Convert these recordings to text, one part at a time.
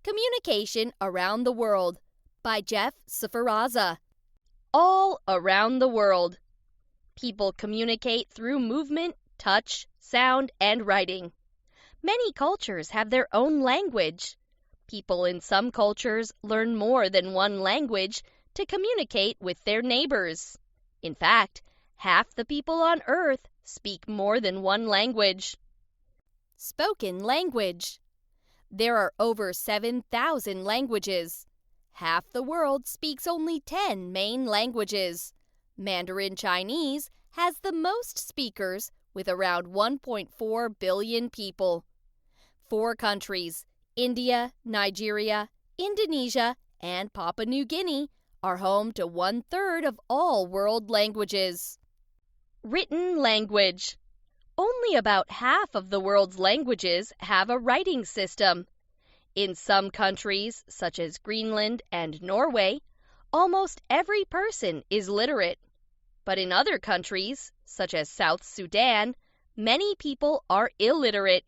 Communication Around the World by Jeff Sifaraza. All around the world. People communicate through movement, touch, sound, and writing. Many cultures have their own language. People in some cultures learn more than one language to communicate with their neighbors. In fact, half the people on Earth speak more than one language. Spoken language. There are over 7,000 languages. Half the world speaks only 10 main languages. Mandarin Chinese has the most speakers with around 1.4 billion people. 4 countries, India, Nigeria, Indonesia, and Papua New Guinea, are home to 1/3 of all world languages. Written language. Only about half of the world's languages have a writing system. In some countries, such as Greenland and Norway, almost every person is literate. But in other countries, such as South Sudan, many people are illiterate.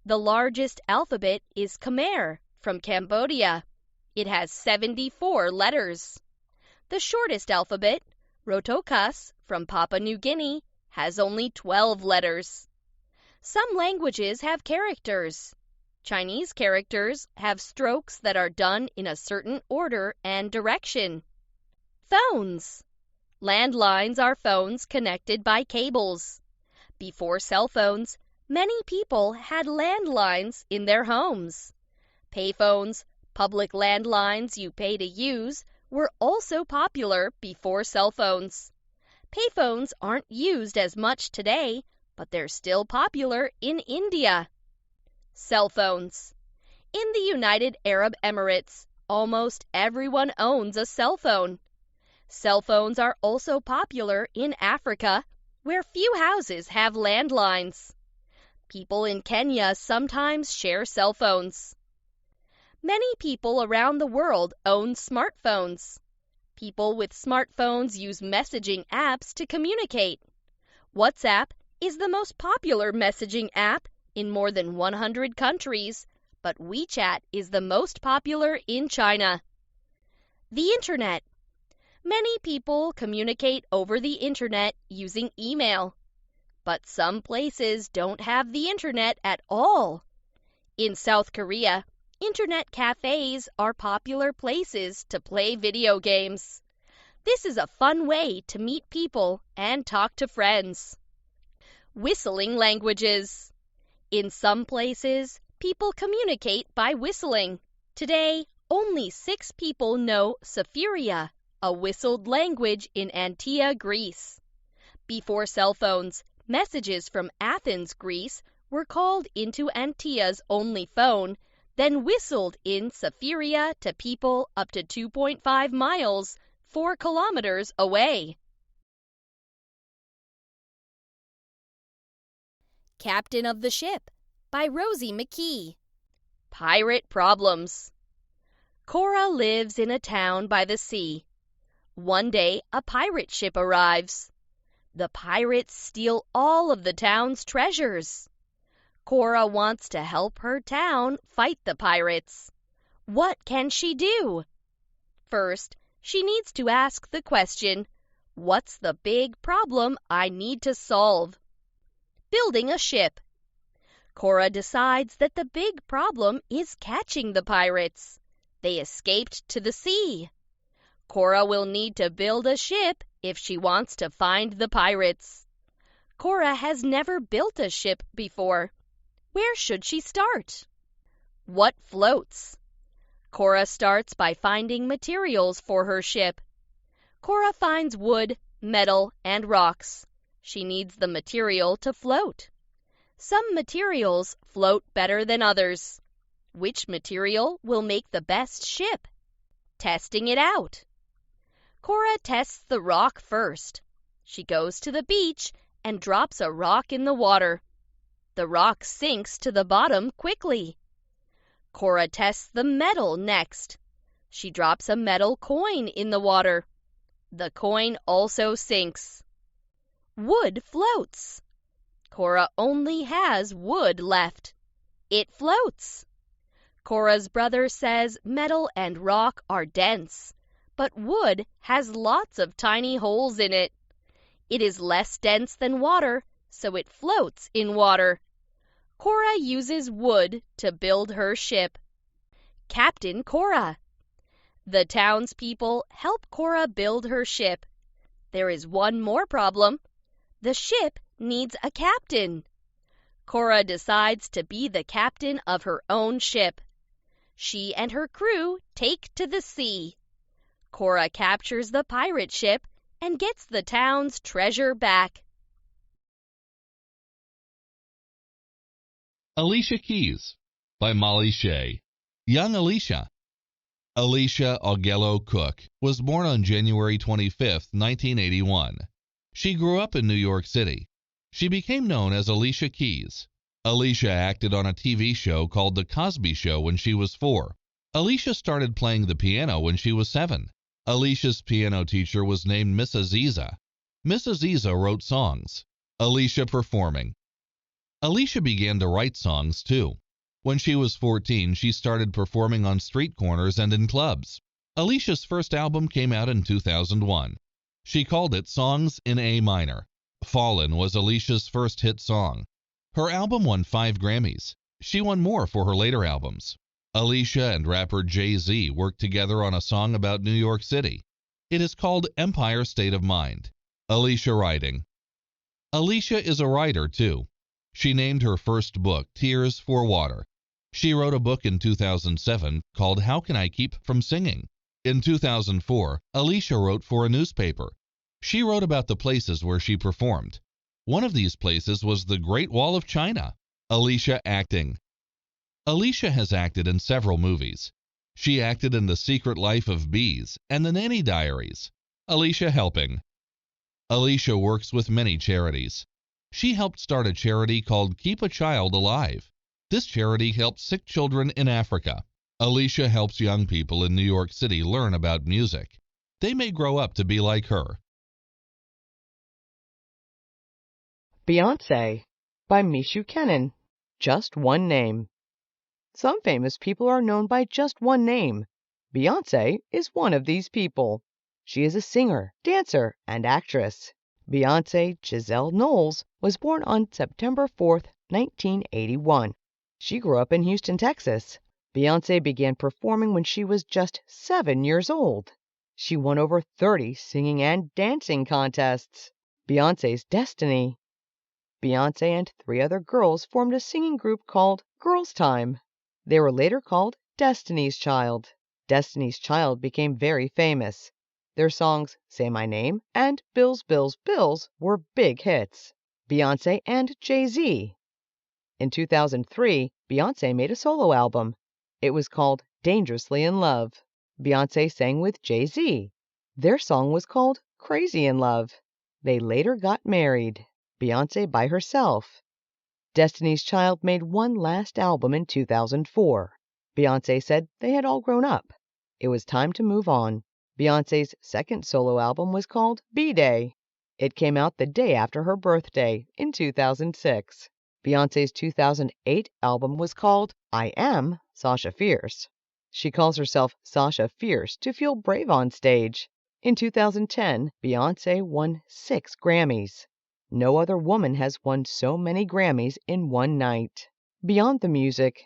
The largest alphabet is Khmer from Cambodia. It has 74 letters. The shortest alphabet, Rotokas from Papua New Guinea, has only 12 letters. Some languages have characters. Chinese characters have strokes that are done in a certain order and direction. Phones. Landlines are phones connected by cables. Before cell phones, many people had landlines in their homes. Payphones, public landlines you pay to use, were also popular before cell phones. Payphones aren't used as much today, but they're still popular in India. Cell phones. In the United Arab Emirates, almost everyone owns a cell phone. Cell phones are also popular in Africa, where few houses have landlines. People in Kenya sometimes share cell phones. Many people around the world own smartphones. People with smartphones use messaging apps to communicate. WhatsApp is the most popular messaging app in more than 100 countries, but WeChat is the most popular in China. The Internet. Many people communicate over the Internet using email. But some places don't have the Internet at all. In South Korea, Internet cafes are popular places to play video games. This is a fun way to meet people and talk to friends. Whistling languages. In some places, people communicate by whistling. Today, only 6 people know Safiria, a whistled language in Antia, Greece. Before cell phones, messages from Athens, Greece, were called into Antia's only phone, then whistled in Safiria to people up to 2.5 miles, 4 kilometers away. Captain of the Ship by Rosie McKee. Pirate problems. Cora lives in a town by the sea. One day, a pirate ship arrives. The pirates steal all of the town's treasures. Cora wants to help her town fight the pirates. What can she do? First, she needs to ask the question, what's the big problem I need to solve? Building a ship. Cora decides that the big problem is catching the pirates. They escaped to the sea. Cora will need to build a ship if she wants to find the pirates. Cora has never built a ship before. Where should she start? What floats? Cora starts by finding materials for her ship. Cora finds wood, metal, and rocks. She needs the material to float. Some materials float better than others. Which material will make the best ship? Testing it out. Cora tests the rock first. She goes to the beach and drops a rock in the water. The rock sinks to the bottom quickly. Cora tests the metal next. She drops a metal coin in the water. The coin also sinks. Wood floats. Cora only has wood left. It floats. Cora's brother says metal and rock are dense, but wood has lots of tiny holes in it. It is less dense than water, so it floats in water. Cora uses wood to build her ship. Captain Cora. The townspeople help Cora build her ship. There is one more problem. The ship needs a captain. Cora decides to be the captain of her own ship. She and her crew take to the sea. Cora captures the pirate ship and gets the town's treasure back. Alicia Keys by Molly Shea. Young Alicia. Alicia Augello Cook was born on January 25, 1981. She grew up in New York City. She became known as Alicia Keys. Alicia acted on a TV show called The Cosby Show when she was 4. Alicia started playing the piano when she was 7. Alicia's piano teacher was named Miss Aziza. Miss Aziza wrote songs. Alicia performing. Alicia began to write songs too. When she was 14, she started performing on street corners and in clubs. Alicia's first album came out in 2001. She called it Songs in A Minor. Fallin' was Alicia's first hit song. Her album won 5 Grammys. She won more for her later albums. Alicia and rapper Jay-Z worked together on a song about New York City. It is called Empire State of Mind. Alicia writing. Alicia is a writer too. She named her first book Tears for Water. She wrote a book in 2007 called How Can I Keep From Singing? In 2004, Alicia wrote for a newspaper. She wrote about the places where she performed. One of these places was the Great Wall of China. Alicia acting. Alicia has acted in several movies. She acted in The Secret Life of Bees and The Nanny Diaries. Alicia helping. Alicia works with many charities. She helped start a charity called Keep a Child Alive. This charity helps sick children in Africa. Alicia helps young people in New York City learn about music. They may grow up to be like her. Beyoncé by Mishu Kennan. Just one name. Some famous people are known by just one name. Beyoncé is one of these people. She is a singer, dancer, and actress. Beyoncé Giselle Knowles was born on September 4, 1981. She grew up in Houston, Texas. Beyoncé began performing when she was just 7 years old. She won over 30 singing and dancing contests. Beyoncé's Destiny. Beyoncé and 3 other girls formed a singing group called Girls Time. They were later called Destiny's Child. Destiny's Child became very famous. Their songs Say My Name and Bills, Bills, Bills were big hits. Beyoncé and Jay-Z. In 2003, Beyoncé made a solo album. It was called Dangerously in Love. Beyoncé sang with Jay-Z. Their song was called Crazy in Love. They later got married. Beyoncé by herself. Destiny's Child made one last album in 2004. Beyoncé said they had all grown up. It was time to move on. Beyoncé's second solo album was called B-Day. It came out the day after her birthday in 2006. Beyoncé's 2008 album was called I Am Sasha Fierce. She calls herself Sasha Fierce to feel brave on stage. In 2010, Beyoncé won 6 Grammys. No other woman has won so many Grammys in one night. Beyond the music.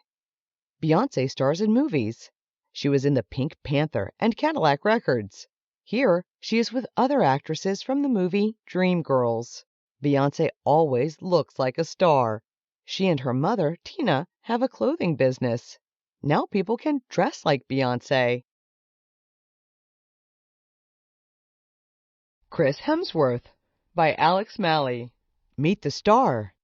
Beyoncé stars in movies. She was in the Pink Panther and Cadillac Records. Here, she is with other actresses from the movie Dreamgirls. Beyoncé always looks like a star. She and her mother, Tina, have a clothing business. Now people can dress like Beyoncé. Chris Hemsworth by Alex Malley. Meet the Star.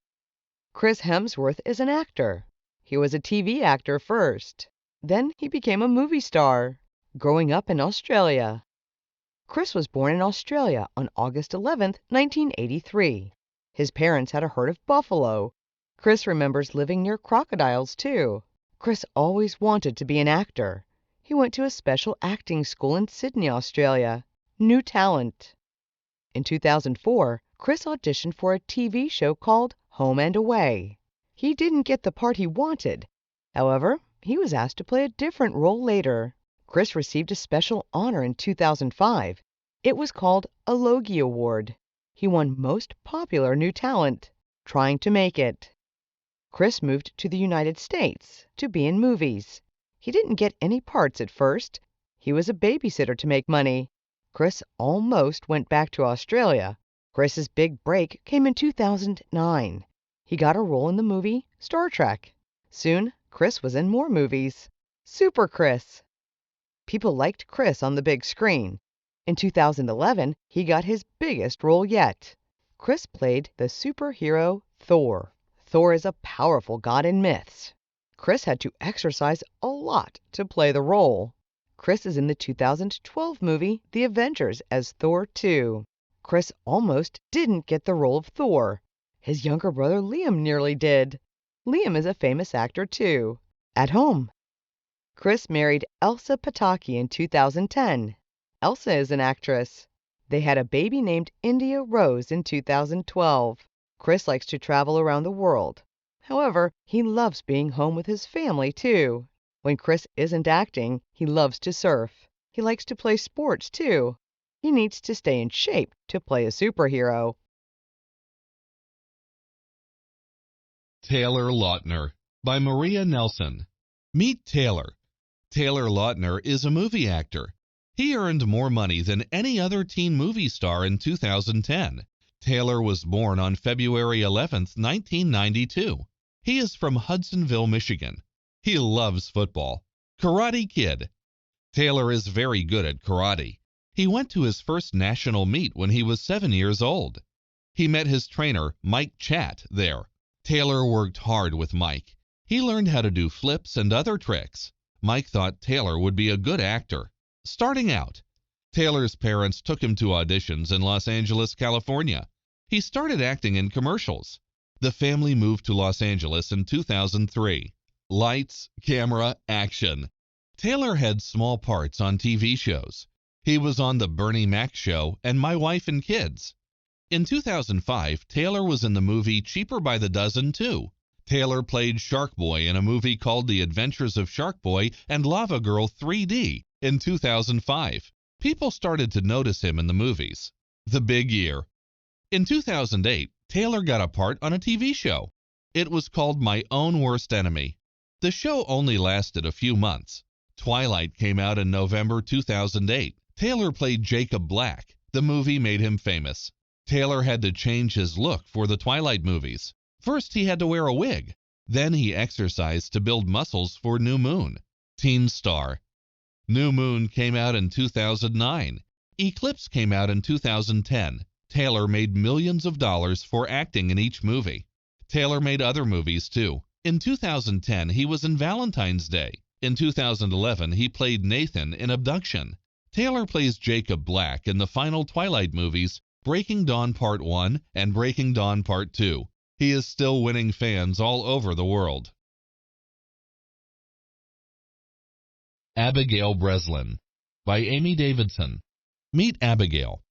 Chris Hemsworth is an actor. He was a TV actor first. Then he became a movie star, growing up in Australia. Chris was born in Australia on August 11, 1983. His parents had a herd of buffalo. Chris remembers living near crocodiles, too. Chris always wanted to be an actor. He went to a special acting school in Sydney, Australia. New talent. In 2004, Chris auditioned for a TV show called Home and Away. He didn't get the part he wanted. However, he was asked to play a different role later. Chris received a special honor in 2005. It was called a Logie Award. He won Most Popular New Talent, Trying to Make It. Chris moved to the United States to be in movies. He didn't get any parts at first. He was a babysitter to make money. Chris almost went back to Australia. Chris's big break came in 2009. He got a role in the movie Star Trek. Soon, Chris was in more movies. Super Chris. People liked Chris on the big screen. In 2011, he got his biggest role yet. Chris played the superhero Thor. Thor is a powerful god in myths. Chris had to exercise a lot to play the role. Chris is in the 2012 movie The Avengers as Thor 2. Chris almost didn't get the role of Thor. His younger brother Liam nearly did. Liam is a famous actor too. At home. Chris married Elsa Pataki in 2010. Elsa is an actress. They had a baby named India Rose in 2012. Chris likes to travel around the world. However, he loves being home with his family too. When Chris isn't acting, he loves to surf. He likes to play sports too. He needs to stay in shape to play a superhero. Taylor Lautner by Maria Nelson. Meet Taylor. Taylor Lautner is a movie actor. He earned more money than any other teen movie star in 2010. Taylor was born on February 11, 1992. He is from Hudsonville, Michigan. He loves football. Karate Kid. Taylor is very good at karate. He went to his first national meet when he was 7 years old. He met his trainer, Mike Chatt, there. Taylor worked hard with Mike. He learned how to do flips and other tricks. Mike thought Taylor would be a good actor. Starting out, Taylor's parents took him to auditions in Los Angeles, California. He started acting in commercials. The family moved to Los Angeles in 2003. Lights, camera, action. Taylor had small parts on TV shows. He was on The Bernie Mac Show and My Wife and Kids. In 2005, Taylor was in the movie Cheaper by the Dozen, too. Taylor played Shark Boy in a movie called The Adventures of Shark Boy and Lava Girl 3D in 2005. People started to notice him in the movies. The big year. In 2008, Taylor got a part on a TV show. It was called My Own Worst Enemy. The show only lasted a few months. Twilight came out in November 2008. Taylor played Jacob Black. The movie made him famous. Taylor had to change his look for the Twilight movies. First, he had to wear a wig. Then he exercised to build muscles for New Moon. Teen star. New Moon came out in 2009. Eclipse came out in 2010. Taylor made millions of dollars for acting in each movie. Taylor made other movies too. In 2010, he was in Valentine's Day. In 2011, he played Nathan in Abduction. Taylor plays Jacob Black in the final Twilight movies, Breaking Dawn Part 1 and Breaking Dawn Part 2. He is still winning fans all over the world. Abigail Breslin by Amy Davidson. Meet Abigail.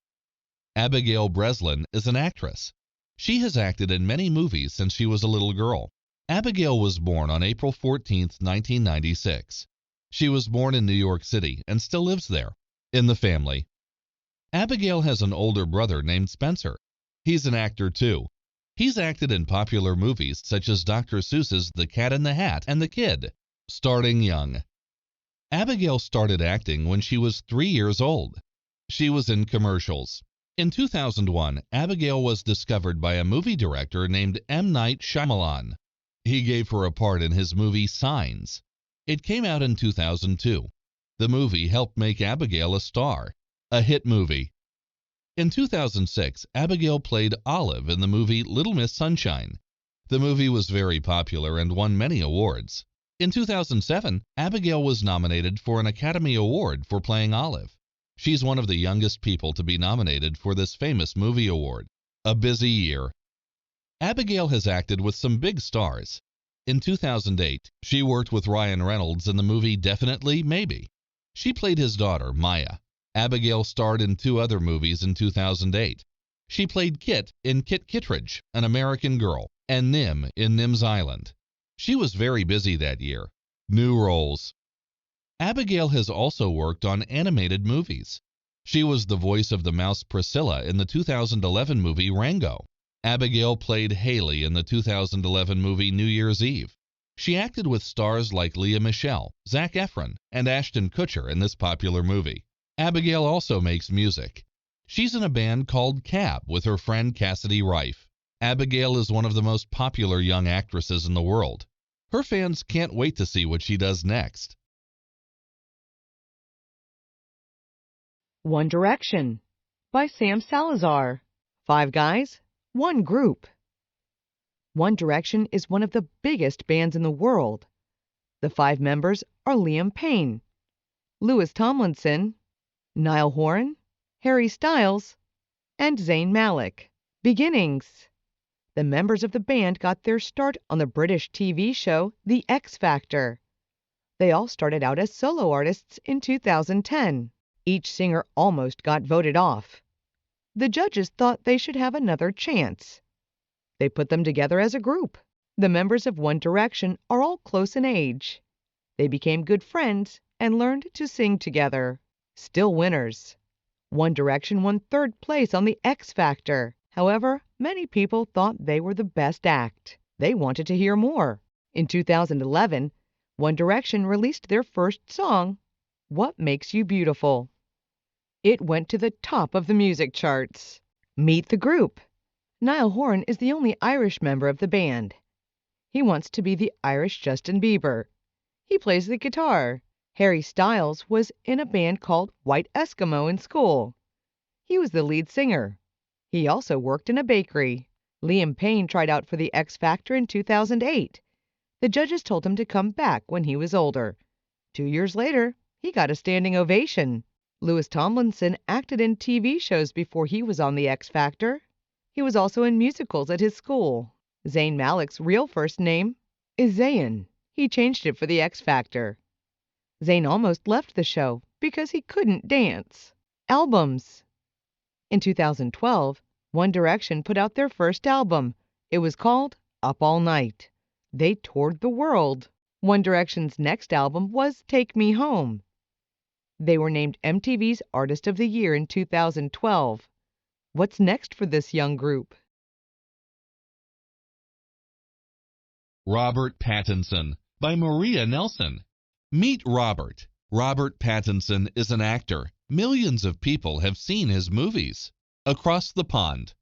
Abigail Breslin is an actress. She has acted in many movies since she was a little girl. Abigail was born on April 14, 1996. She was born in New York City and still lives there. In the family. Abigail has an older brother named Spencer. He's an actor too. He's acted in popular movies such as Dr. Seuss's The Cat in the Hat and The Kid. Starting young. Abigail started acting when she was 3 years old. She was in commercials. In 2001, Abigail was discovered by a movie director named M. Night Shyamalan. He gave her a part in his movie Signs. It came out in 2002. The movie helped make Abigail a star, a hit movie. In 2006, Abigail played Olive in the movie Little Miss Sunshine. The movie was very popular and won many awards. In 2007, Abigail was nominated for an Academy Award for playing Olive. She's one of the youngest people to be nominated for this famous movie award. A busy year. Abigail has acted with some big stars. In 2008, she worked with Ryan Reynolds in the movie Definitely Maybe. She played his daughter, Maya. Abigail starred in 2 other movies in 2008. She played Kit in Kit Kittredge, An American Girl, and Nim in Nim's Island. She was very busy that year. New roles. Abigail has also worked on animated movies. She was the voice of the mouse Priscilla in the 2011 movie Rango. Abigail played Haley in the 2011 movie New Year's Eve. She acted with stars like Lea Michele, Zac Efron, and Ashton Kutcher in this popular movie. Abigail also makes music. She's in a band called Cab with her friend Cassidy Rife. Abigail is one of the most popular young actresses in the world. Her fans can't wait to see what she does next. One Direction by Sam Salazar. 5 guys, 1 group. One Direction is one of the biggest bands in the world. The 5 members are Liam Payne, Louis Tomlinson, Niall Horan, Harry Styles, and Zayn Malik. Beginnings. The members of the band got their start on the British TV show The X Factor. They all started out as solo artists in 2010. Each singer almost got voted off. The judges thought they should have another chance. They put them together as a group. The members of One Direction are all close in age. They became good friends and learned to sing together. Still winners. One Direction won 3rd place on the X Factor. However, many people thought they were the best act. They wanted to hear more. In 2011, One Direction released their first song, What Makes You Beautiful. It went to the top of the music charts. Meet the group. Niall Horan is the only Irish member of the band. He wants to be the Irish Justin Bieber. He plays the guitar. Harry Styles was in a band called White Eskimo in school. He was the lead singer. He also worked in a bakery. Liam Payne tried out for the X Factor in 2008. The judges told him to come back when he was older. 2 years later, he got a standing ovation. Louis Tomlinson acted in TV shows before he was on the X Factor. He was also in musicals at his school. Zayn Malik's real first name is Zayn. He changed it for the X Factor. Zayn almost left the show because he couldn't dance. Albums. In 2012, One Direction put out their first album. It was called Up All Night. They toured the world. One Direction's next album was Take Me Home. They were named MTV's Artist of the Year in 2012. What's next for this young group? Robert Pattinson by Maria Nelson. Meet Robert. Robert Pattinson is an actor. Millions of people have seen his movies. Across the Pond.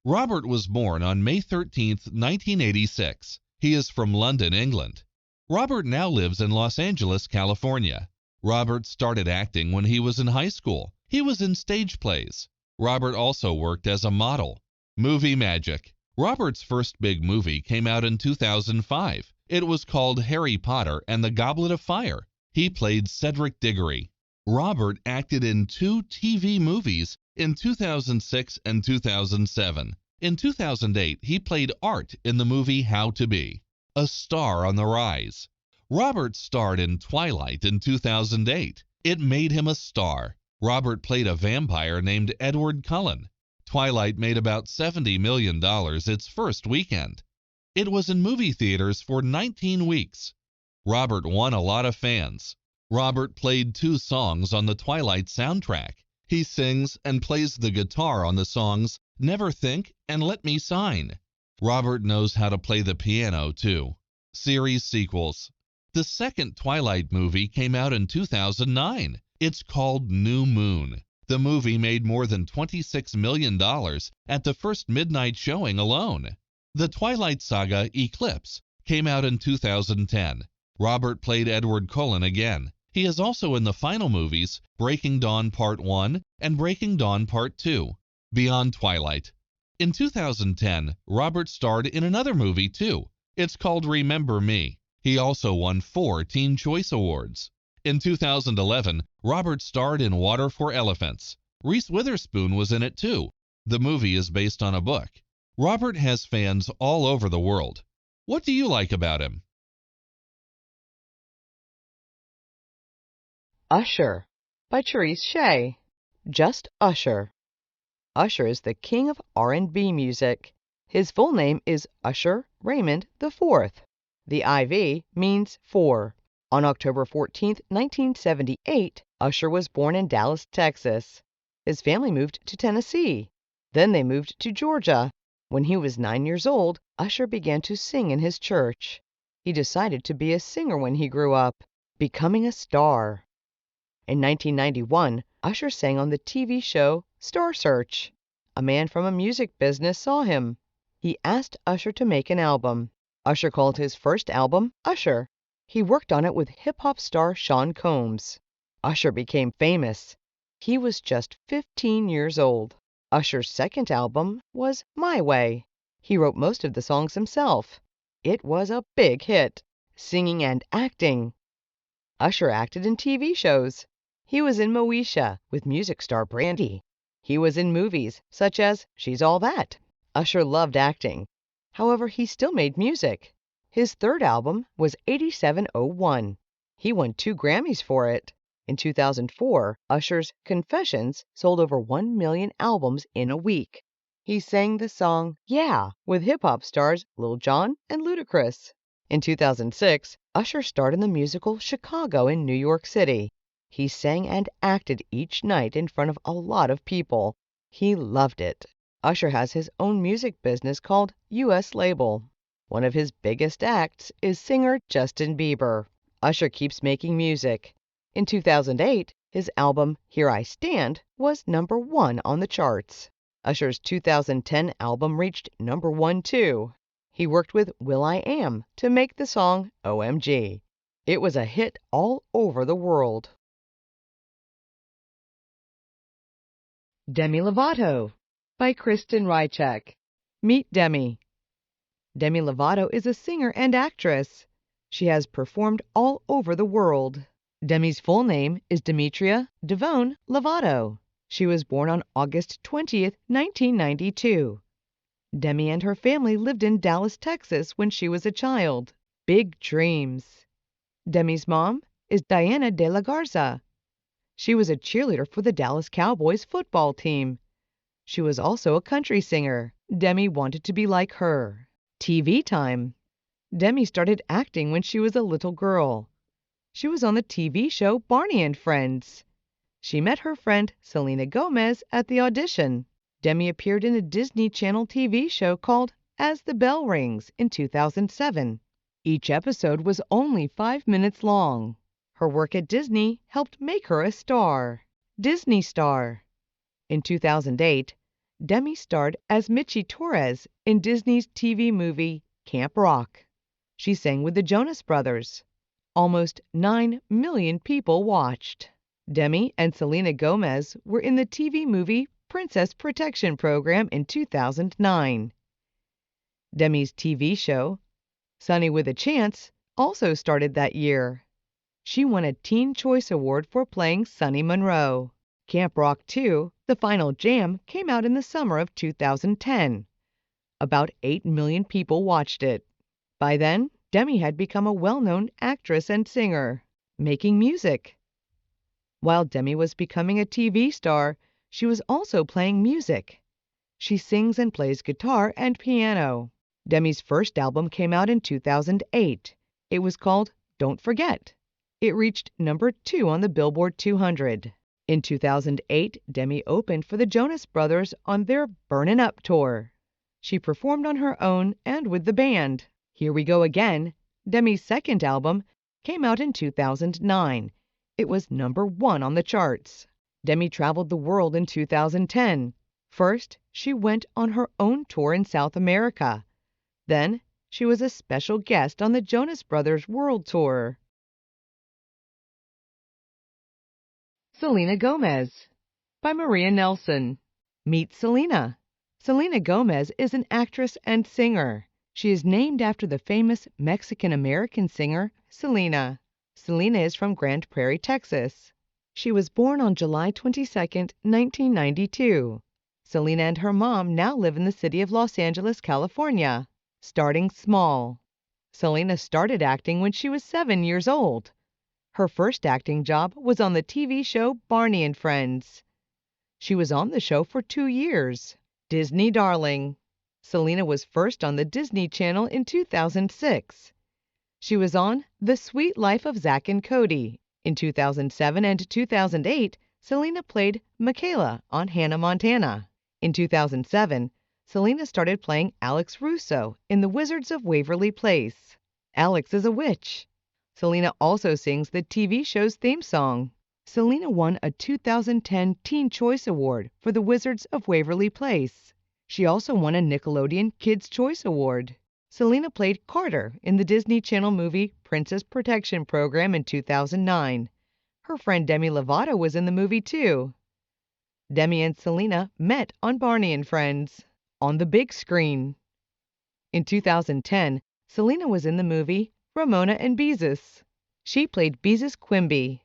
Robert was born on May 13, 1986. He is from London, England. Robert now lives in Los Angeles, California. Robert started acting when he was in high school. He was in stage plays. Robert also worked as a model. Movie magic. Robert's first big movie came out in 2005. It was called Harry Potter and the Goblet of Fire. He played Cedric Diggory. Robert acted in 2 TV movies in 2006 and 2007. In 2008, he played Art in the movie How to Be. A star on the rise. Robert starred in Twilight in 2008. It made him a star. Robert played a vampire named Edward Cullen. Twilight made about $70 million its first weekend. It was in movie theaters for 19 weeks. Robert won a lot of fans. Robert played 2 songs on the Twilight soundtrack. He sings and plays the guitar on the songs Never Think and Let Me Sign. Robert knows how to play the piano, too. Series sequels. The second Twilight movie came out in 2009. It's called New Moon. The movie made more than $26 million at the first midnight showing alone. The Twilight Saga Eclipse came out in 2010. Robert played Edward Cullen again. He is also in the final movies Breaking Dawn Part 1 and Breaking Dawn Part 2. Beyond Twilight. In 2010, Robert starred in another movie too. It's called Remember Me. He also won 4 Teen Choice Awards. In 2011, Robert starred in Water for Elephants. Reese Witherspoon was in it too. The movie is based on a book. Robert has fans all over the world. What do you like about him? Usher by Therese Shea. Just Usher. Usher is the king of R&B music. His full name is Usher Raymond IV. The IV means 4. On October 14, 1978, Usher was born in Dallas, Texas. His family moved to Tennessee. Then they moved to Georgia. When he was 9 years old, Usher began to sing in his church. He decided to be a singer when he grew up, becoming a star. In 1991, Usher sang on the TV show Star Search. A man from a music business saw him. He asked Usher to make an album. Usher called his first album Usher. He worked on it with hip-hop star Sean Combs. Usher became famous. He was just 15 years old. Usher's second album was My Way. He wrote most of the songs himself. It was a big hit, singing and acting. Usher acted in TV shows. He was in Moesha with music star Brandy. He was in movies such as She's All That. Usher loved acting. However, he still made music. His third album was 8701. He won 2 Grammys for it. In 2004, Usher's Confessions sold over 1 million albums in a week. He sang the song Yeah with hip-hop stars Lil Jon and Ludacris. In 2006, Usher starred in the musical Chicago in New York City. He sang and acted each night in front of a lot of people. He loved it. Usher has his own music business called US Label. One of his biggest acts is singer Justin Bieber. Usher keeps making music. In 2008, his album Here I Stand was #1 on the charts. Usher's 2010 album reached #1 too. He worked with will.i.am to make the song OMG. It was a hit all over the world. Demi Lovato by Kristen Rychek. Meet Demi. Demi Lovato is a singer and actress. She has performed all over the world. Demi's full name is Demetria Devone Lovato. She was born on August 20th, 1992. Demi and her family lived in Dallas, Texas when she was a child. Big dreams. Demi's mom is Diana de la Garza. She was a cheerleader for the Dallas Cowboys football team. She was also a country singer. Demi wanted to be like her. TV time. Demi started acting when she was a little girl. She was on the TV show Barney and Friends. She met her friend Selena Gomez at the audition. Demi appeared in a Disney Channel TV show called As the Bell Rings in 2007. Each episode was only 5 minutes long. Her work at Disney helped make her a star. Disney star. In 2008, Demi starred as Michi Torres in Disney's TV movie Camp Rock. She sang with the Jonas Brothers. Almost 9 million people watched. Demi and Selena Gomez were in the TV movie Princess Protection Program in 2009. Demi's TV show, Sunny with a Chance, also started that year. She won a Teen Choice Award for playing Sunny Monroe. Camp Rock 2, The Final Jam, came out in the summer of 2010. About 8 million people watched it. By then, Demi had become a well-known actress and singer, making music. While Demi was becoming a TV star, she was also playing music. She sings and plays guitar and piano. Demi's first album came out in 2008. It was called Don't Forget. It reached #2 on the Billboard 200. In 2008, Demi opened for the Jonas Brothers on their Burnin' Up tour. She performed on her own and with the band. Here We Go Again, Demi's second album, came out in 2009. It was #1 on the charts. Demi traveled the world in 2010. First, she went on her own tour in South America. Then, she was a special guest on the Jonas Brothers World Tour. Selena Gomez by Maria Nelson. Meet Selena. Selena Gomez is an actress and singer. She is named after the famous Mexican-American singer Selena. Selena is from Grand Prairie, Texas. She was born on July 22, 1992. Selena and her mom now live in the city of Los Angeles, California. Starting small. Selena started acting when she was 7 years old. Her first acting job was on the TV show Barney and Friends. She was on the show for 2 years. Disney Darling. Selena was first on the Disney Channel in 2006. She was on The Sweet Life of Zack and Cody. In 2007 and 2008, Selena played Michaela on Hannah Montana. In 2007, Selena started playing Alex Russo in The Wizards of Waverly Place. Alex is a witch. Selena also sings the TV show's theme song. Selena won a 2010 Teen Choice Award for The Wizards of Waverly Place. She also won a Nickelodeon Kids' Choice Award. Selena played Carter in the Disney Channel movie Princess Protection Program in 2009. Her friend Demi Lovato was in the movie too. Demi and Selena met on Barney and Friends on the big screen. In 2010, Selena was in the movie Ramona and Beezus. She played Beezus Quimby.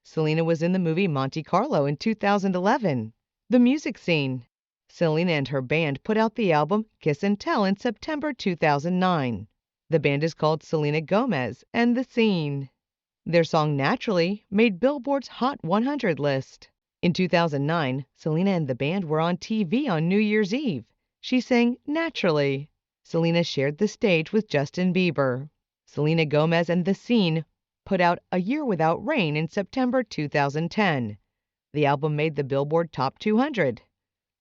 Selena was in the movie Monte Carlo in 2011. The music scene. Selena and her band put out the album Kiss and Tell in September 2009. The band is called Selena Gomez and The Scene. Their song Naturally made Billboard's Hot 100 list. In 2009, Selena and the band were on TV on New Year's Eve. She sang Naturally. Selena shared the stage with Justin Bieber. Selena Gomez and The Scene put out A Year Without Rain in September 2010. The album made the Billboard Top 200.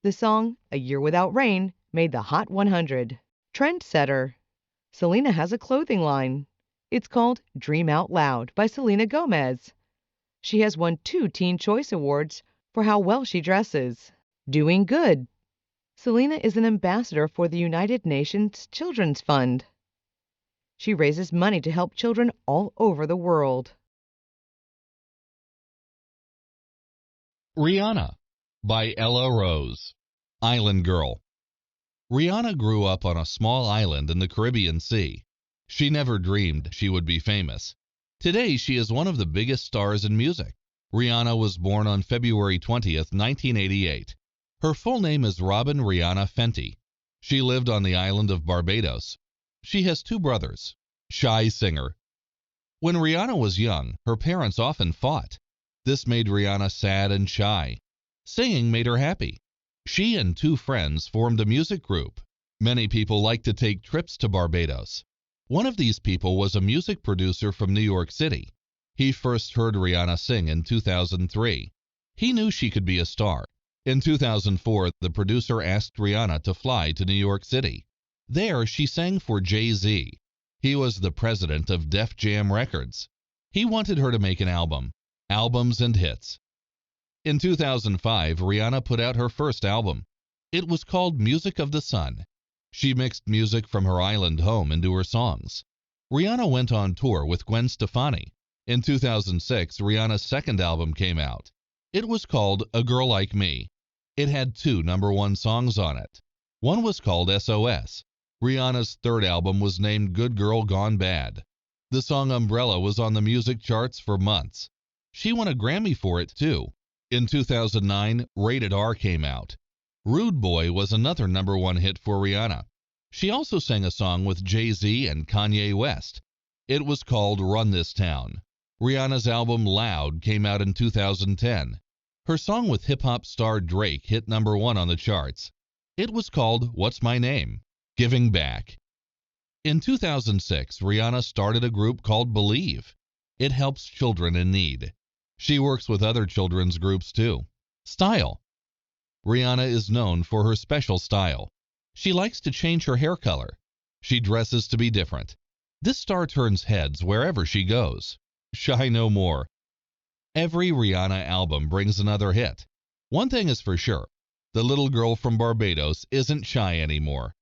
The song A Year Without Rain made the Hot 100. Trendsetter. Selena has a clothing line. It's called Dream Out Loud by Selena Gomez. She has won 2 Teen Choice Awards for how well she dresses. Doing good. Selena is an ambassador for the United Nations Children's Fund. She raises money to help children all over the world. Rihanna by Ella Rose. Island Girl. Rihanna grew up on a small island in the Caribbean Sea. She never dreamed she would be famous. Today, she is one of the biggest stars in music. Rihanna was born on February 20th, 1988. Her full name is Robin Rihanna Fenty. She lived on the island of Barbados. She has 2 brothers. Shy singer. When Rihanna was young, her parents often fought. This made Rihanna sad and shy. Singing made her happy. She and 2 friends formed a music group. Many people like to take trips to Barbados. One of these people was a music producer from New York City. He first heard Rihanna sing in 2003. He knew she could be a star. In 2004, the producer asked Rihanna to fly to New York City. There, she sang for Jay-Z. He was the president of Def Jam Records. He wanted her to make an album, Albums and Hits. In 2005, Rihanna put out her first album. It was called Music of the Sun. She mixed music from her island home into her songs. Rihanna went on tour with Gwen Stefani. In 2006, Rihanna's second album came out. It was called A Girl Like Me. It had 2 #1 songs on it. One was called SOS. Rihanna's third album was named Good Girl Gone Bad. The song Umbrella was on the music charts for months. She won a Grammy for it, too. In 2009, Rated R came out. Rude Boy was another #1 hit for Rihanna. She also sang a song with Jay-Z and Kanye West. It was called Run This Town. Rihanna's album Loud came out in 2010. Her song with hip-hop star Drake hit #1 on the charts. It was called What's My Name? Giving Back. In 2006, Rihanna started a group called Believe. It helps children in need. She works with other children's groups too. Style. Rihanna is known for her special style. She likes to change her hair color. She dresses to be different. This star turns heads wherever she goes. Shy no more. Every Rihanna album brings another hit. One thing is for sure, the little girl from Barbados isn't shy anymore.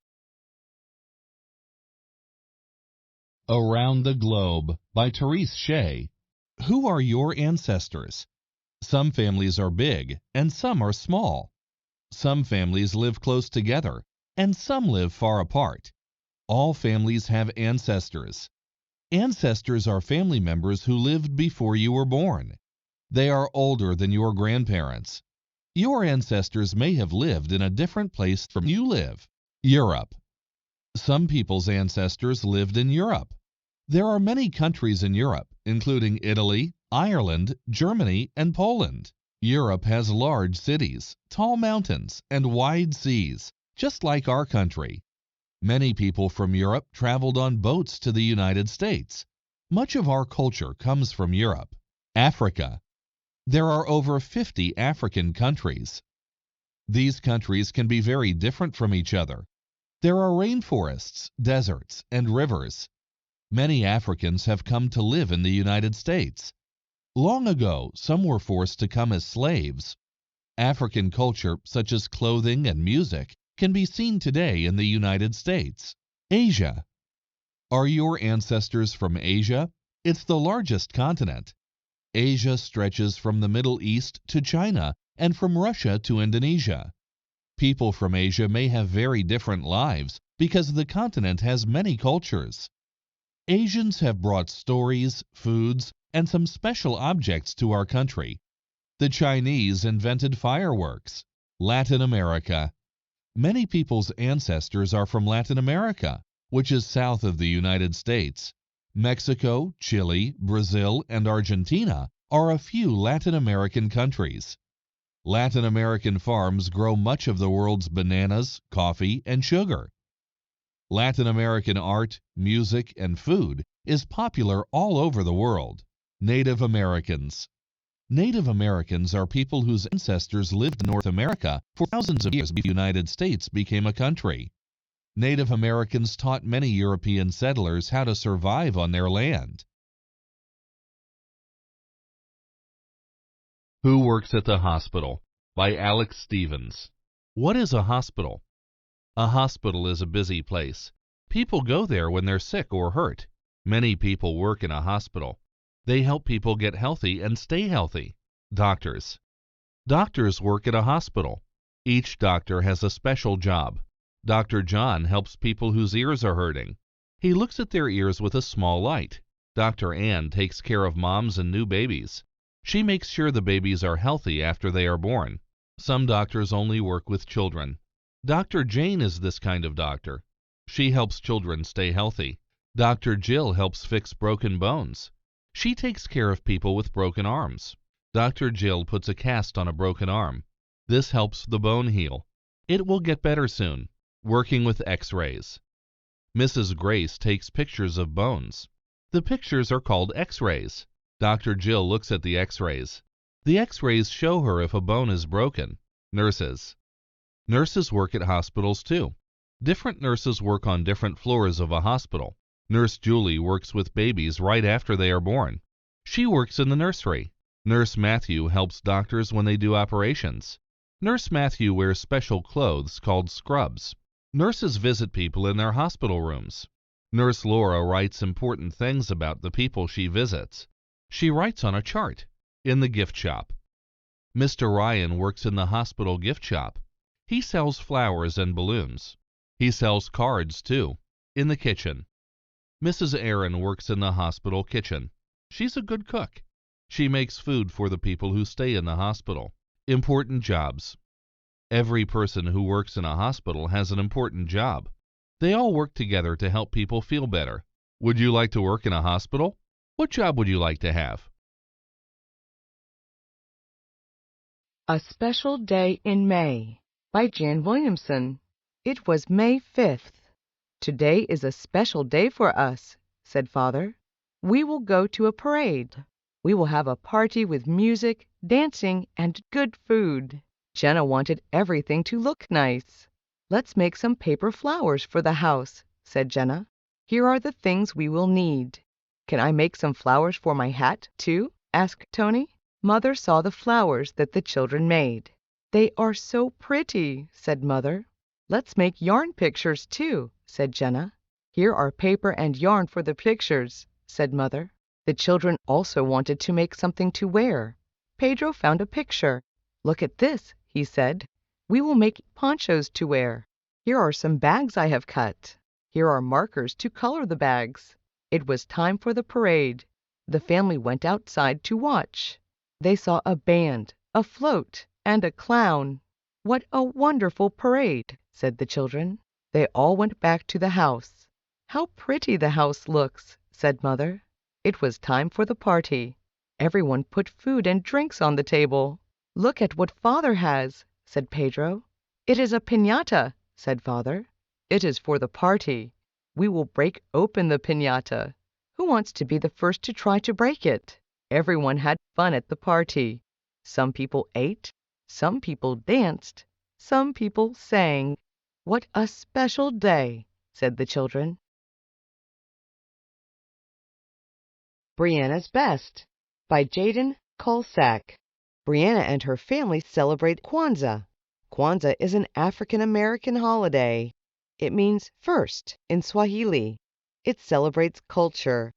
Around the Globe by Therese Shea. Who are your ancestors? Some families are big and some are small. Some families live close together and some live far apart. All families have ancestors. Ancestors are family members who lived before you were born. They are older than your grandparents. Your ancestors may have lived in a different place from you live. Europe. Some people's ancestors lived in Europe. There are many countries in Europe, including Italy, Ireland, Germany, and Poland. Europe has large cities, tall mountains, and wide seas, just like our country. Many people from Europe traveled on boats to the United States. Much of our culture comes from Europe. Africa. There are over 50 African countries. These countries can be very different from each other. There are rainforests, deserts, and rivers. Many Africans have come to live in the United States. Long ago, some were forced to come as slaves. African culture, such as clothing and music, can be seen today in the United States. Asia. Are your ancestors from Asia? It's the largest continent. Asia stretches from the Middle East to China and from Russia to Indonesia. People from Asia may have very different lives because the continent has many cultures. Asians have brought stories, foods, and some special objects to our country. The Chinese invented fireworks. Latin America. Many people's ancestors are from Latin America, which is south of the United States. Mexico, Chile, Brazil, and Argentina are a few Latin American countries. Latin American farms grow much of the world's bananas, coffee, and sugar. Latin American art, music, and food is popular all over the world. Native Americans. Native Americans are people whose ancestors lived in North America for thousands of years before the United States became a country. Native Americans taught many European settlers how to survive on their land. Who Works at the Hospital? By Alex Stevens. What is a hospital? A hospital is a busy place. People go there when they're sick or hurt. Many people work in a hospital. They help people get healthy and stay healthy. Doctors. Doctors work at a hospital. Each doctor has a special job. Dr. John helps people whose ears are hurting. He looks at their ears with a small light. Dr. Ann takes care of moms and new babies. She makes sure the babies are healthy after they are born. Some doctors only work with children. Dr. Jane is this kind of doctor. She helps children stay healthy. Dr. Jill helps fix broken bones. She takes care of people with broken arms. Dr. Jill puts a cast on a broken arm. This helps the bone heal. It will get better soon. Working with X-rays. Mrs. Grace takes pictures of bones. The pictures are called X-rays. Dr. Jill looks at the X-rays. The X-rays show her if a bone is broken. Nurses. Nurses work at hospitals too. Different nurses work on different floors of a hospital. Nurse Julie works with babies right after they are born. She works in the nursery. Nurse Matthew helps doctors when they do operations. Nurse Matthew wears special clothes called scrubs. Nurses visit people in their hospital rooms. Nurse Laura writes important things about the people she visits. She writes on a chart. In the gift shop. Mr. Ryan works in the hospital gift shop. He sells flowers and balloons. He sells cards too. In the kitchen. Mrs. Aaron works in the hospital kitchen. She's a good cook. She makes food for the people who stay in the hospital. Important jobs. Every person who works in a hospital has an important job. They all work together to help people feel better. Would you like to work in a hospital? What job would you like to have? A Special Day in May by Jan Williamson. It was May 5th. Today is a special day for us, said Father. We will go to a parade. We will have a party with music, dancing, and good food. Jenna wanted everything to look nice. Let's make some paper flowers for the house, said Jenna. Here are the things we will need. Can I make some flowers for my hat, too? Asked Tony. Mother saw the flowers that the children made. They are so pretty, said Mother. Let's make yarn pictures, too, said Jenna. Here are paper and yarn for the pictures, said Mother. The children also wanted to make something to wear. Pedro found a picture. Look at this, he said. We will make ponchos to wear. Here are some bags I have cut. Here are markers to color the bags. It was time for the parade. The family went outside to watch. They saw a band, a float, and a clown. What a wonderful parade, said the children. They all went back to the house. How pretty the house looks, said Mother. It was time for the party. Everyone put food and drinks on the table. Look at what Father has, said Pedro. It is a piñata, said Father. It is for the party. We will break open the piñata. Who wants to be the first to try to break it? Everyone had fun at the party. Some people ate, some people danced, some people sang. What a special day, said the children. Brianna's Best by Jaden Kolsak. Brianna and her family celebrate Kwanzaa. Kwanzaa is an African American holiday. It means first in Swahili. It celebrates culture.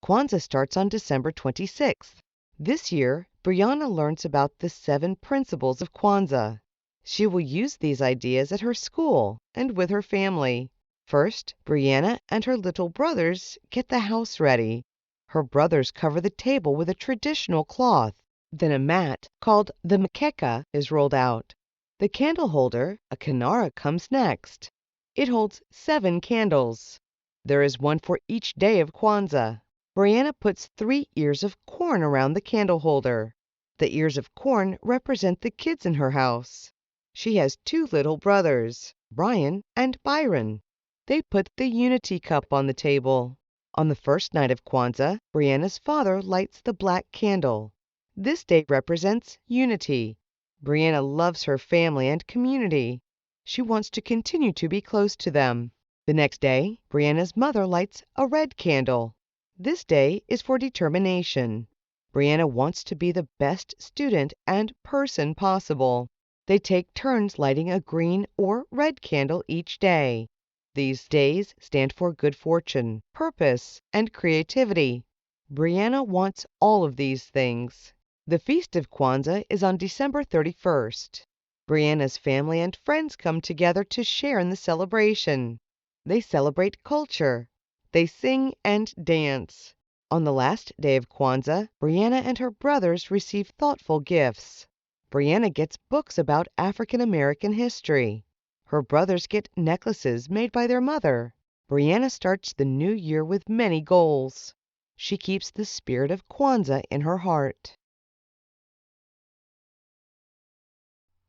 Kwanzaa starts on December 26th. This year, Brianna learns about the 7 principles of Kwanzaa. She will use these ideas at her school and with her family. First, Brianna and her little brothers get the house ready. Her brothers cover the table with a traditional cloth. Then a mat, called the mkeka, is rolled out. The candle holder, a kinara, comes next. It holds 7 candles. There is one for each day of Kwanzaa. Brianna puts 3 ears of corn around the candle holder. The ears of corn represent the kids in her house. She has 2 little brothers, Brian and Byron. They put the unity cup on the table. On the first night of Kwanzaa, Brianna's father lights the black candle. This day represents unity. Brianna loves her family and community. She wants to continue to be close to them. The next day, Brianna's mother lights a red candle. This day is for determination. Brianna wants to be the best student and person possible. They take turns lighting a green or red candle each day. These days stand for good fortune, purpose, and creativity. Brianna wants all of these things. The Feast of Kwanzaa is on December 31st. Brianna's family and friends come together to share in the celebration. They celebrate culture. They sing and dance. On the last day of Kwanzaa, Brianna and her brothers receive thoughtful gifts. Brianna gets books about African American history. Her brothers get necklaces made by their mother. Brianna starts the new year with many goals. She keeps the spirit of Kwanzaa in her heart.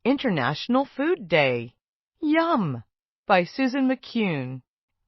International Food Day. Yum! By Susan McCune.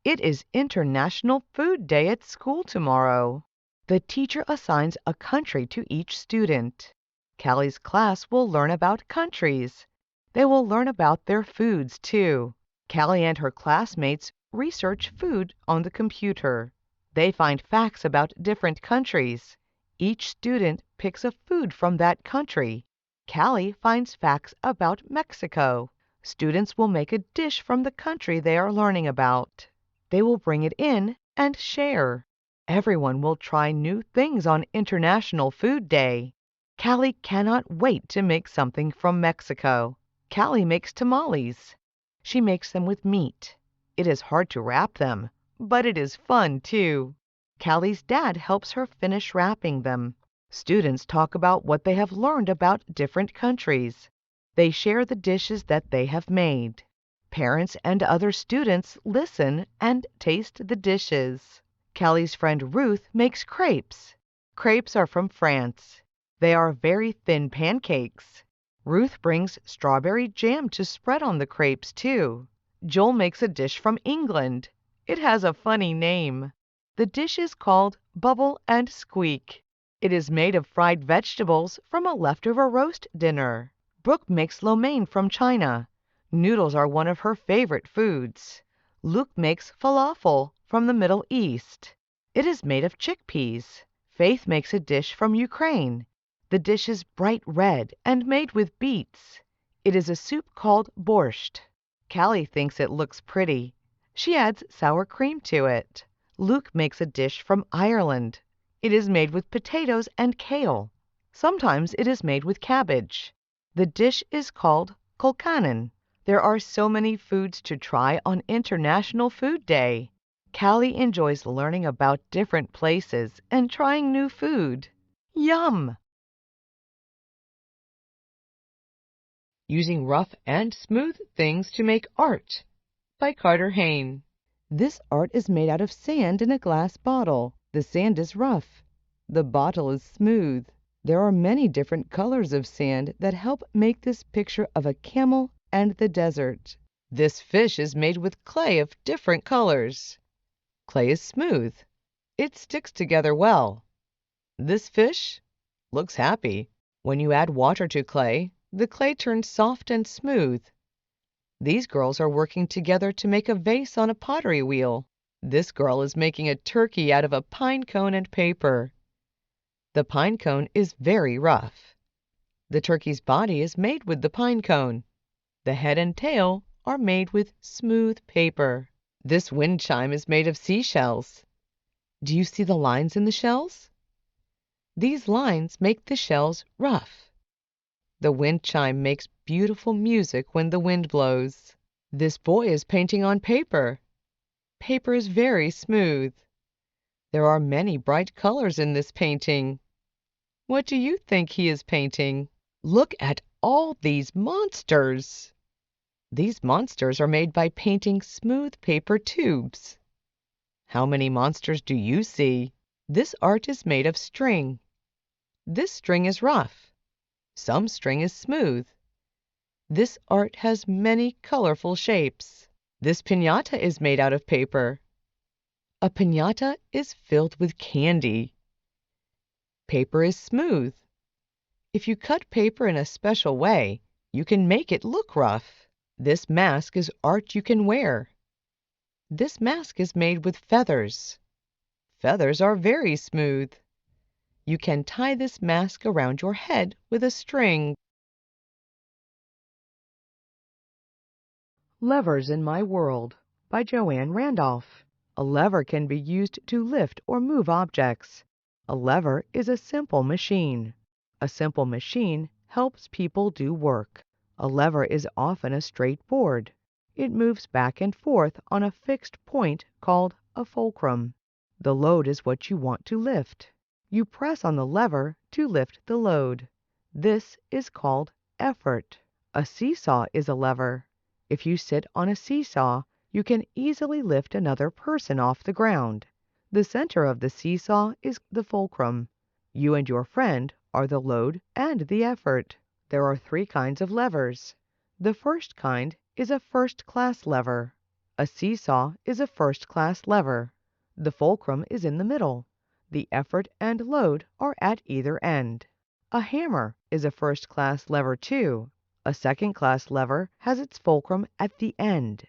It is International Food Day at school tomorrow. The teacher assigns a country to each student. Callie's class will learn about countries. They will learn about their foods, too. Callie and her classmates research food on the computer. They find facts about different countries. Each student picks a food from that country. Callie finds facts about Mexico. Students will make a dish from the country they are learning about. They will bring it in and share. Everyone will try new things on International Food Day. Callie cannot wait to make something from Mexico. Callie makes tamales. She makes them with meat. It is hard to wrap them, but it is fun too. Callie's dad helps her finish wrapping them. Students talk about what they have learned about different countries. They share the dishes that they have made. Parents and other students listen and taste the dishes. Callie's friend Ruth makes crepes. Crepes are from France. They are very thin pancakes. Ruth brings strawberry jam to spread on the crepes, too. Joel makes a dish from England. It has a funny name. The dish is called Bubble and Squeak. It is made of fried vegetables from a leftover roast dinner. Brooke makes lo mein from China. Noodles are one of her favorite foods. Luke makes falafel from the Middle East. It is made of chickpeas. Faith makes a dish from Ukraine. The dish is bright red and made with beets. It is a soup called borscht. Callie thinks it looks pretty. She adds sour cream to it. Luke makes a dish from Ireland. It is made with potatoes and kale. Sometimes it is made with cabbage. The dish is called colcannon. There are so many foods to try on International Food Day. Callie enjoys learning about different places and trying new food. Yum! Using Rough and Smooth Things to Make Art by Carter Hayne. This art is made out of sand in a glass bottle. The sand is rough. The bottle is smooth. There are many different colors of sand that help make this picture of a camel and the desert. This fish is made with clay of different colors. Clay is smooth. It sticks together well. This fish looks happy. When you add water to clay, the clay turns soft and smooth. These girls are working together to make a vase on a pottery wheel. This girl is making a turkey out of a pine cone and paper. The pine cone is very rough. The turkey's body is made with the pine cone. The head and tail are made with smooth paper. This wind chime is made of seashells. Do you see the lines in the shells? These lines make the shells rough. The wind chime makes beautiful music when the wind blows. This boy is painting on paper. Paper is very smooth. There are many bright colors in this painting. What do you think he is painting? Look at all these monsters. These monsters are made by painting smooth paper tubes. How many monsters do you see? This art is made of string. This string is rough. Some string is smooth. This art has many colorful shapes. This piñata is made out of paper. A piñata is filled with candy. Paper is smooth. If you cut paper in a special way, you can make it look rough. This mask is art you can wear. This mask is made with feathers. Feathers are very smooth. You can tie this mask around your head with a string. Levers in My World by Joanne Randolph. A lever can be used to lift or move objects. A lever is a simple machine. A simple machine helps people do work. A lever is often a straight board. It moves back and forth on a fixed point called a fulcrum. The load is what you want to lift. You press on the lever to lift the load. This is called effort. A seesaw is a lever. If you sit on a seesaw, you can easily lift another person off the ground. The center of the seesaw is the fulcrum. You and your friend are the load and the effort. There are 3 kinds of levers. The first kind is a first-class lever. A seesaw is a first-class lever. The fulcrum is in the middle. The effort and load are at either end. A hammer is a first-class lever too. A second-class lever has its fulcrum at the end.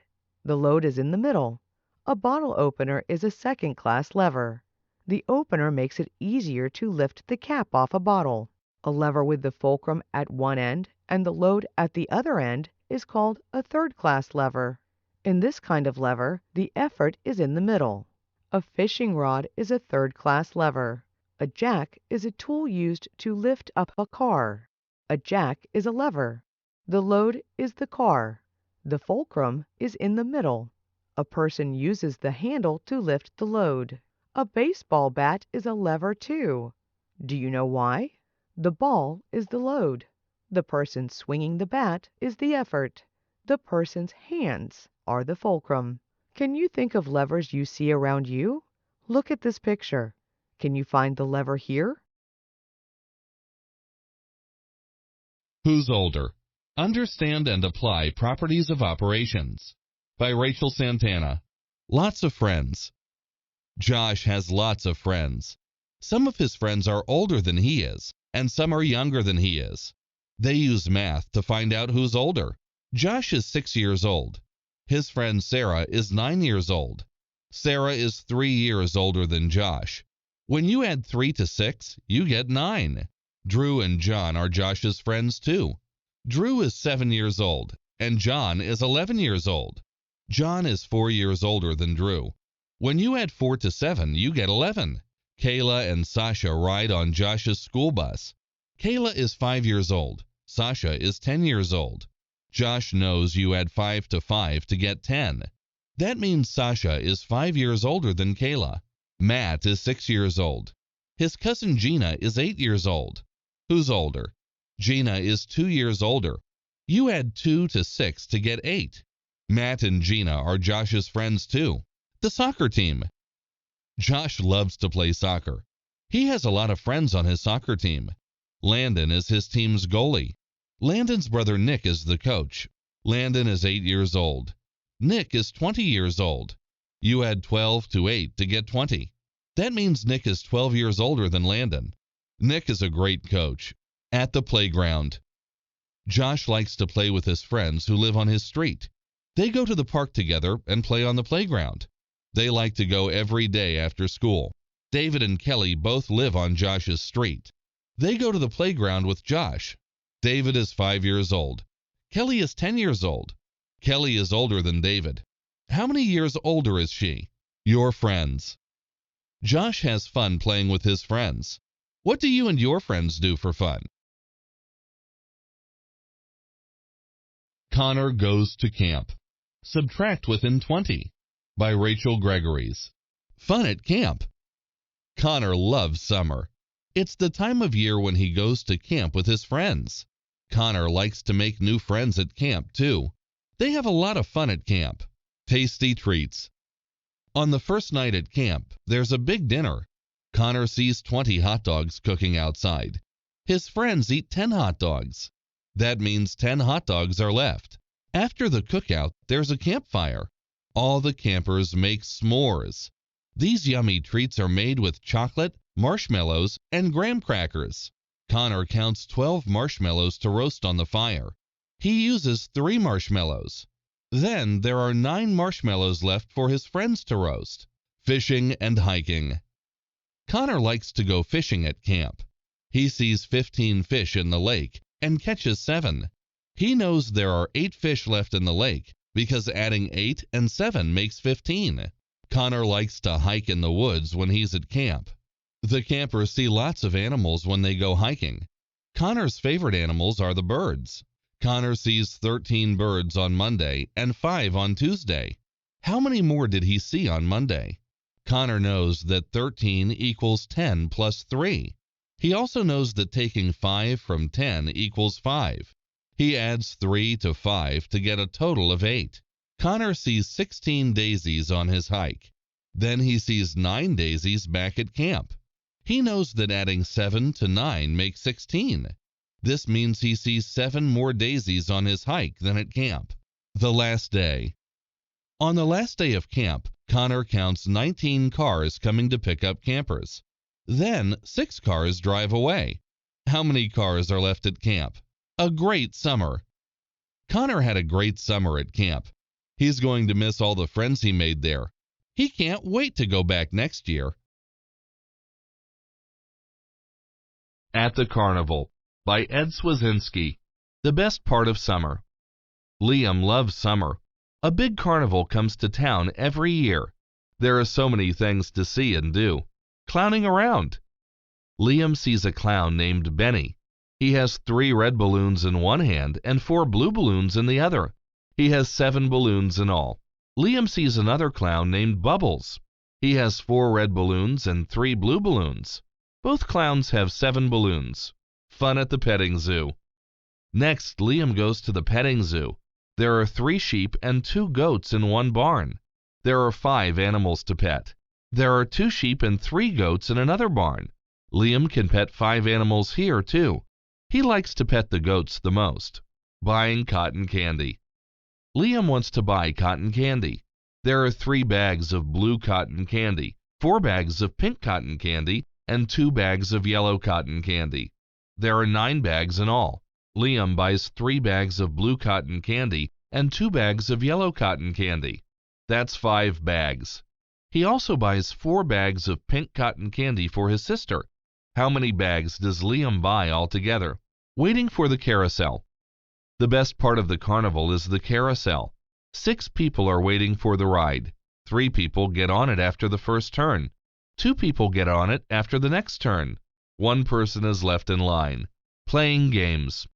The load is in the middle. A bottle opener is a second-class lever. The opener makes it easier to lift the cap off a bottle. A lever with the fulcrum at one end and the load at the other end is called a third-class lever. In this kind of lever, the effort is in the middle. A fishing rod is a third-class lever. A jack is a tool used to lift up a car. A jack is a lever. The load is the car. The fulcrum is in the middle. A person uses the handle to lift the load. A baseball bat is a lever too. Do you know why? The ball is the load. The person swinging the bat is the effort. The person's hands are the fulcrum. Can you think of levers you see around you? Look at this picture. Can you find the lever here? Who's older? Understand and apply properties of operations. By Rachel Santana. Lots of friends. Josh has lots of friends. Some of his friends are older than he is, and some are younger than he is. They use math to find out who's older. Josh is 6 years old. His friend Sarah is 9 years old. Sarah is 3 years older than Josh. When you add 3 to 6, you get 9. Drew and John are Josh's friends too. Drew is 7 years old, and John is 11 years old. John is 4 years older than Drew. When you add 4 to 7, you get 11. Kayla and Sasha ride on Josh's school bus. Kayla is 5 years old. Sasha is 10 years old. Josh knows you add 5 to 5 to get 10. That means Sasha is 5 years older than Kayla. Matt is 6 years old. His cousin Gina is 8 years old. Who's older? Gina is 2 years older. You add 2 to 6 to get 8. Matt and Gina are Josh's friends too. The soccer team. Josh loves to play soccer. He has a lot of friends on his soccer team. Landon is his team's goalie. Landon's brother Nick is the coach. Landon is 8 years old. Nick is 20 years old. You add 12 to 8 to get 20. That means Nick is 12 years older than Landon. Nick is a great coach. At the playground. Josh likes to play with his friends who live on his street. They go to the park together and play on the playground. They like to go every day after school. David and Kelly both live on Josh's street. They go to the playground with Josh. David is 5 years old. Kelly is 10 years old. Kelly is older than David. How many years older is she? Your friends. Josh has fun playing with his friends. What do you and your friends do for fun? Connor Goes to Camp. Subtract within 20. By Rachel Gregories. Fun at camp. Connor loves summer. It's the time of year when he goes to camp with his friends. Connor likes to make new friends at camp, too. They have a lot of fun at camp. Tasty treats. On the first night at camp, there's a big dinner. Connor sees 20 hot dogs cooking outside. His friends eat 10 hot dogs. That means 10 hot dogs are left. After the cookout, there's a campfire. All the campers make s'mores. These yummy treats are made with chocolate, marshmallows, and graham crackers. Connor counts 12 marshmallows to roast on the fire. He uses 3 marshmallows. Then there are 9 marshmallows left for his friends to roast. Fishing and hiking. Connor likes to go fishing at camp. He sees 15 fish in the lake and catches 7. He knows there are 8 fish left in the lake because adding 8 and 7 makes 15. Connor likes to hike in the woods when he's at camp. The campers see lots of animals when they go hiking. Connor's favorite animals are the birds. Connor sees 13 birds on Monday and 5 on Tuesday. How many more did he see on Monday? Connor knows that 13 equals 10 plus 3. He also knows that taking 5 from 10 equals 5. He adds 3 to 5 to get a total of 8. Connor sees 16 daisies on his hike. Then he sees 9 daisies back at camp. He knows that adding 7 to 9 makes 16. This means he sees 7 more daisies on his hike than at camp. The last day. On the last day of camp, Connor counts 19 cars coming to pick up campers. Then 6 cars drive away. How many cars are left at camp? A great summer. Connor had a great summer at camp. He's going to miss all the friends he made there. He can't wait to go back next year. At the Carnival by Ed Swazinski. The best part of summer. Liam loves summer. A big carnival comes to town every year. There are so many things to see and do. Clowning around. Liam sees a clown named Benny. He has 3 red balloons in one hand and 4 blue balloons in the other. He has 7 balloons in all. Liam sees another clown named Bubbles. He has 4 red balloons and 3 blue balloons. Both clowns have 7 balloons. Fun at the petting zoo. Next, Liam goes to the petting zoo. There are 3 sheep and 2 goats in one barn. There are 5 animals to pet. There are 2 sheep and 3 goats in another barn. Liam can pet 5 animals here, too. He likes to pet the goats the most. Buying cotton candy. Liam wants to buy cotton candy. There are 3 bags of blue cotton candy, 4 bags of pink cotton candy, and 2 bags of yellow cotton candy. There are 9 bags in all. Liam buys 3 bags of blue cotton candy and 2 bags of yellow cotton candy. That's 5 bags. He also buys 4 bags of pink cotton candy for his sister. How many bags does Liam buy altogether? Waiting for the carousel. The best part of the carnival is the carousel. 6 people are waiting for the ride. 3 people get on it after the first turn. 2 people get on it after the next turn. 1 person is left in line. Playing games.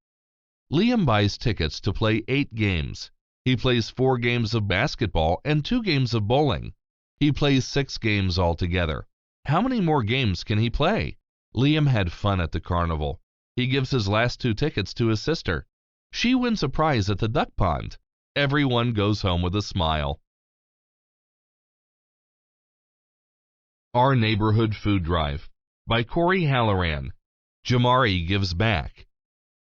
Liam buys tickets to play 8 games. He plays 4 games of basketball and 2 games of bowling. He plays 6 games altogether. How many more games can he play? Liam had fun at the carnival. He gives his last 2 tickets to his sister. She wins a prize at the duck pond. Everyone goes home with a smile. Our Neighborhood Food Drive by Corey Halloran. Jamari gives back.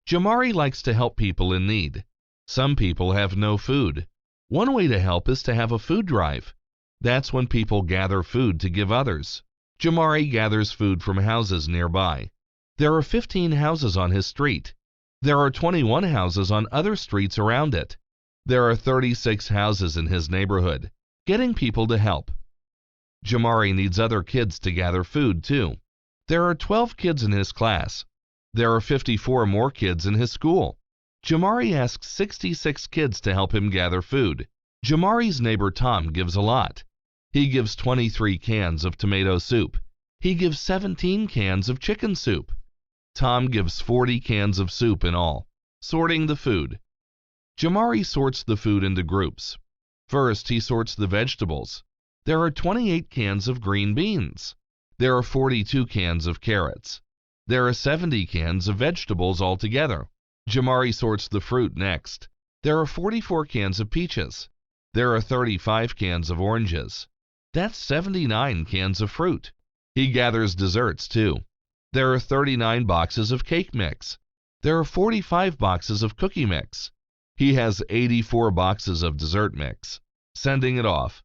Jamari likes to help people in need. Some people have no food. One way to help is to have a food drive. That's when people gather food to give others. Jamari gathers food from houses nearby. There are 15 houses on his street. There are 21 houses on other streets around it. There are 36 houses in his neighborhood. Getting people to help. Jamari needs other kids to gather food, too. There are 12 kids in his class. There are 54 more kids in his school. Jamari asks 66 kids to help him gather food. Jamari's neighbor Tom gives a lot. He gives 23 cans of tomato soup. He gives 17 cans of chicken soup. Tom gives 40 cans of soup in all. Sorting the food. Jamari sorts the food into groups. First, he sorts the vegetables. There are 28 cans of green beans. There are 42 cans of carrots. There are 70 cans of vegetables altogether. Jamari sorts the fruit next. There are 44 cans of peaches. There are 35 cans of oranges. That's 79 cans of fruit. He gathers desserts, too. There are 39 boxes of cake mix. There are 45 boxes of cookie mix. He has 84 boxes of dessert mix. Sending it off.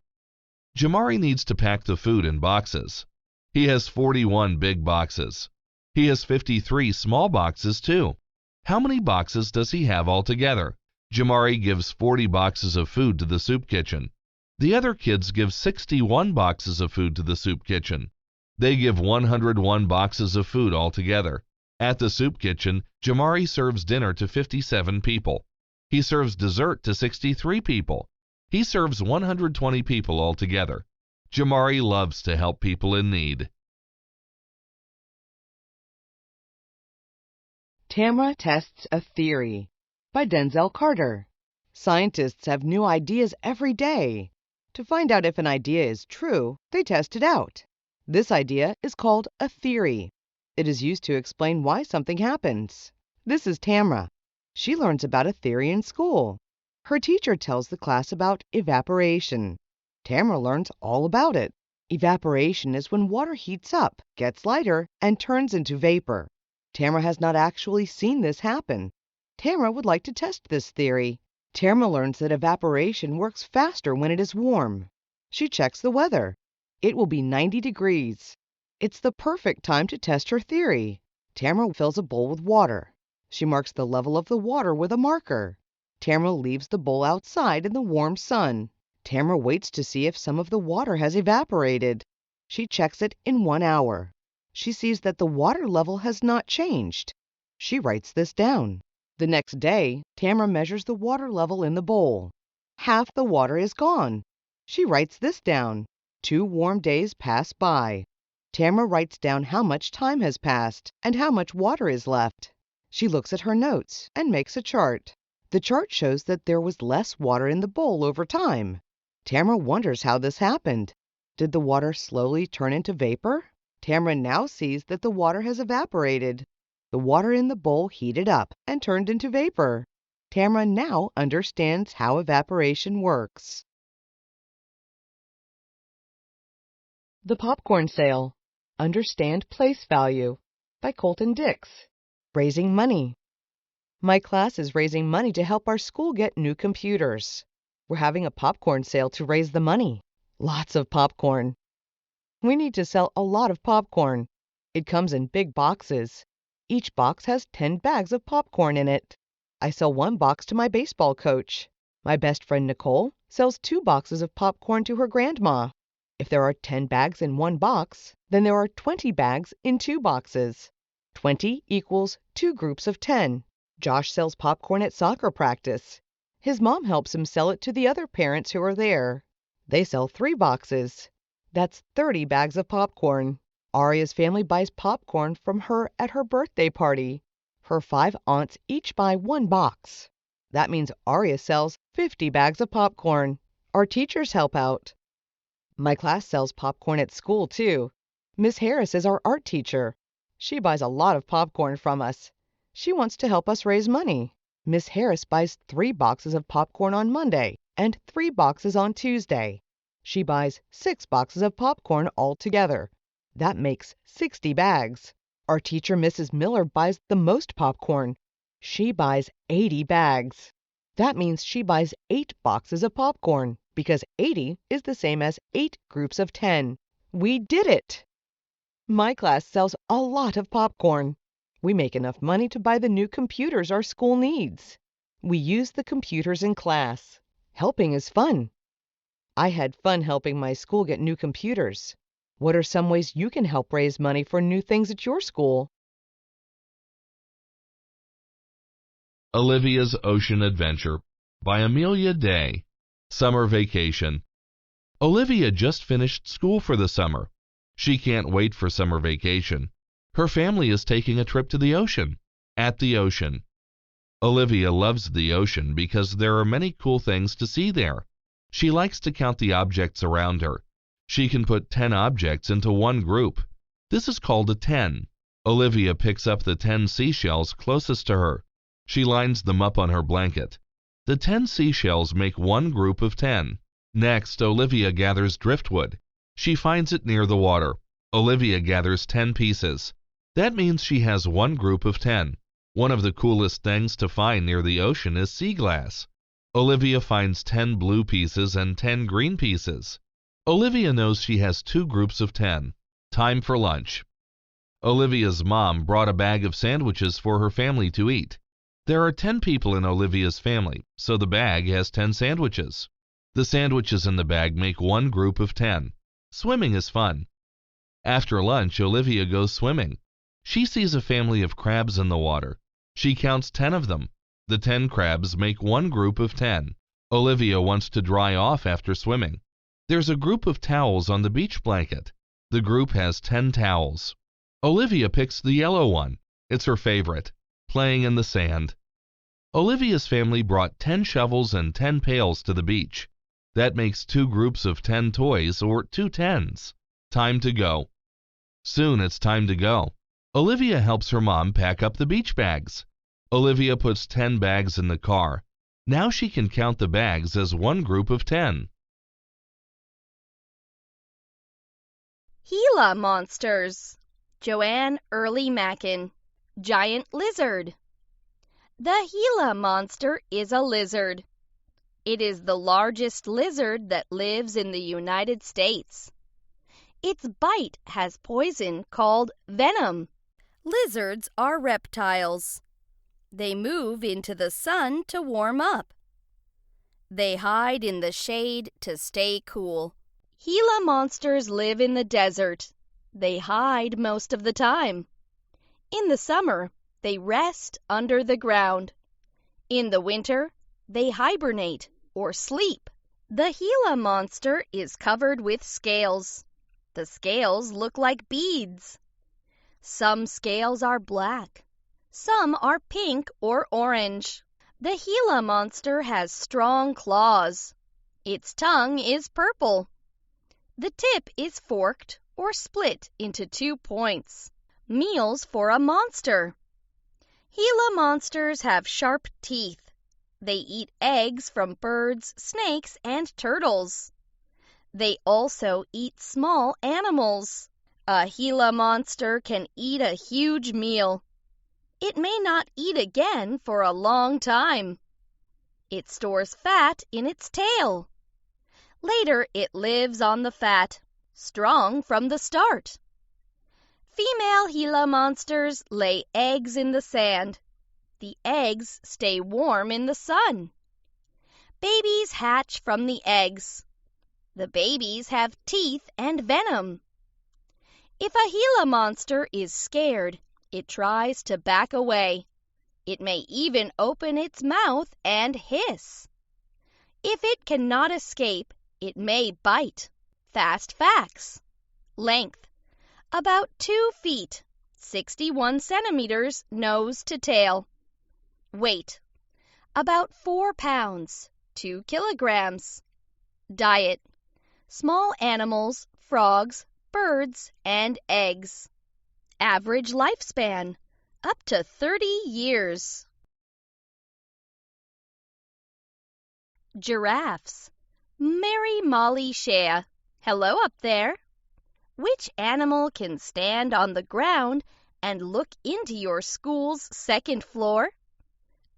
Jamari needs to pack the food in boxes. He has 41 big boxes. He has 53 small boxes, too. How many boxes does he have altogether? Jamari gives 40 boxes of food to the soup kitchen. The other kids give 61 boxes of food to the soup kitchen. They give 101 boxes of food altogether. At the soup kitchen, Jamari serves dinner to 57 people. He serves dessert to 63 people. He serves 120 people altogether. Jamari loves to help people in need. Tamra tests a theory by Denzel Carter. Scientists have new ideas every day. To find out if an idea is true, they test it out. This idea is called a theory. It is used to explain why something happens. This is Tamra. She learns about a theory in school. Her teacher tells the class about evaporation. Tamra learns all about it. Evaporation is when water heats up, gets lighter, and turns into vapor. Tamra has not actually seen this happen. Tamra would like to test this theory. Tamra learns that evaporation works faster when it is warm. She checks the weather. It will be 90 degrees. It's the perfect time to test her theory. Tamra fills a bowl with water. She marks the level of the water with a marker. Tamra leaves the bowl outside in the warm sun. Tamra waits to see if some of the water has evaporated. She checks it in 1 hour. She sees that the water level has not changed. She writes this down. The next day, Tamra measures the water level in the bowl. Half the water is gone. She writes this down. 2 warm days pass by. Tamra writes down how much time has passed and how much water is left. She looks at her notes and makes a chart. The chart shows that there was less water in the bowl over time. Tamra wonders how this happened. Did the water slowly turn into vapor? Tamra now sees that the water has evaporated. The water in the bowl heated up and turned into vapor. Tamra now understands how evaporation works. The Popcorn Sale. Understand Place Value by Colton Dix. Raising money. My class is raising money to help our school get new computers. We're having a popcorn sale to raise the money. Lots of popcorn. We need to sell a lot of popcorn. It comes in big boxes. Each box has 10 bags of popcorn in it. I sell 1 box to my baseball coach. My best friend Nicole sells 2 boxes of popcorn to her grandma. If there are 10 bags in 1 box, then there are 20 bags in 2 boxes. 20 equals 2 groups of 10. Josh sells popcorn at soccer practice. His mom helps him sell it to the other parents who are there. They sell 3 boxes. That's 30 bags of popcorn. Aria's family buys popcorn from her at her birthday party. Her 5 aunts each buy 1 box. That means Aria sells 50 bags of popcorn. Our teachers help out. My class sells popcorn at school, too. Miss Harris is our art teacher. She buys a lot of popcorn from us. She wants to help us raise money. Miss Harris buys 3 boxes of popcorn on Monday and 3 boxes on Tuesday. She buys 6 boxes of popcorn altogether. That makes 60 bags. Our teacher, Mrs. Miller, buys the most popcorn. She buys 80 bags. That means she buys 8 boxes of popcorn, because 80 is the same as 8 groups of 10. We did it! My class sells a lot of popcorn. We make enough money to buy the new computers our school needs. We use the computers in class. Helping is fun. I had fun helping my school get new computers. What are some ways you can help raise money for new things at your school? Olivia's Ocean Adventure by Amelia Day. Summer Vacation. Olivia just finished school for the summer. She can't wait for summer vacation. Her family is taking a trip to the ocean. At the ocean. Olivia loves the ocean because there are many cool things to see there. She likes to count the objects around her. She can put 10 objects into one group. This is called a 10. Olivia picks up the 10 seashells closest to her. She lines them up on her blanket. The 10 seashells make one group of 10. Next, Olivia gathers driftwood. She finds it near the water. Olivia gathers 10 pieces. That means she has one group of 10. One of the coolest things to find near the ocean is sea glass. Olivia finds 10 blue pieces and 10 green pieces. Olivia knows she has 2 groups of 10. Time for lunch. Olivia's mom brought a bag of sandwiches for her family to eat. There are 10 people in Olivia's family, so the bag has 10 sandwiches. The sandwiches in the bag make one group of 10. Swimming is fun. After lunch, Olivia goes swimming. She sees a family of crabs in the water. She counts 10 of them. The 10 crabs make one group of 10. Olivia wants to dry off after swimming. There's a group of towels on the beach blanket. The group has 10 towels. Olivia picks the yellow one. It's her favorite. Playing in the sand. Olivia's family brought 10 shovels and 10 pails to the beach. That makes 2 groups of 10 toys, or 2 tens. Time to go. Soon it's time to go. Olivia helps her mom pack up the beach bags. Olivia puts 10 bags in the car. Now she can count the bags as one group of 10. Gila monsters. Joanne Early Mackin. Giant lizard. The Gila monster is a lizard. It is the largest lizard that lives in the United States. Its bite has poison called venom. Lizards are reptiles. They move into the sun to warm up. They hide in the shade to stay cool. Gila monsters live in the desert. They hide most of the time. In the summer, they rest under the ground. In the winter, they hibernate or sleep. The Gila monster is covered with scales. The scales look like beads. Some scales are black. Some are pink or orange. The Gila monster has strong claws. Its tongue is purple. The tip is forked or split into 2 points. Meals for a monster. Gila monsters have sharp teeth. They eat eggs from birds, snakes, and turtles. They also eat small animals. A Gila monster can eat a huge meal. It may not eat again for a long time. It stores fat in its tail. Later, it lives on the fat, strong from the start. Female Gila monsters lay eggs in the sand. The eggs stay warm in the sun. Babies hatch from the eggs. The babies have teeth and venom. If a Gila monster is scared, it tries to back away. It may even open its mouth and hiss. If it cannot escape, it may bite. Fast facts. Length: about 2 feet, 61 centimeters nose to tail. Weight: about 4 pounds, 2 kilograms. Diet: small animals, frogs, birds, and eggs. Average lifespan: up to 30 years. Giraffes. Mary Molly Shea. Hello up there. Which animal can stand on the ground and look into your school's second floor?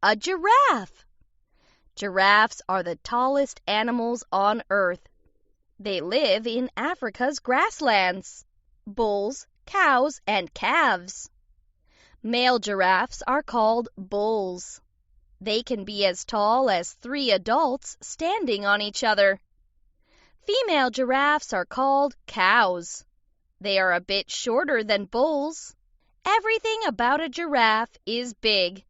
A giraffe. Giraffes are the tallest animals on Earth. They live in Africa's grasslands. Bulls, cows, and calves. Male giraffes are called bulls. They can be as tall as 3 adults standing on each other. Female giraffes are called cows. They are a bit shorter than bulls. Everything about a giraffe is big.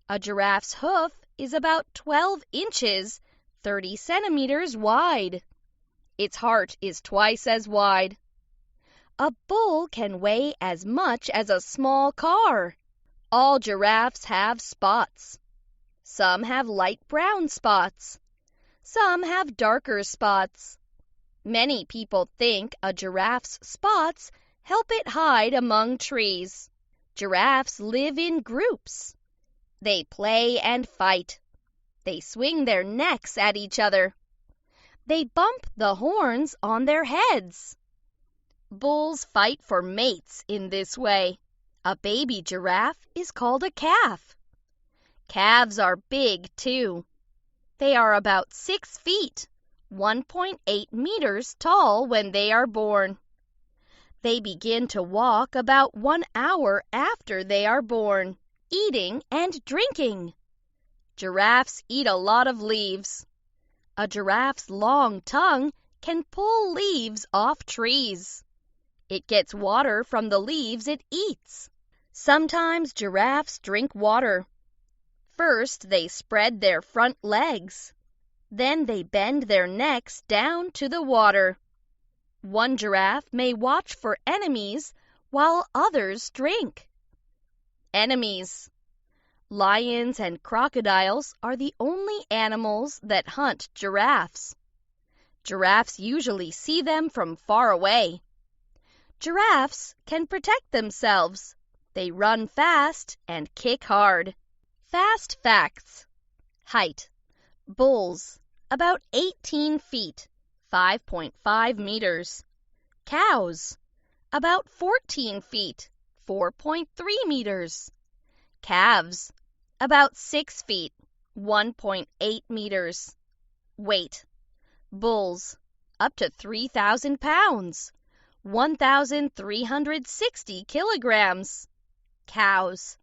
A giraffe's hoof is about 12 inches, 30 centimeters wide. Its heart is twice as wide. A bull can weigh as much as a small car. All giraffes have spots. Some have light brown spots. Some have darker spots. Many people think a giraffe's spots help it hide among trees. Giraffes live in groups. They play and fight. They swing their necks at each other. They bump the horns on their heads. Bulls fight for mates in this way. A baby giraffe is called a calf. Calves are big, too. They are about 6 feet, 1.8 meters tall when they are born. They begin to walk about 1 hour after they are born, eating and drinking. Giraffes eat a lot of leaves. A giraffe's long tongue can pull leaves off trees. It gets water from the leaves it eats. Sometimes giraffes drink water. First, they spread their front legs. Then they bend their necks down to the water. One giraffe may watch for enemies while others drink. Enemies. Lions and crocodiles are the only animals that hunt giraffes. Giraffes usually see them from far away. Giraffes can protect themselves. They run fast and kick hard. Fast facts. Height. Bulls, about 18 feet, 5.5 meters. Cows, about 14 feet, 4.3 meters. Calves, about 6 feet, 1.8 meters. Weight. Bulls, up to 3,000 pounds, 1,360 kilograms. Cows,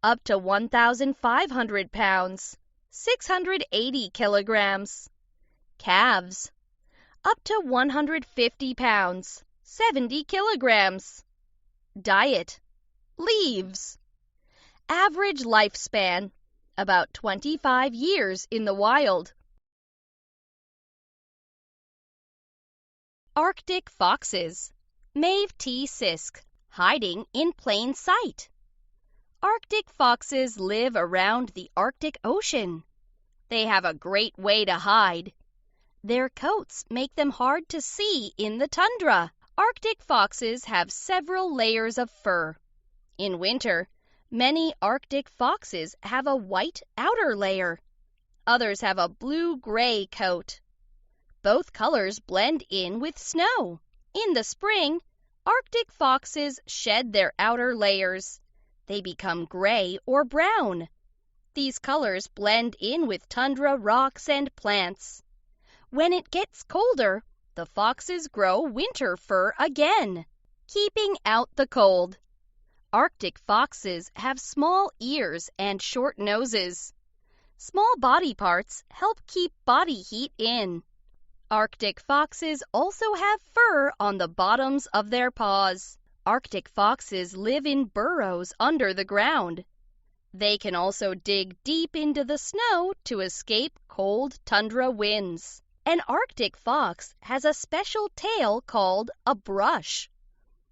up to 1,500 pounds, 680 kilograms. Calves, up to 150 pounds, 70 kilograms. Diet. Leaves. Average lifespan, about 25 years in the wild. Arctic foxes. Maeve T. Sisk, hiding in plain sight. Arctic foxes live around the Arctic Ocean. They have a great way to hide. Their coats make them hard to see in the tundra. Arctic foxes have several layers of fur. In winter, many Arctic foxes have a white outer layer. Others have a blue-gray coat. Both colors blend in with snow. In the spring, Arctic foxes shed their outer layers. They become gray or brown. These colors blend in with tundra rocks and plants. When it gets colder, the foxes grow winter fur again, keeping out the cold. Arctic foxes have small ears and short noses. Small body parts help keep body heat in. Arctic foxes also have fur on the bottoms of their paws. Arctic foxes live in burrows under the ground. They can also dig deep into the snow to escape cold tundra winds. An Arctic fox has a special tail called a brush.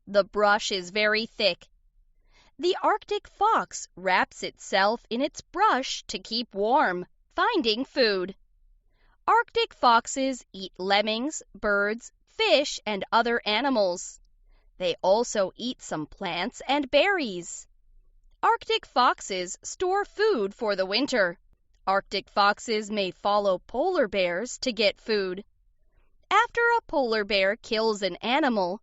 The brush is very thick. The Arctic fox wraps itself in its brush to keep warm, finding food. Arctic foxes eat lemmings, birds, fish, and other animals. They also eat some plants and berries. Arctic foxes store food for the winter. Arctic foxes may follow polar bears to get food. After a polar bear kills an animal,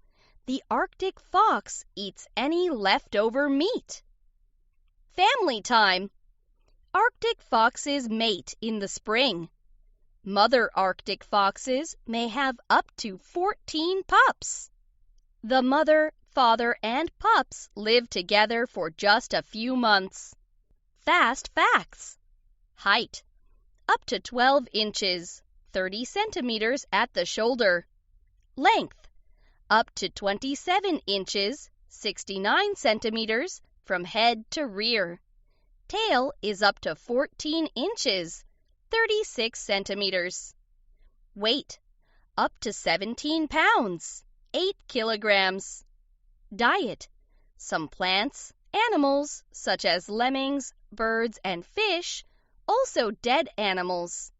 the Arctic fox eats any leftover meat. Family time. Arctic foxes mate in the spring. Mother Arctic foxes may have up to 14 pups. The mother father and pups live together for just a few months. Fast facts. Height: up to 12 inches, 30 centimeters at the shoulder. Length: up to 27 inches, 69 centimeters from head to rear. Tail is up to 14 inches, 36 centimeters. Weight: up to 17 pounds, 8 kilograms. Diet: some plants, animals such as lemmings, birds, and fish, also dead animals.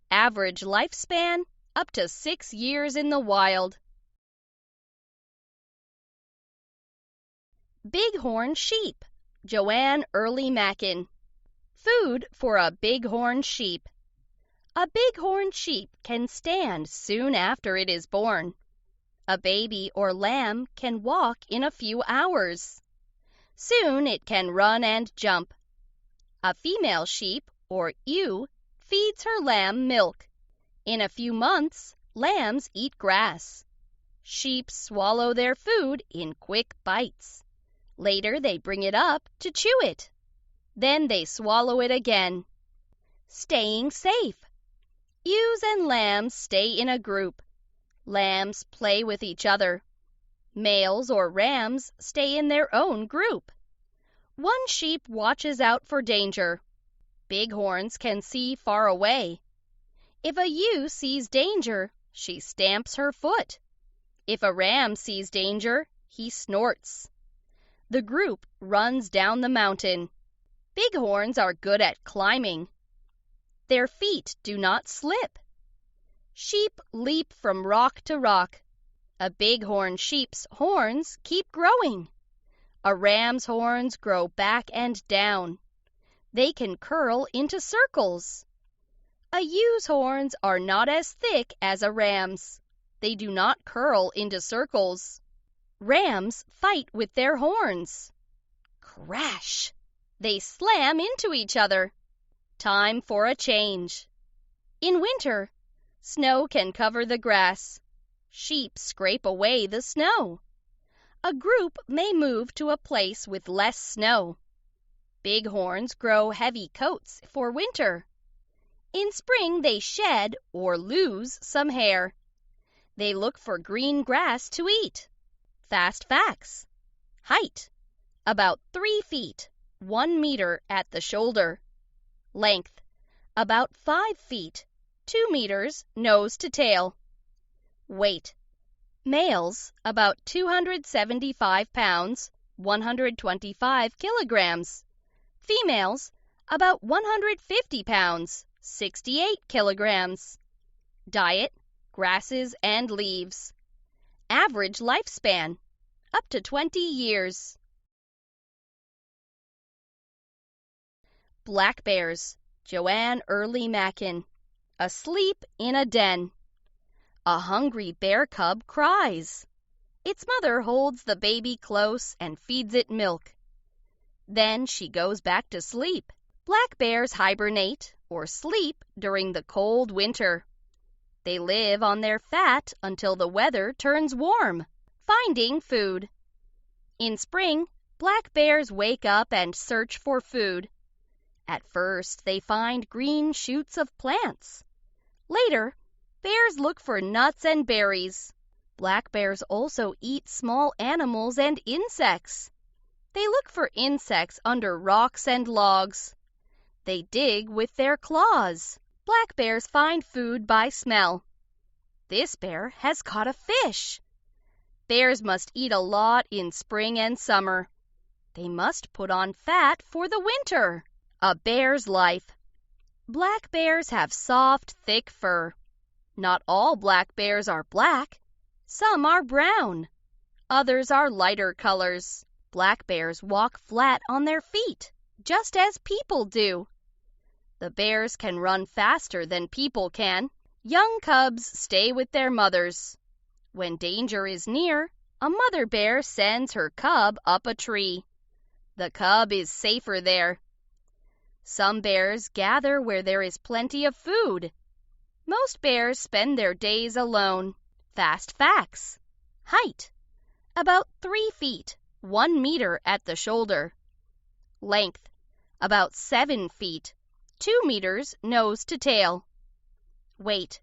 Average lifespan: up to 6 years in the wild. Bighorn sheep, Joanne Early Mackin. Food for a bighorn sheep. A bighorn sheep can stand soon after it is born. A baby or lamb can walk in a few hours. Soon it can run and jump. A female sheep, or ewe, feeds her lamb milk. In a few months, lambs eat grass. Sheep swallow their food in quick bites. Later they bring it up to chew it. Then they swallow it again. Staying safe. Ewes and lambs stay in a group. Lambs play with each other. Males or rams stay in their own group. One sheep watches out for danger. Bighorns can see far away. If a ewe sees danger, she stamps her foot. If a ram sees danger, he snorts. The group runs down the mountain. Bighorns are good at climbing. Their feet do not slip. Sheep leap from rock to rock. A bighorn sheep's horns keep growing. A ram's horns grow back and down. They can curl into circles. A ewe's horns are not as thick as a ram's. They do not curl into circles. Rams fight with their horns. Crash! They slam into each other. Time for a change. In winter, snow can cover the grass. Sheep scrape away the snow. A group may move to a place with less snow. Bighorns grow heavy coats for winter. In spring they shed or lose some hair. They look for green grass to eat. Fast facts. Height: about 3 feet, 1 meter at the shoulder. Length: about 5 feet, 2 meters nose to tail. Weight: males about 275 pounds, 125 kilograms. Females about 150 pounds, 68 kilograms. Diet: grasses and leaves. Average lifespan: up to 20 years. Black bears, Joanne Early Mackin. Asleep in a den. A hungry bear cub cries. Its mother holds the baby close and feeds it milk. Then she goes back to sleep. Black bears hibernate or sleep during the cold winter. They live on their fat until the weather turns warm, finding food. In spring, black bears wake up and search for food. At first, they find green shoots of plants. Later, bears look for nuts and berries. Black bears also eat small animals and insects. They look for insects under rocks and logs. They dig with their claws. Black bears find food by smell. This bear has caught a fish. Bears must eat a lot in spring and summer. They must put on fat for the winter. A bear's life. Black bears have soft, thick fur. Not all black bears are black. Some are brown. Others are lighter colors. Black bears walk flat on their feet, just as people do. The bears can run faster than people can. Young cubs stay with their mothers. When danger is near, a mother bear sends her cub up a tree. The cub is safer there. Some bears gather where there is plenty of food. Most bears spend their days alone. Fast facts. Height: about 3 feet, 1 meter at the shoulder. Length, about 7 feet, 2 meters nose to tail. Weight,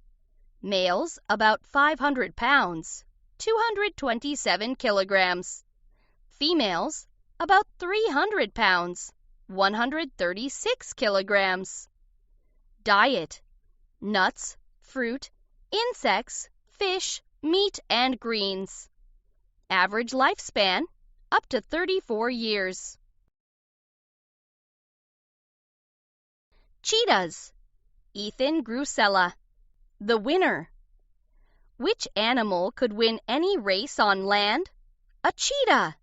males about 500 pounds, 227 kilograms. Females about 300 pounds, 136 kilograms. Diet, nuts, fruit, insects, fish, meat, and greens. Average lifespan, up to 34 years. Cheetahs. Ethan Grusella. The winner. Which animal could win any race on land? A cheetah.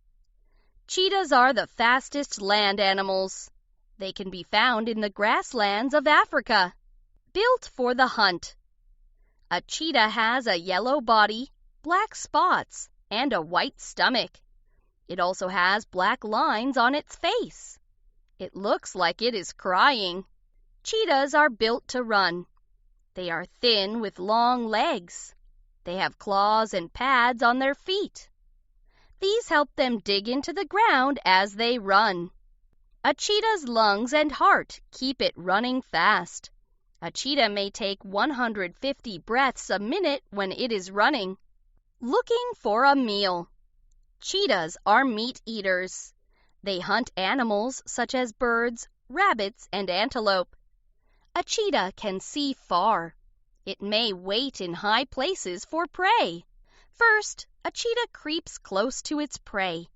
Cheetahs are the fastest land animals. They can be found in the grasslands of Africa. Built for the hunt. A cheetah has a yellow body, black spots, and a white stomach. It also has black lines on its face. It looks like it is crying. Cheetahs are built to run. They are thin with long legs. They have claws and pads on their feet. These help them dig into the ground as they run. A cheetah's lungs and heart keep it running fast. A cheetah may take 150 breaths a minute when it is running. Looking for a meal. Cheetahs are meat eaters. They hunt animals such as birds, rabbits, and antelope. A cheetah can see far. It may wait in high places for prey. First, a cheetah creeps close to its prey.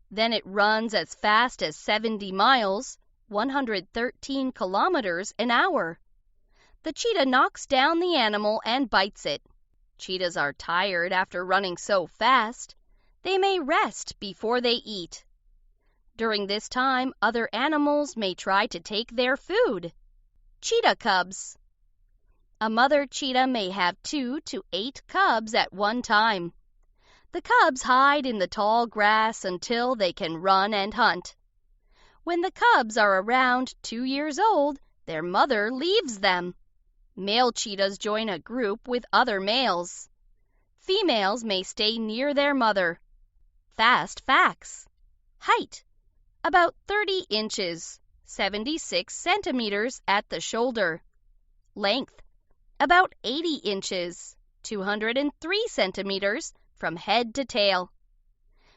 Then it runs as fast as 70 miles, 113 kilometers an hour. The cheetah knocks down the animal and bites it. Cheetahs are tired after running so fast. They may rest before they eat. During this time, other animals may try to take their food. Cheetah cubs. A mother cheetah may have 2 to 8 cubs at one time. The cubs hide in the tall grass until they can run and hunt. When the cubs are around 2 years old, their mother leaves them. Male cheetahs join a group with other males. Females may stay near their mother. Fast facts. Height, about 30 inches, 76 centimeters at the shoulder. Length, about 80 inches, 203 centimeters from head to tail.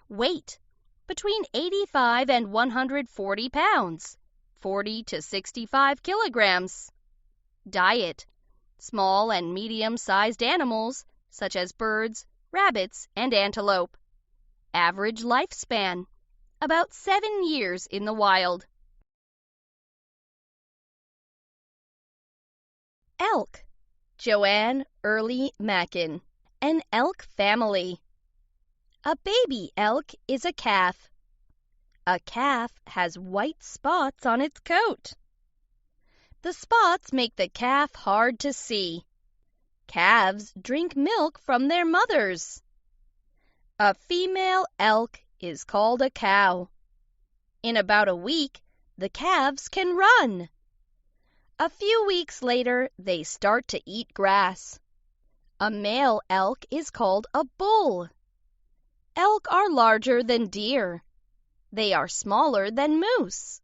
Weight, between 85 and 140 pounds, 40 to 65 kilograms. Diet, small and medium-sized animals such as birds, rabbits, and antelope. Average lifespan, about 7 years in the wild. Elk. Joanne Early Mackin. An elk family. A baby elk is a calf. A calf has white spots on its coat. The spots make the calf hard to see. Calves drink milk from their mothers. A female elk is called a cow. In about a week, the calves can run. A few weeks later, they start to eat grass. A male elk is called a bull. Elk are larger than deer. They are smaller than moose.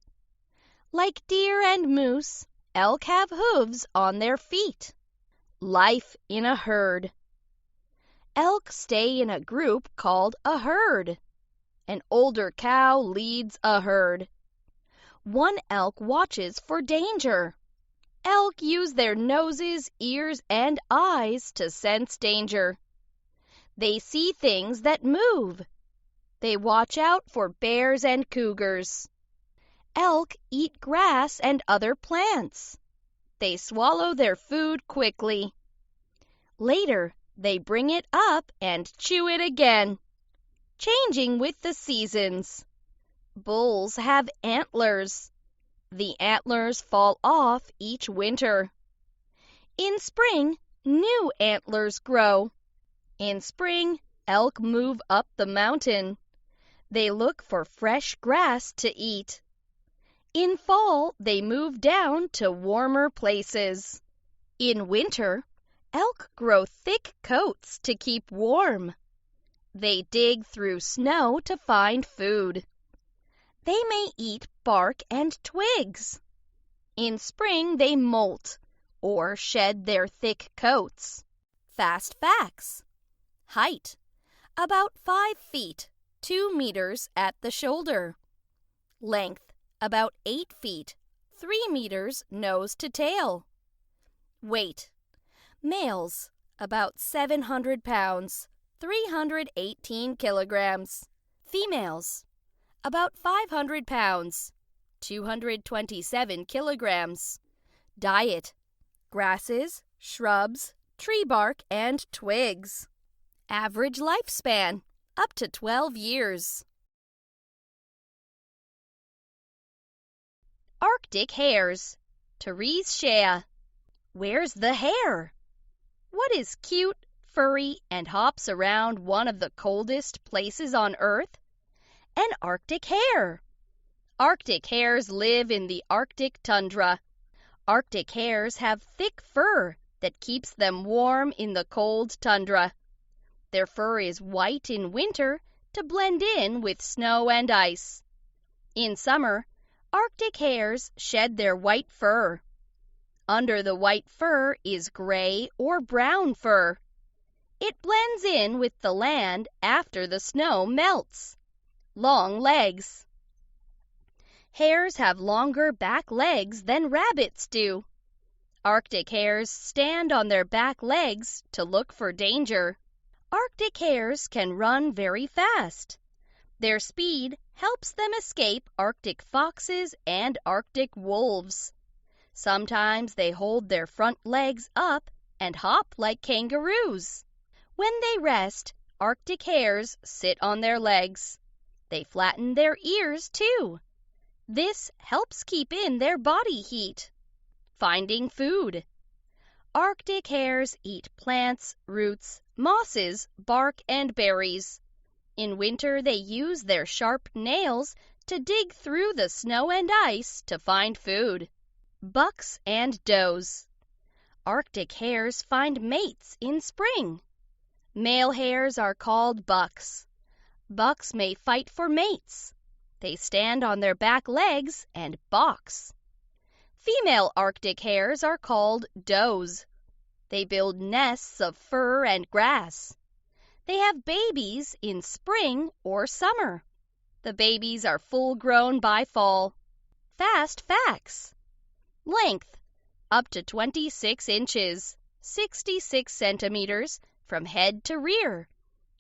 Like deer and moose, elk have hooves on their feet. Life in a herd. Elk stay in a group called a herd. An older cow leads a herd. One elk watches for danger. Elk use their noses, ears, and eyes to sense danger. They see things that move. They watch out for bears and cougars. Elk eat grass and other plants. They swallow their food quickly. Later, they bring it up and chew it again, changing with the seasons. Bulls have antlers. The antlers fall off each winter. In spring, new antlers grow. In spring, elk move up the mountain. They look for fresh grass to eat. In fall, they move down to warmer places. In winter, elk grow thick coats to keep warm. They dig through snow to find food. They may eat bark and twigs. In spring they molt or shed their thick coats. Fast facts. Height: about 5 feet, 2 meters at the shoulder. Length: about 8 feet, 3 meters nose to tail. Weight: males, about 700 pounds, 318 kilograms. Females, about 500 pounds, 227 kilograms. Diet: grasses, shrubs, tree bark, and twigs. Average lifespan: up to 12 years. Arctic hares. Raz I. Where's the hare? What is cute, furry, and hops around one of the coldest places on Earth? An Arctic hare. Arctic hares live in the Arctic tundra. Arctic hares have thick fur that keeps them warm in the cold tundra. Their fur is white in winter to blend in with snow and ice. In summer, Arctic hares shed their white fur. Under the white fur is gray or brown fur. It blends in with the land after the snow melts. Long legs. Hares have longer back legs than rabbits do. Arctic hares stand on their back legs to look for danger. Arctic hares can run very fast. Their speed helps them escape Arctic foxes and Arctic wolves. Sometimes they hold their front legs up and hop like kangaroos. When they rest, Arctic hares sit on their legs. They flatten their ears too. This helps keep in their body heat. Finding food. Arctic hares eat plants, roots, mosses, bark, and berries. In winter, they use their sharp nails to dig through the snow and ice to find food. Bucks and does. Arctic hares find mates in spring. Male hares are called bucks. Bucks may fight for mates. They stand on their back legs and box. Female Arctic hares are called does. They build nests of fur and grass. They have babies in spring or summer. The babies are full grown by fall. Fast facts. Length: up to 26 inches, 66 centimeters from head to rear.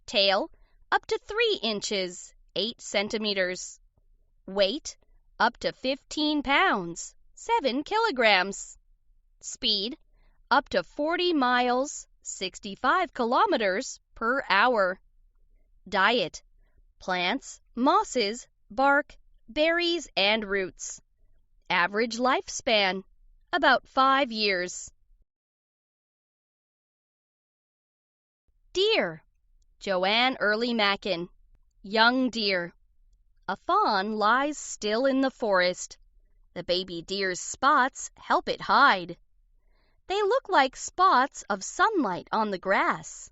Tail: up to 3 inches, 8 centimeters. Weight: up to 15 pounds, 7 kilograms. Speed: up to 40 miles, 65 kilometers per hour. Diet: plants, mosses, bark, berries, and roots. Average lifespan: about 5 years. Deer. Joanne Early Mackin. Young deer. A fawn lies still in the forest. The baby deer's spots help it hide. They look like spots of sunlight on the grass.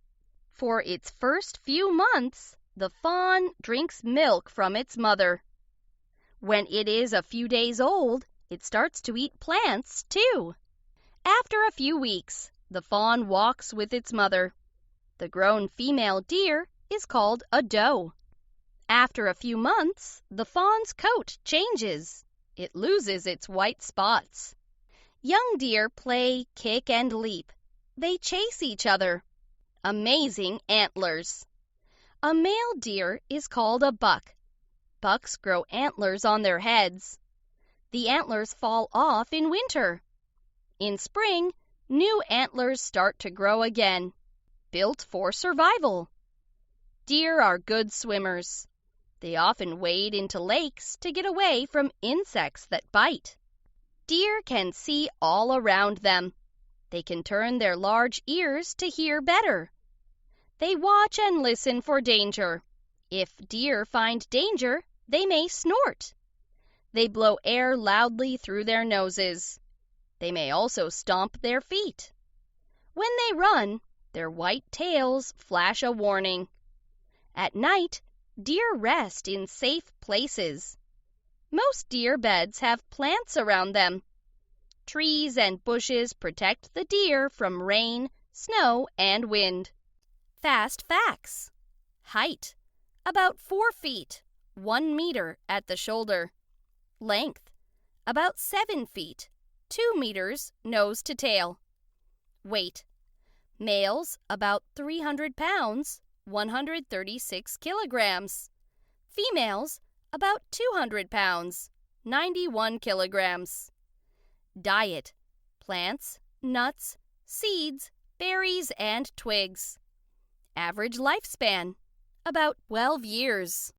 For its first few months, the fawn drinks milk from its mother. When it is a few days old, it starts to eat plants, too. After a few weeks, the fawn walks with its mother. The grown female deer is called a doe. After a few months, the fawn's coat changes. It loses its white spots. Young deer play, kick, and leap. They chase each other. Amazing antlers. A male deer is called a buck. Bucks grow antlers on their heads. The antlers fall off in winter. In spring, new antlers start to grow again. Built for survival. Deer are good swimmers. They often wade into lakes to get away from insects that bite. Deer can see all around them. They can turn their large ears to hear better. They watch and listen for danger. If deer find danger, they may snort. They blow air loudly through their noses. They may also stomp their feet. When they run, their white tails flash a warning. At night, deer rest in safe places. Most deer beds have plants around them. Trees and bushes protect the deer from rain, snow, and wind. Fast facts. Height, about 4 feet, 1 meter at the shoulder. Length, about 7 feet, 2 meters nose to tail. Weight, males about 300 pounds, 136 kilograms. Females about 200 pounds, 91 kilograms. Diet, plants, nuts, seeds, berries, and twigs. Average lifespan, about 12 years.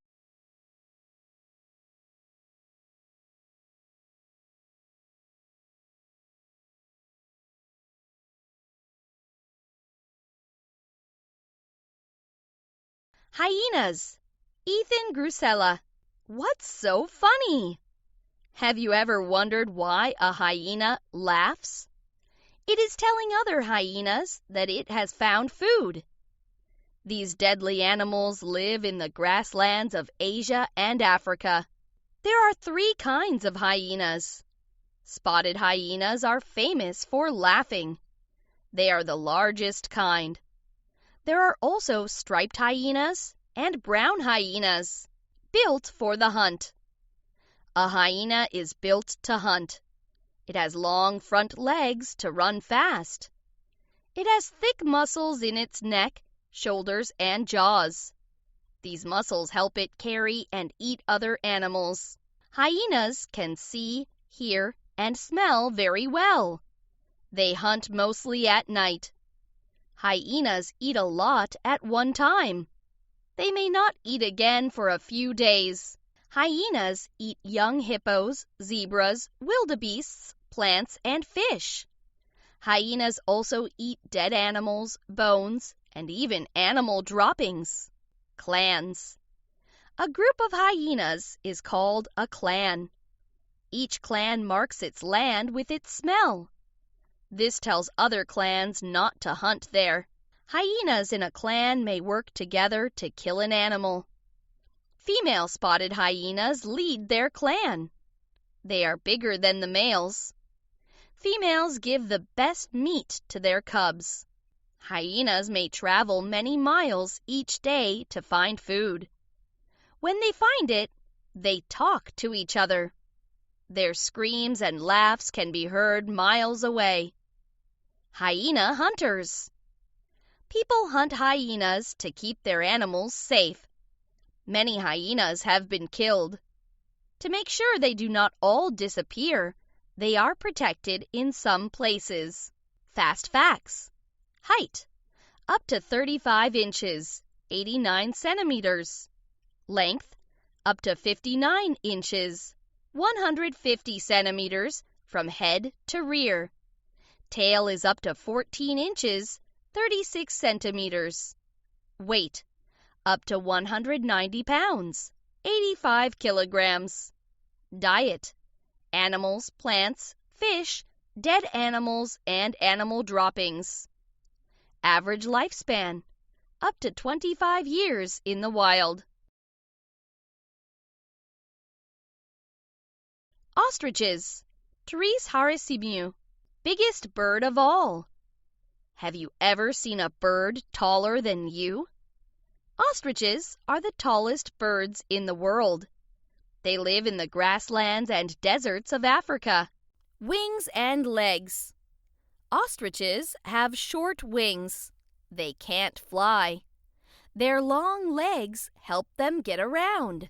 Hyenas. Ethan Grusella. What's so funny? Have you ever wondered why a hyena laughs? It is telling other hyenas that it has found food. These deadly animals live in the grasslands of Asia and Africa. There are 3 kinds of hyenas. Spotted hyenas are famous for laughing. They are the largest kind. There are also striped hyenas and brown hyenas, built for the hunt. A hyena is built to hunt. It has long front legs to run fast. It has thick muscles in its neck, shoulders, and jaws. These muscles help it carry and eat other animals. Hyenas can see, hear, and smell very well. They hunt mostly at night. Hyenas eat a lot at one time. They may not eat again for a few days. Hyenas eat young hippos, zebras, wildebeests, plants, and fish. Hyenas also eat dead animals, bones, and even animal droppings. Clans. A group of hyenas is called a clan. Each clan marks its land with its smell. This tells other clans not to hunt there. Hyenas in a clan may work together to kill an animal. Female spotted hyenas lead their clan. They are bigger than the males. Females give the best meat to their cubs. Hyenas may travel many miles each day to find food. When they find it, they talk to each other. Their screams and laughs can be heard miles away. Hyena hunters. People hunt hyenas to keep their animals safe. Many hyenas have been killed. To make sure they do not all disappear, they are protected in some places. Fast facts. Height, up to 35 inches, 89 centimeters. Length, up to 59 inches, 150 centimeters from head to rear. Tail is up to 14 inches, 36 centimeters. Weight, up to 190 pounds, 85 kilograms. Diet, animals, plants, fish, dead animals, and animal droppings. Average lifespan, up to 25 years in the wild. Ostriches. Tris harissimiu. Biggest bird of all. Have you ever seen a bird taller than you? Ostriches are the tallest birds in the world. They live in the grasslands and deserts of Africa. Wings and legs. Ostriches have short wings. They can't fly. Their long legs help them get around.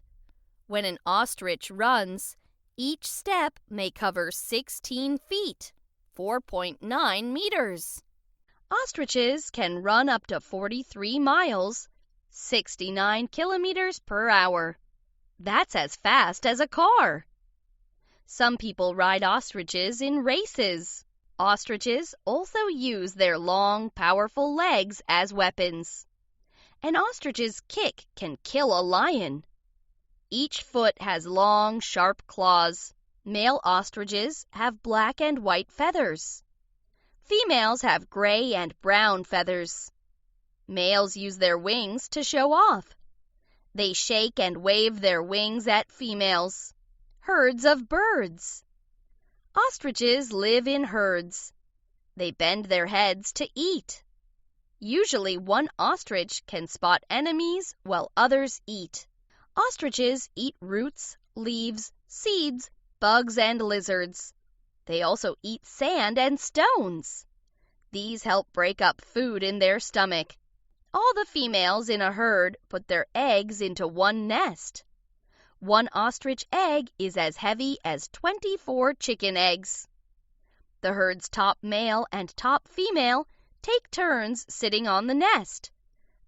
When an ostrich runs, each step may cover 16 feet, 4.9 meters. Ostriches can run up to 43 miles, 69 kilometers per hour. That's as fast as a car. Some people ride ostriches in races. Ostriches also use their long, powerful legs as weapons. An ostrich's kick can kill a lion. Each foot has long, sharp claws. Male ostriches have black and white feathers. Females have gray and brown feathers. Males use their wings to show off. They shake and wave their wings at females. Herds of birds. Ostriches live in herds. They bend their heads to eat. Usually one ostrich can spot enemies while others eat. Ostriches eat roots, leaves, seeds, bugs, and lizards. They also eat sand and stones. These help break up food in their stomach. All the females in a herd put their eggs into one nest. One ostrich egg is as heavy as 24 chicken eggs. The herd's top male and top female take turns sitting on the nest.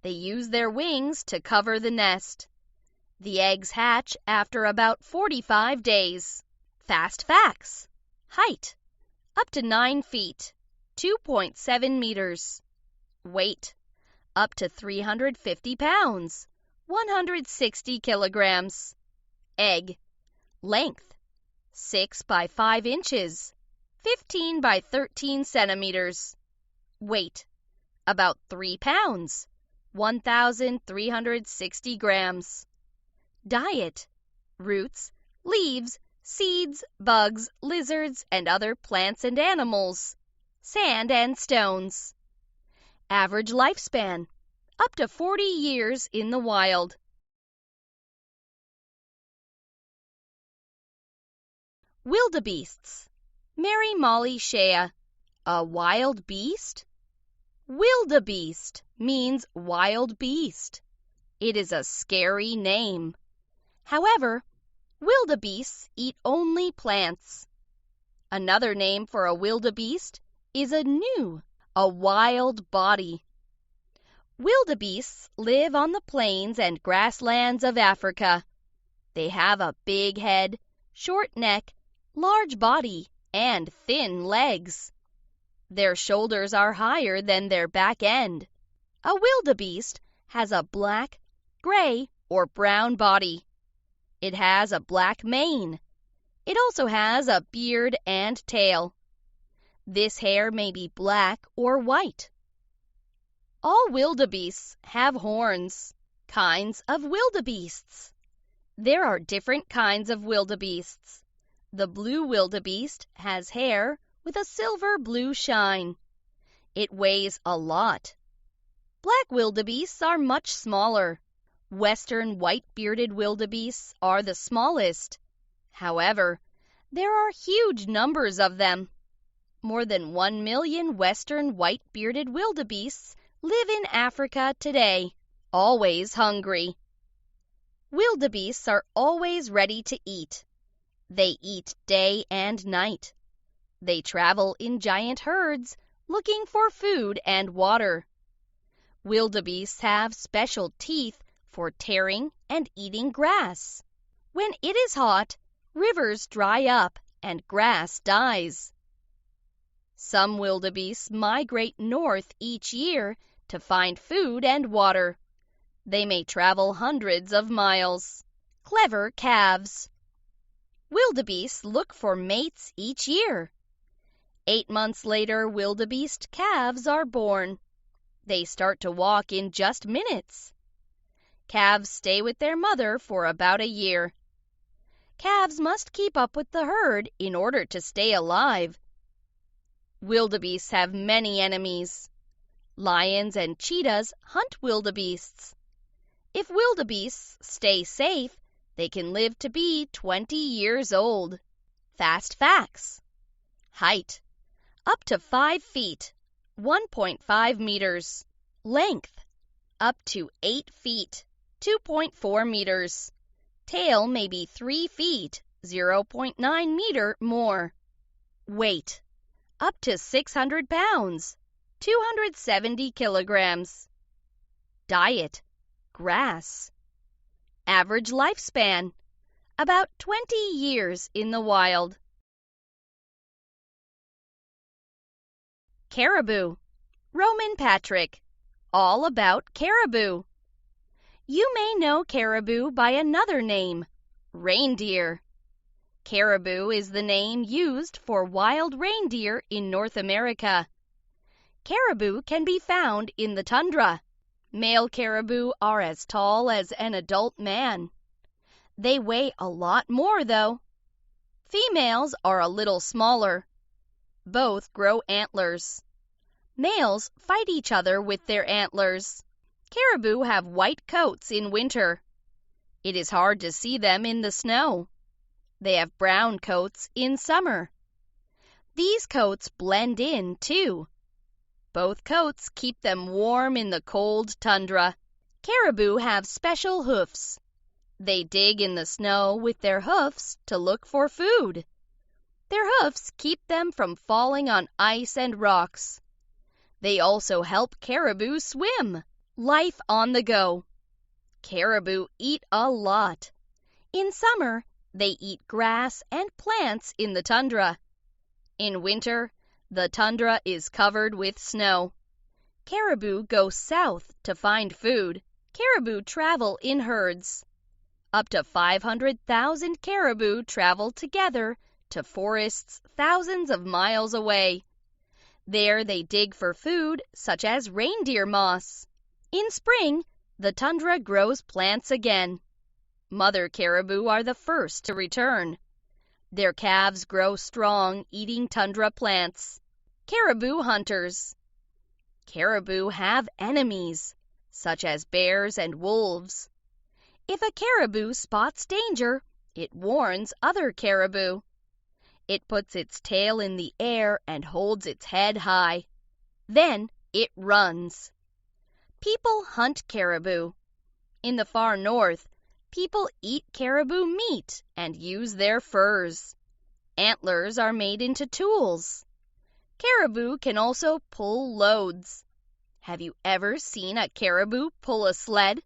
They use their wings to cover the nest. The eggs hatch after about 45 days. Fast facts. Height: up to 9 feet, 2.7 meters. Weight: up to 350 pounds, 160 kilograms. Egg: length: 6 by 5 inches, 15 by 13 centimeters. Weight: about 3 pounds, 1,360 grams. Diet: roots, leaves, seeds, bugs, lizards, and other plants and animals. Sand and stones. Average lifespan: up to 40 years in the wild. Wildebeests. Mary Molly Shea. A wild beast? Wildebeest means wild beast. It is a scary name. However, wildebeests eat only plants. Another name for a wildebeest is a gnu, a wild body. Wildebeests live on the plains and grasslands of Africa. They have a big head, short neck, large body, and thin legs. Their shoulders are higher than their back end. A wildebeest has a black, gray, or brown body. It has a black mane. It also has a beard and tail. This hair may be black or white. All wildebeests have horns. Kinds of wildebeests. There are different kinds of wildebeests. The blue wildebeest has hair with a silver-blue shine. It weighs a lot. Black wildebeests are much smaller. Western white-bearded wildebeests are the smallest. However, there are huge numbers of them. More than 1 million western white-bearded wildebeests live in Africa today, always hungry. Wildebeests are always ready to eat. They eat day and night. They travel in giant herds, looking for food and water. Wildebeests have special teeth for tearing and eating grass. When it is hot, rivers dry up and grass dies. Some wildebeests migrate north each year to find food and water. They may travel hundreds of miles. Clever calves. Wildebeests look for mates each year. 8 months later, wildebeest calves are born. They start to walk in just minutes. Calves stay with their mother for about a year. Calves must keep up with the herd in order to stay alive. Wildebeests have many enemies. Lions and cheetahs hunt wildebeests. If wildebeests stay safe, they can live to be 20 years old. Fast facts. Height: up to 5 feet, 1.5 meters. Length: up to 8 feet, 2.4 meters. Tail may be 3 feet, 0.9 meter more. Weight: up to 600 pounds, 270 kilograms. Diet: grass. Average lifespan: about 20 years in the wild. Caribou. Roman Patrick. All about caribou. You may know caribou by another name, reindeer. Caribou is the name used for wild reindeer in North America. Caribou can be found in the tundra. Male caribou are as tall as an adult man. They weigh a lot more, though. Females are a little smaller. Both grow antlers. Males fight each other with their antlers. Caribou have white coats in winter. It is hard to see them in the snow. They have brown coats in summer. These coats blend in, too. Both coats keep them warm in the cold tundra. Caribou have special hoofs. They dig in the snow with their hoofs to look for food. Their hoofs keep them from falling on ice and rocks. They also help caribou swim. Life on the go. Caribou eat a lot. In summer, they eat grass and plants in the tundra. In winter, the tundra is covered with snow. Caribou go south to find food. Caribou travel in herds. Up to 500,000 caribou travel together to forests thousands of miles away. There they dig for food, such as reindeer moss. In spring, the tundra grows plants again. Mother caribou are the first to return. Their calves grow strong eating tundra plants. Caribou hunters. Caribou have enemies, such as bears and wolves. If a caribou spots danger, it warns other caribou. It puts its tail in the air and holds its head high. Then it runs. People hunt caribou. In the far north, people eat caribou meat and use their furs. Antlers are made into tools. Caribou can also pull loads. Have you ever seen a caribou pull a sled?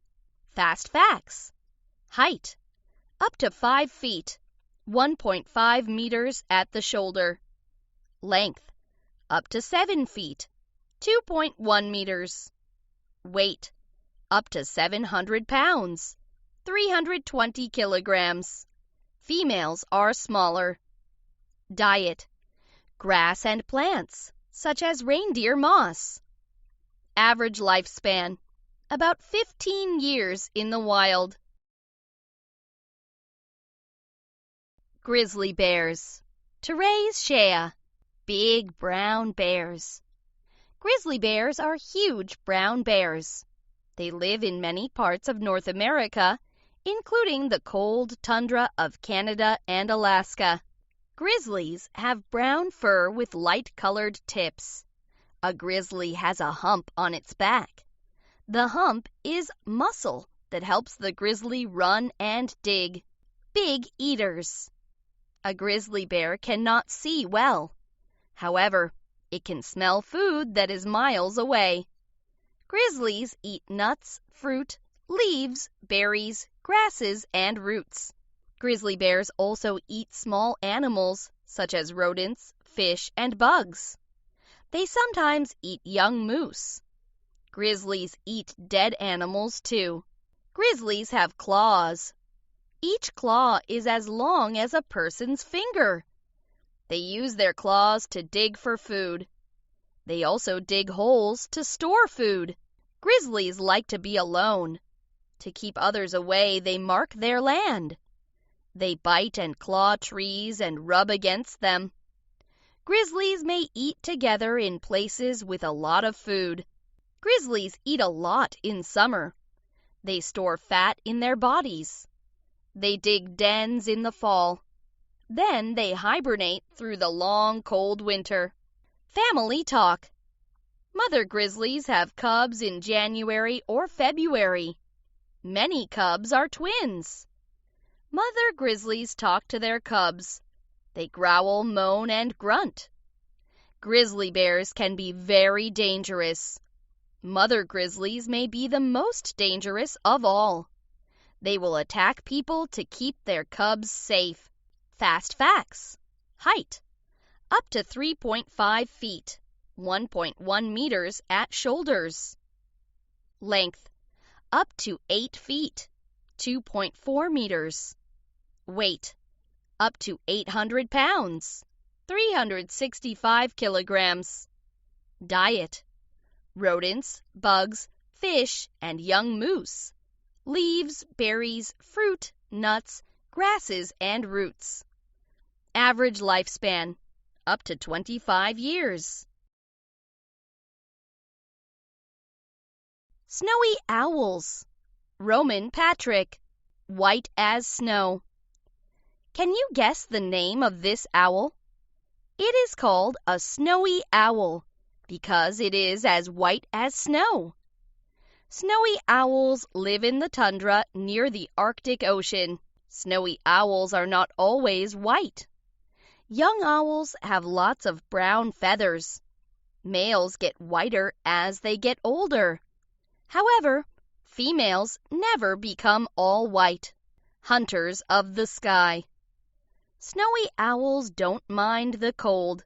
Fast facts. Height: up to 5 feet, 1.5 meters at the shoulder. Length: up to 7 feet, 2.1 meters. Weight: up to 700 pounds, 320 kilograms. Females are smaller. Diet: grass and plants, such as reindeer moss. Average lifespan: about 15 years in the wild. Grizzly bears. Therese Shea. Big brown bears. Grizzly bears are huge brown bears. They live in many parts of North America, including the cold tundra of Canada and Alaska. Grizzlies have brown fur with light-colored tips. A grizzly has a hump on its back. The hump is muscle that helps the grizzly run and dig. Big eaters. A grizzly bear cannot see well. However, it can smell food that is miles away. Grizzlies eat nuts, fruit, leaves, berries, grasses, and roots. Grizzly bears also eat small animals, such as rodents, fish, and bugs. They sometimes eat young moose. Grizzlies eat dead animals, too. Grizzlies have claws. Each claw is as long as a person's finger. They use their claws to dig for food. They also dig holes to store food. Grizzlies like to be alone. To keep others away, they mark their land. They bite and claw trees and rub against them. Grizzlies may eat together in places with a lot of food. Grizzlies eat a lot in summer. They store fat in their bodies. They dig dens in the fall. Then they hibernate through the long, cold winter. Family talk. Mother grizzlies have cubs in January or February. Many cubs are twins. Mother grizzlies talk to their cubs. They growl, moan, and grunt. Grizzly bears can be very dangerous. Mother grizzlies may be the most dangerous of all. They will attack people to keep their cubs safe. Fast facts. Height: up to 3.5 feet, 1.1 meters at shoulders. Length: up to 8 feet, 2.4 meters. Weight: up to 800 pounds, 365 kilograms. Diet: rodents, bugs, fish, and young moose, leaves, berries, fruit, nuts, grasses, and roots. Average lifespan, up to 25 years. Snowy owls. Roman Patrick, white as snow. Can you guess the name of this owl? It is called a snowy owl because it is as white as snow. Snowy owls live in the tundra near the Arctic Ocean. Snowy owls are not always white. Young owls have lots of brown feathers. Males get whiter as they get older. However, females never become all white. Hunters of the sky. Snowy owls don't mind the cold.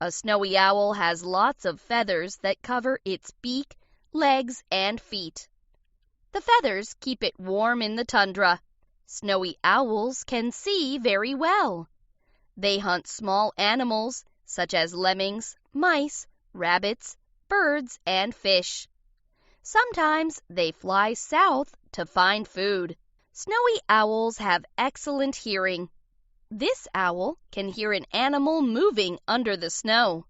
A snowy owl has lots of feathers that cover its beak, legs, and feet. The feathers keep it warm in the tundra. Snowy owls can see very well. They hunt small animals such as lemmings, mice, rabbits, birds, and fish. Sometimes they fly south to find food. Snowy owls have excellent hearing. This owl can hear an animal moving under the snow.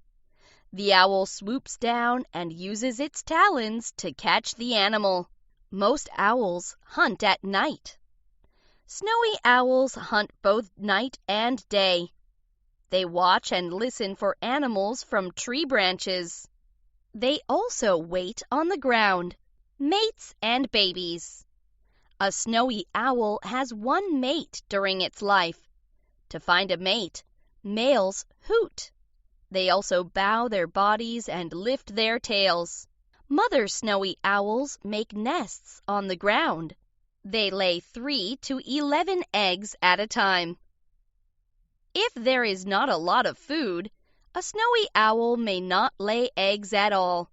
The owl swoops down and uses its talons to catch the animal. Most owls hunt at night. Snowy owls hunt both night and day. They watch and listen for animals from tree branches. They also wait on the ground, mates and babies. A snowy owl has one mate during its life. To find a mate, males hoot. They also bow their bodies and lift their tails. Mother snowy owls make nests on the ground. They lay 3 to 11 eggs at a time. If there is not a lot of food, a snowy owl may not lay eggs at all.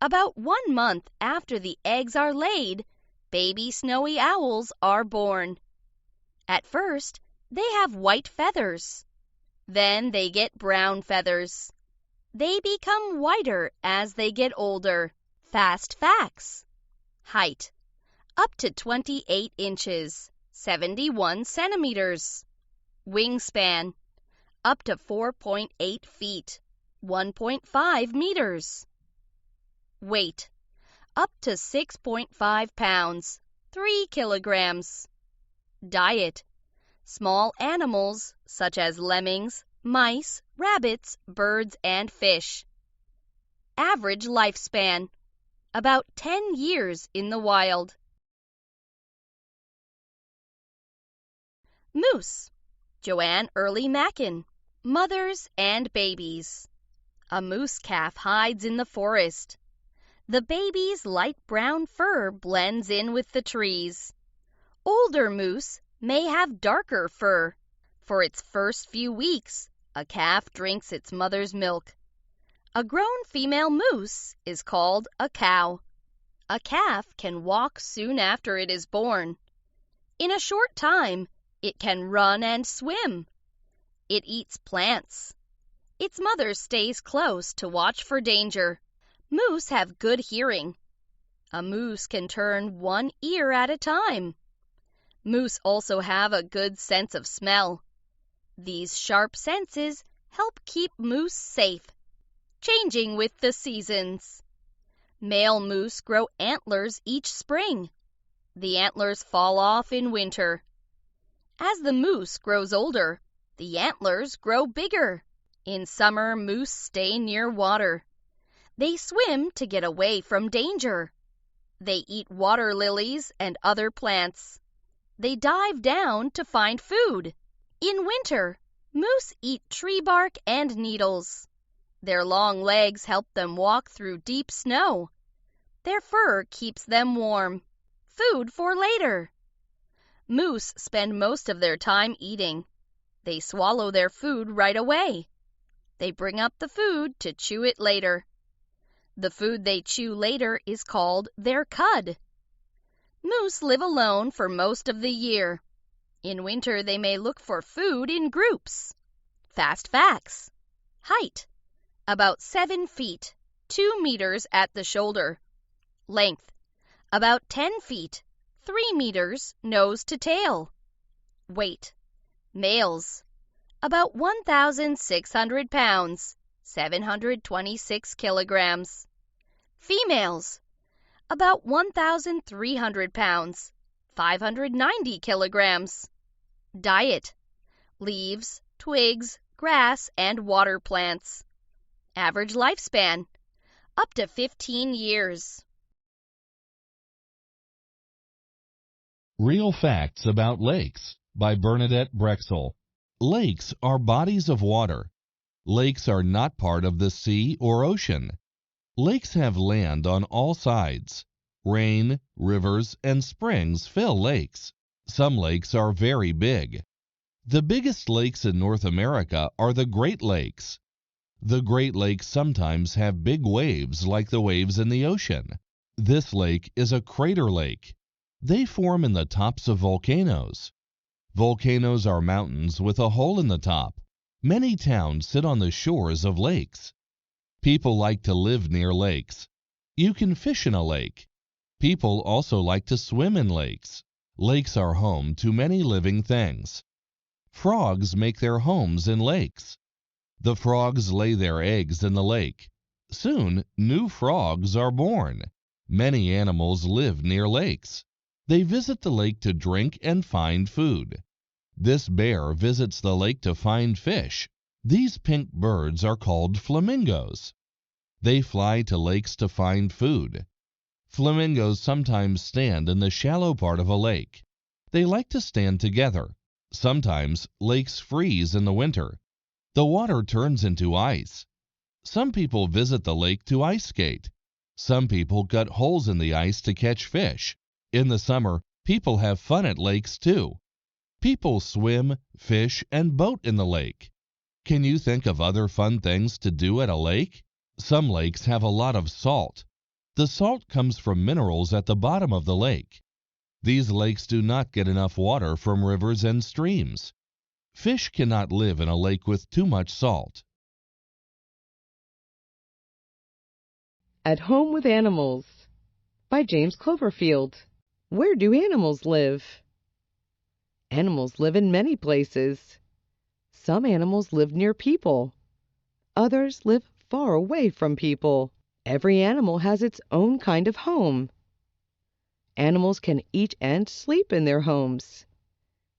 About 1 month after the eggs are laid, baby snowy owls are born. At first, they have white feathers. Then they get brown feathers. They become whiter as they get older. Fast facts. Height, up to 28 inches, 71 centimeters. Wingspan, up to 4.8 feet, 1.5 meters. Weight, up to 6.5 pounds, 3 kilograms. Diet, small animals such as lemmings, mice, rabbits, birds, and fish. Average lifespan, about 10 years in the wild. Moose. Joanne Early Mackin. Mothers and babies. A moose calf hides in the forest. The baby's light brown fur blends in with the trees. Older moose may have darker fur. For its first few weeks, a calf drinks its mother's milk. A grown female moose is called a cow. A calf can walk soon after it is born. In a short time, it can run and swim. It eats plants. Its mother stays close to watch for danger. Moose have good hearing. A moose can turn one ear at a time. Moose also have a good sense of smell. These sharp senses help keep moose safe. Changing with the seasons. Male moose grow antlers each spring. The antlers fall off in winter. As the moose grows older, the antlers grow bigger. In summer, moose stay near water. They swim to get away from danger. They eat water lilies and other plants. They dive down to find food. In winter, moose eat tree bark and needles. Their long legs help them walk through deep snow. Their fur keeps them warm. Food for later. Moose spend most of their time eating. They swallow their food right away. They bring up the food to chew it later. The food they chew later is called their cud. Moose live alone for most of the year. In winter, they may look for food in groups. Fast facts. Height, about 7 feet, 2 meters at the shoulder, Length, about 10 feet, 3 meters nose to tail. Weight, males, about 1,600 pounds, 726 kilograms. Females, about 1,300 pounds, 590 kilograms. Diet, leaves, twigs, grass, and water plants. Average lifespan, up to 15 years. Real Facts About Lakes by Bernadette Brexel. Lakes are bodies of water. Lakes are not part of the sea or ocean. Lakes have land on all sides. Rain, rivers, and springs fill lakes. Some lakes are very big. The biggest lakes in North America are the Great Lakes. The Great Lakes sometimes have big waves like the waves in the ocean. This lake is a crater lake. They form in the tops of volcanoes. Volcanoes are mountains with a hole in the top. Many towns sit on the shores of lakes. People like to live near lakes. You can fish in a lake. People also like to swim in lakes. Lakes are home to many living things. Frogs make their homes in lakes. The frogs lay their eggs in the lake. Soon, new frogs are born. Many animals live near lakes. They visit the lake to drink and find food. This bear visits the lake to find fish. These pink birds are called flamingos. They fly to lakes to find food. Flamingos sometimes stand in the shallow part of a lake. They like to stand together. Sometimes lakes freeze in the winter. The water turns into ice. Some people visit the lake to ice skate. Some people cut holes in the ice to catch fish. In the summer, people have fun at lakes too. People swim, fish, and boat in the lake. Can you think of other fun things to do at a lake? Some lakes have a lot of salt. The salt comes from minerals at the bottom of the lake. These lakes do not get enough water from rivers and streams. Fish cannot live in a lake with too much salt. At Home with Animals by James Cloverfield. Where do animals live? Animals live in many places. Some animals live near people. Others live far away from people. Every animal has its own kind of home. Animals can eat and sleep in their homes.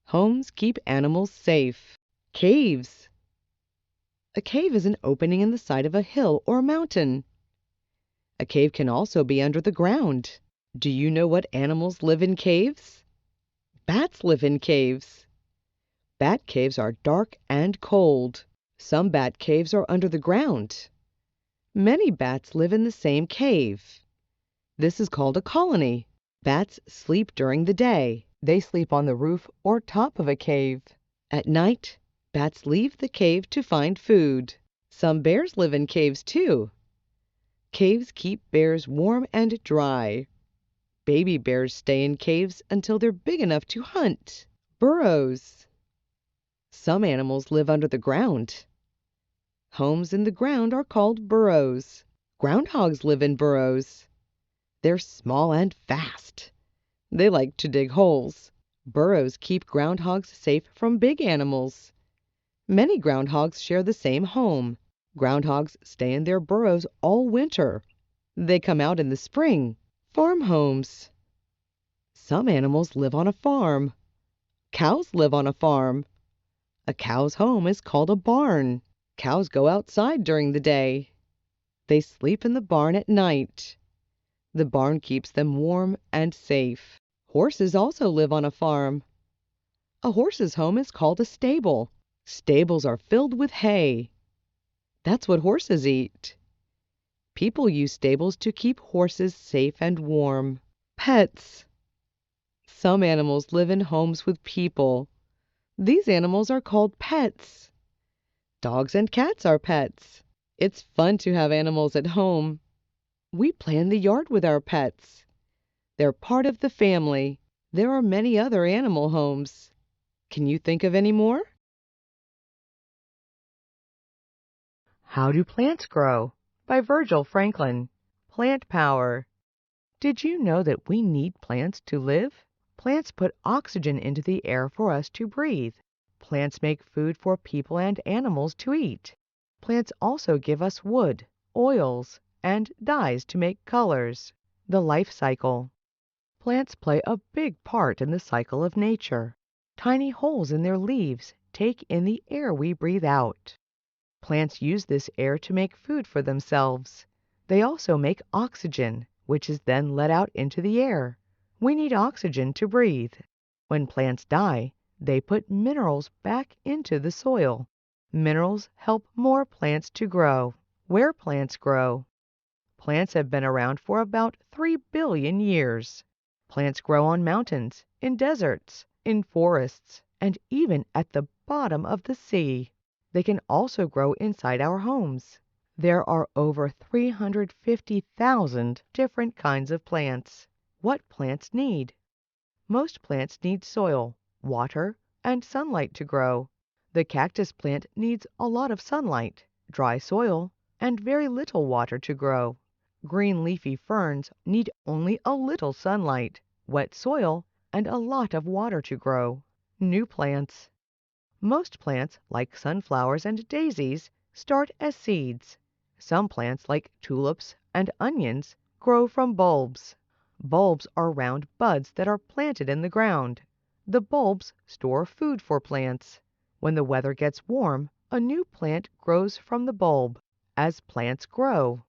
Homes keep animals safe. Caves. A cave is an opening in the side of a hill or mountain. A cave can also be under the ground. Do you know what animals live in caves? Bats live in caves. Bat caves are dark and cold. Some bat caves are under the ground. Many bats live in the same cave. This is called a colony. Bats sleep during the day. They sleep on the roof or top of a cave. At night, bats leave the cave to find food. Some bears live in caves too. Caves keep bears warm and dry. Baby bears stay in caves until they're big enough to hunt. Burrows. Some animals live under the ground. Homes in the ground are called burrows. Groundhogs live in burrows. They're small and fast. They like to dig holes. Burrows keep groundhogs safe from big animals. Many groundhogs share the same home. Groundhogs stay in their burrows all winter. They come out in the spring. Farm homes. Some animals live on a farm. Cows live on a farm. A cow's home is called a barn. Cows go outside during the day. They sleep in the barn at night. The barn keeps them warm and safe. Horses also live on a farm. A horse's home is called a stable. Stables are filled with hay. That's what horses eat. People use stables to keep horses safe and warm. Pets. Some animals live in homes with people. These animals are called pets. Dogs and cats are pets. It's fun to have animals at home. We play in the yard with our pets. They're part of the family. There are many other animal homes. Can you think of any more? How do plants grow? By Virgil Franklin. Plant power. Did you know that we need plants to live? Plants put oxygen into the air for us to breathe. Plants make food for people and animals to eat. Plants also give us wood, oils, and dyes to make colors. The life cycle. Plants play a big part in the cycle of nature. Tiny holes in their leaves take in the air we breathe out. Plants use this air to make food for themselves. They also make oxygen, which is then let out into the air. We need oxygen to breathe. When plants die, they put minerals back into the soil. Minerals help more plants to grow. Where plants grow. Plants have been around for about 3 billion years. Plants grow on mountains, in deserts, in forests, and even at the bottom of the sea. They can also grow inside our homes. There are over 350,000 different kinds of plants. What plants need? Most plants need soil, water, and sunlight to grow. The cactus plant needs a lot of sunlight, dry soil, and very little water to grow. Green leafy ferns need only a little sunlight, wet soil, and a lot of water to grow. New plants. Most plants, like sunflowers and daisies, start as seeds. Some plants, like tulips and onions, grow from bulbs. Bulbs are round buds that are planted in the ground. The bulbs store food for plants. When the weather gets warm, a new plant grows from the bulb. As plants grow.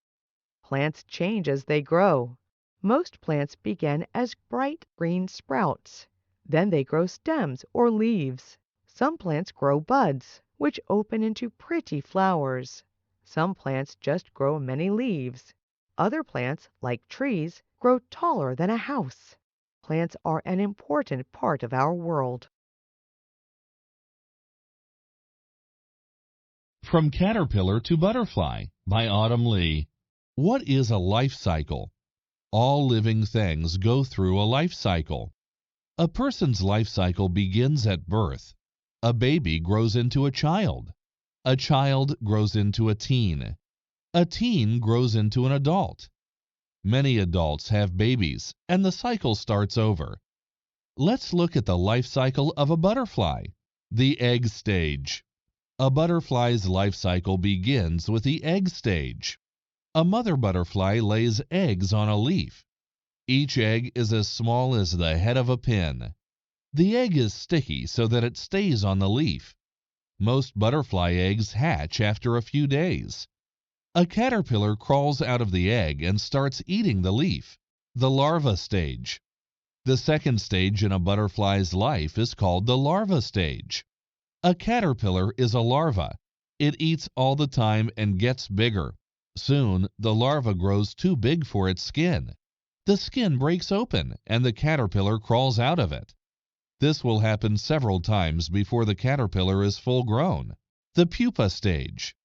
Plants change as they grow. Most plants begin as bright green sprouts. Then they grow stems or leaves. Some plants grow buds, which open into pretty flowers. Some plants just grow many leaves. Other plants, like trees, grow taller than a house. Plants are an important part of our world. From Caterpillar to Butterfly by Autumn Lee. What is a life cycle? All living things go through a life cycle. A person's life cycle begins at birth. A baby grows into a child. A child grows into a teen. A teen grows into an adult. Many adults have babies, and the cycle starts over. Let's look at the life cycle of a butterfly. The egg stage. A butterfly's life cycle begins with the egg stage. A mother butterfly lays eggs on a leaf. Each egg is as small as the head of a pin. The egg is sticky so that it stays on the leaf. Most butterfly eggs hatch after a few days. A caterpillar crawls out of the egg and starts eating the leaf, the larva stage. The second stage in a butterfly's life is called the larva stage. A caterpillar is a larva. It eats all the time and gets bigger. Soon, the larva grows too big for its skin. The skin breaks open and the caterpillar crawls out of it. This will happen several times before the caterpillar is full grown. The pupa stage.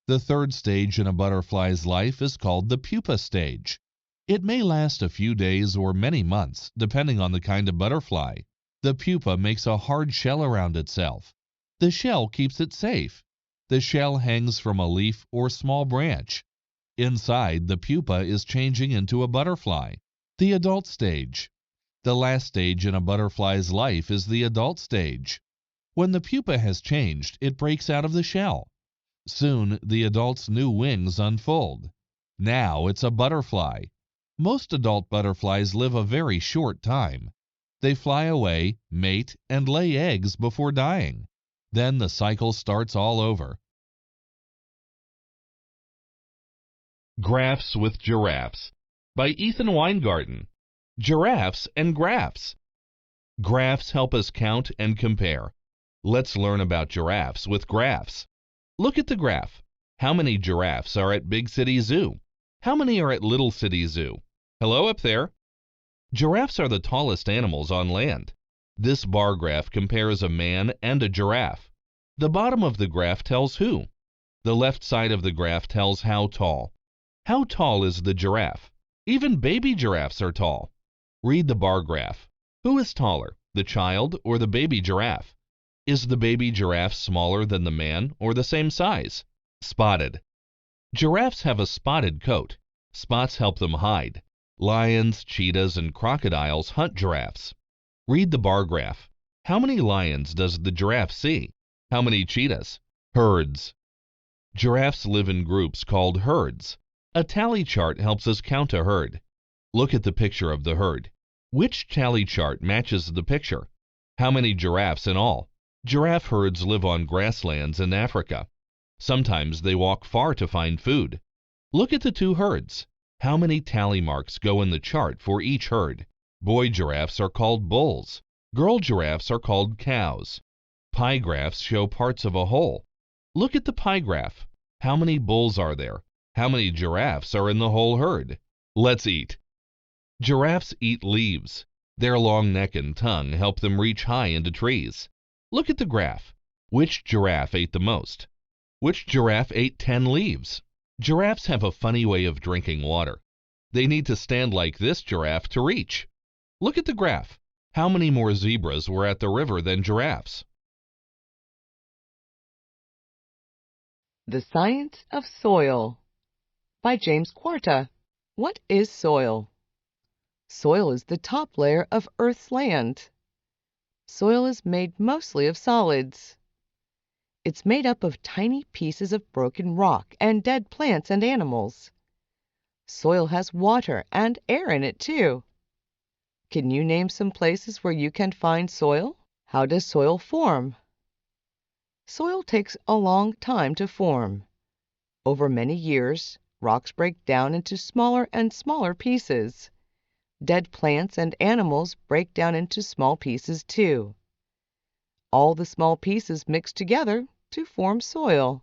The third stage in a butterfly's life is called the pupa stage. It may last a few days or many months, depending on the kind of butterfly. The pupa makes a hard shell around itself. The shell keeps it safe. The shell hangs from a leaf or small branch. Inside, the pupa is changing into a butterfly. The adult stage. The last stage in a butterfly's life is the adult stage. When the pupa has changed, it breaks out of the shell. Soon, the adult's new wings unfold. Now it's a butterfly. Most adult butterflies live a very short time. They fly away, mate, and lay eggs before dying. Then the cycle starts all over. Graphs with Giraffes by Ethan Weingarten. Giraffes and graphs. Graphs help us count and compare. Let's learn about giraffes with graphs. Look at the graph. How many giraffes are at Big City Zoo? How many are at Little City Zoo? Hello up there. Giraffes are the tallest animals on land. This bar graph compares a man and a giraffe. The bottom of the graph tells who. The left side of the graph tells how tall. How tall is the giraffe? Even baby giraffes are tall. Read the bar graph. Who is taller, the child or the baby giraffe? Is the baby giraffe smaller than the man or the same size? Spotted. Giraffes have a spotted coat. Spots help them hide. Lions, cheetahs, and crocodiles hunt giraffes. Read the bar graph. How many lions does the giraffe see? How many cheetahs? Herds. Giraffes live in groups called herds. A tally chart helps us count a herd. Look at the picture of the herd. Which tally chart matches the picture? How many giraffes in all? Giraffe herds live on grasslands in Africa. Sometimes they walk far to find food. Look at the two herds. How many tally marks go in the chart for each herd? Boy giraffes are called bulls. Girl giraffes are called cows. Pie graphs show parts of a whole. Look at the pie graph. How many bulls are there? How many giraffes are in the whole herd? Let's eat. Giraffes eat leaves. Their long neck and tongue help them reach high into trees. Look at the graph. Which giraffe ate the most? Which giraffe ate 10 leaves? Giraffes have a funny way of drinking water. They need to stand like this giraffe to reach. Look at the graph. How many more zebras were at the river than giraffes? The Science of Soil by James Quarta. What is soil? Soil is the top layer of Earth's land. Soil is made mostly of solids. It's made up of tiny pieces of broken rock and dead plants and animals. Soil has water and air in it too. Can you name some places where you can find soil? How does soil form? Soil takes a long time to form. Over many years, rocks break down into smaller and smaller pieces. Dead plants and animals break down into small pieces too. All the small pieces mix together to form soil.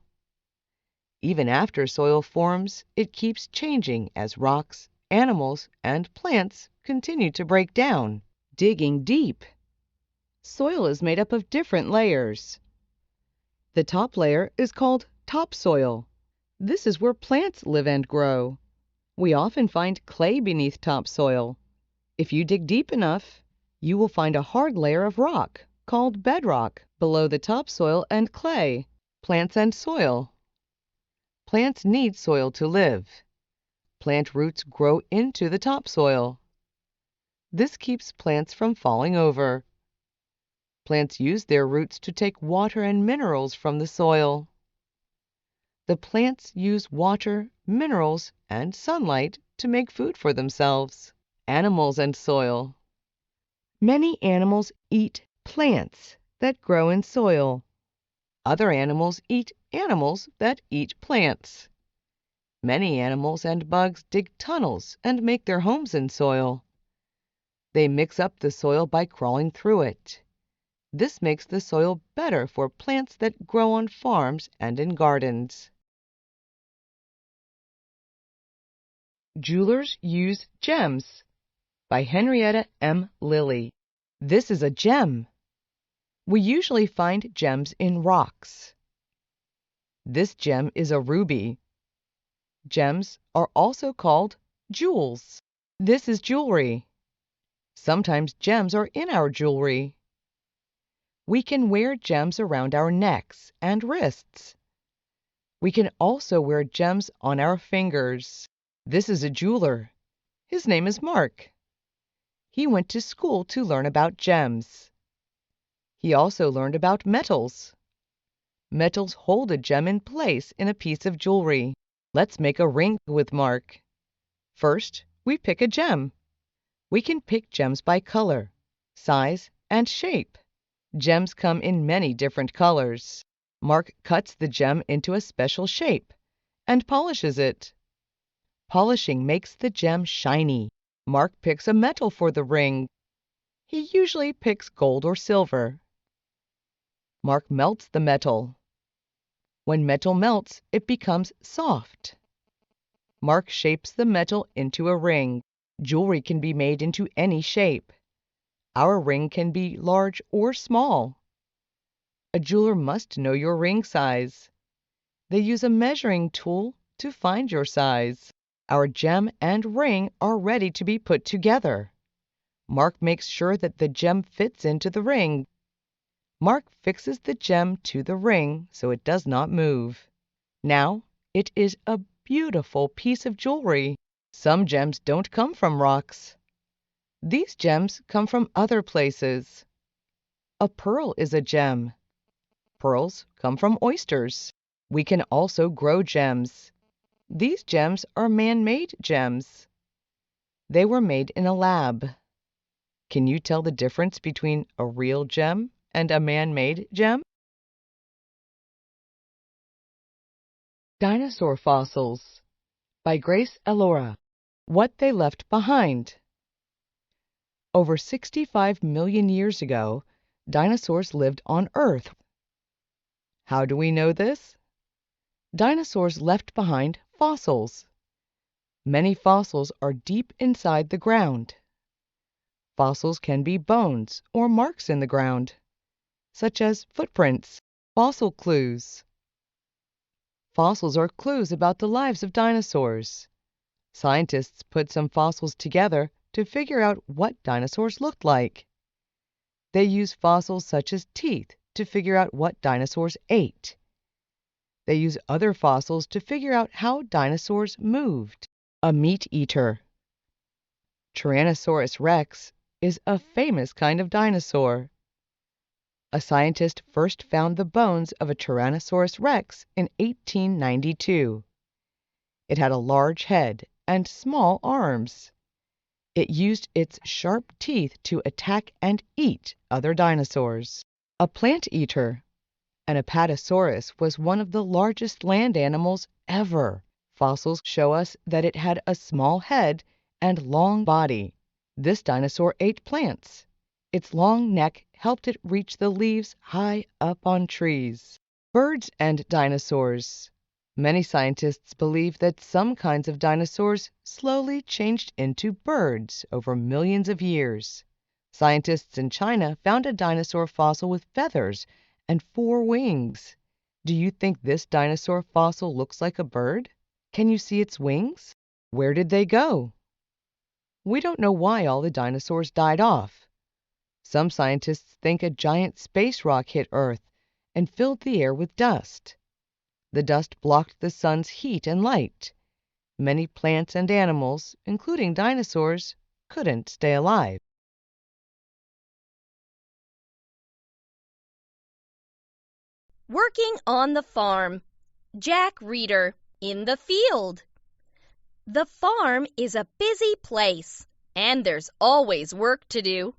Even after soil forms, it keeps changing as rocks, animals, and plants continue to break down, digging deep. Soil is made up of different layers. The top layer is called topsoil. This is where plants live and grow. We often find clay beneath topsoil. If you dig deep enough, you will find a hard layer of rock called bedrock below the topsoil and clay, plants and soil. Plants need soil to live. Plant roots grow into the topsoil. This keeps plants from falling over. Plants use their roots to take water and minerals from the soil. The plants use water, minerals, and sunlight to make food for themselves. Animals and soil. Many animals eat plants that grow in soil. Other animals eat animals that eat plants. Many animals and bugs dig tunnels and make their homes in soil. They mix up the soil by crawling through it. This makes the soil better for plants that grow on farms and in gardens. Jewelers Use Gems by Henrietta M. Lilly. This is a gem. We usually find gems in rocks. This gem is a ruby. Gems are also called jewels. This is jewelry. Sometimes gems are in our jewelry. We can wear gems around our necks and wrists. We can also wear gems on our fingers. This is a jeweler. His name is Mark. He went to school to learn about gems. He also learned about metals. Metals hold a gem in place in a piece of jewelry. Let's make a ring with Mark. First, we pick a gem. We can pick gems by color, size, and shape. Gems come in many different colors. Mark cuts the gem into a special shape and polishes it. Polishing makes the gem shiny. Mark picks a metal for the ring. He usually picks gold or silver. Mark melts the metal. When metal melts, it becomes soft. Mark shapes the metal into a ring. Jewelry can be made into any shape. Our ring can be large or small. A jeweler must know your ring size. They use a measuring tool to find your size. Our gem and ring are ready to be put together. Mark makes sure that the gem fits into the ring. Mark fixes the gem to the ring so it does not move. Now it is a beautiful piece of jewelry. Some gems don't come from rocks. These gems come from other places. A pearl is a gem. Pearls come from oysters. We can also grow gems. These gems are man-made gems. They were made in a lab. Can you tell the difference between a real gem and a man-made gem? Dinosaur Fossils by Grace Elora. What they left behind. Over 65 million years ago, dinosaurs lived on Earth. How do we know this? Dinosaurs left behind fossils. Many fossils are deep inside the ground. Fossils can be bones or marks in the ground, such as footprints, fossil clues. Fossils are clues about the lives of dinosaurs. Scientists put some fossils together to figure out what dinosaurs looked like. They use fossils such as teeth to figure out what dinosaurs ate. They use other fossils to figure out how dinosaurs moved. A meat eater. Tyrannosaurus rex is a famous kind of dinosaur. A scientist first found the bones of a Tyrannosaurus rex in 1892. It had a large head and small arms. It used its sharp teeth to attack and eat other dinosaurs. A plant eater. An Apatosaurus was one of the largest land animals ever. Fossils show us that it had a small head and long body. This dinosaur ate plants. Its long neck helped it reach the leaves high up on trees. Birds and dinosaurs. Many scientists believe that some kinds of dinosaurs slowly changed into birds over millions of years. Scientists in China found a dinosaur fossil with feathers and 4 wings. Do you think this dinosaur fossil looks like a bird? Can you see its wings? Where did they go? We don't know why all the dinosaurs died off. Some scientists think a giant space rock hit Earth and filled the air with dust. The dust blocked the sun's heat and light. Many plants and animals, including dinosaurs, couldn't stay alive. Working on the farm. Jack Reader in the field. The farm is a busy place, and there's always work to do.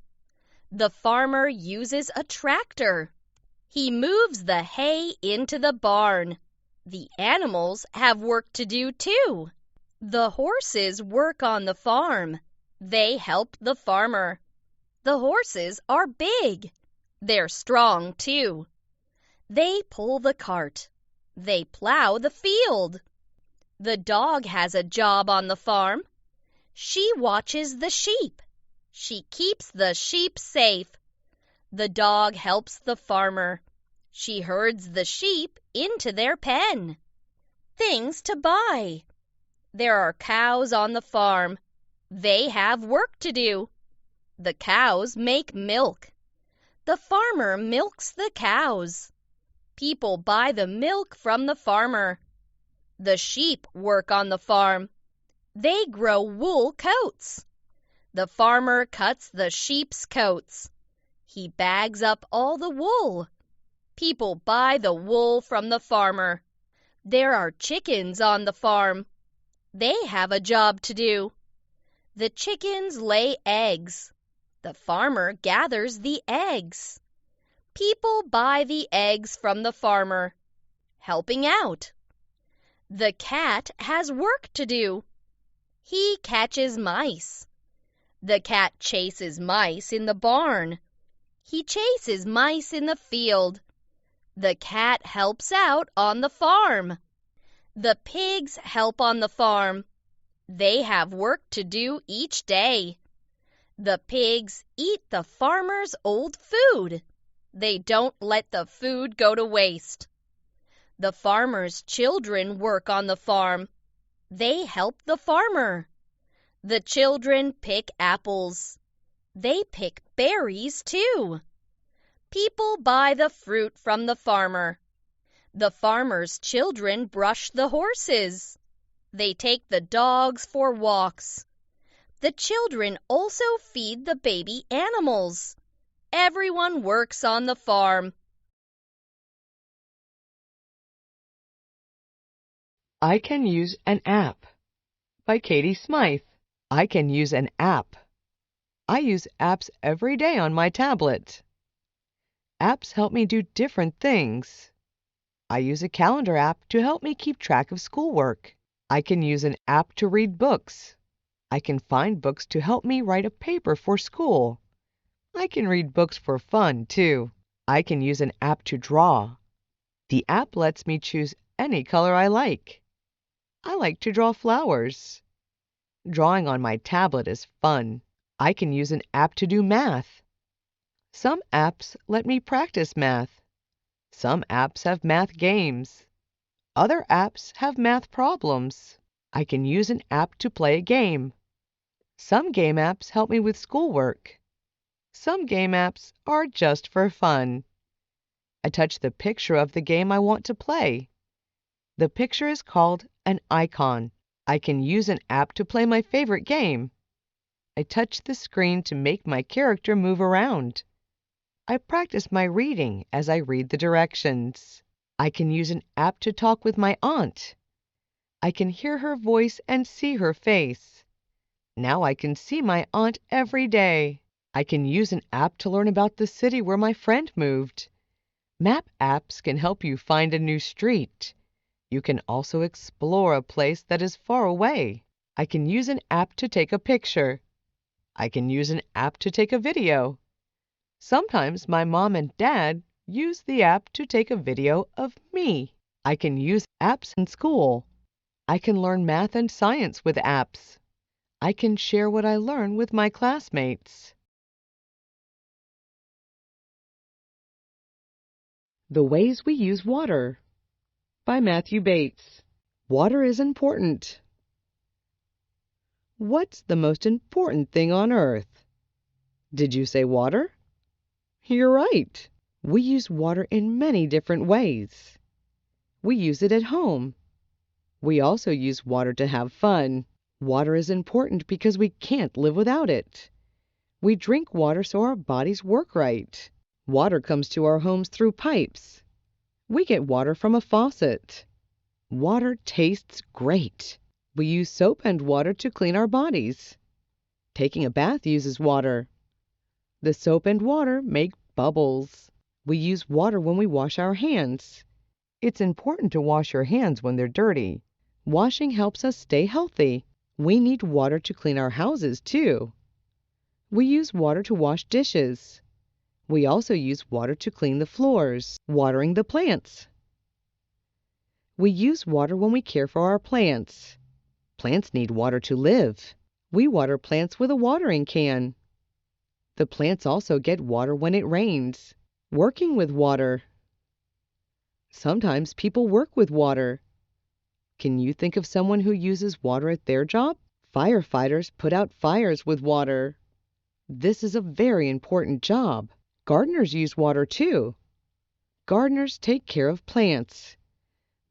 The farmer uses a tractor. He moves the hay into the barn. The animals have work to do too. The horses work on the farm. They help the farmer. The horses are big. They're strong too. They pull the cart. They plow the field. The dog has a job on the farm. She watches the sheep. She keeps the sheep safe. The dog helps the farmer. She herds the sheep into their pen. Things to buy. There are cows on the farm. They have work to do. The cows make milk. The farmer milks the cows. People buy the milk from the farmer. The sheep work on the farm. They grow wool coats. The farmer cuts the sheep's coats. He bags up all the wool. People buy the wool from the farmer. There are chickens on the farm. They have a job to do. The chickens lay eggs. The farmer gathers the eggs. People buy the eggs from the farmer. Helping out. The cat has work to do. He catches mice. The cat chases mice in the barn. He chases mice in the field. The cat helps out on the farm. The pigs help on the farm. They have work to do each day. The pigs eat the farmer's old food. They don't let the food go to waste. The farmer's children work on the farm. They help the farmer. The children pick apples. They pick berries too. People buy the fruit from the farmer. The farmer's children brush the horses. They take the dogs for walks. The children also feed the baby animals. Everyone works on the farm. I Can Use an App by Katie Smythe. I can use an app. I use apps every day on my tablet. Apps help me do different things. I use a calendar app to help me keep track of schoolwork. I can use an app to read books. I can find books to help me write a paper for school. I can read books for fun, too. I can use an app to draw. The app lets me choose any color I like. I like to draw flowers. Drawing on my tablet is fun. I can use an app to do math. Some apps let me practice math. Some apps have math games. Other apps have math problems. I can use an app to play a game. Some game apps help me with schoolwork. Some game apps are just for fun. I touch the picture of the game I want to play. The picture is called an icon. I can use an app to play my favorite game. I touch the screen to make my character move around. I practice my reading as I read the directions. I can use an app to talk with my aunt. I can hear her voice and see her face. Now I can see my aunt every day. I can use an app to learn about the city where my friend moved. Map apps can help you find a new street. You can also explore a place that is far away. I can use an app to take a picture. I can use an app to take a video. Sometimes my mom and dad use the app to take a video of me. I can use apps in school. I can learn math and science with apps. I can share what I learn with my classmates. The Ways We Use Water by Matthew Bates. Water is important. What's the most important thing on earth? Did you say water? You're right. We use water in many different ways. We use it at home. We also use water to have fun. Water is important because we can't live without it. We drink water so our bodies work right. Water comes to our homes through pipes. We get water from a faucet. Water tastes great. We use soap and water to clean our bodies. Taking a bath uses water. The soap and water make bubbles. We use water when we wash our hands. It's important to wash your hands when they're dirty. Washing helps us stay healthy. We need water to clean our houses, too. We use water to wash dishes. We also use water to clean the floors, watering the plants. We use water when we care for our plants. Plants need water to live. We water plants with a watering can. The plants also get water when it rains. Working with water. Sometimes people work with water. Can you think of someone who uses water at their job? Firefighters put out fires with water. This is a very important job. Gardeners use water too. Gardeners take care of plants.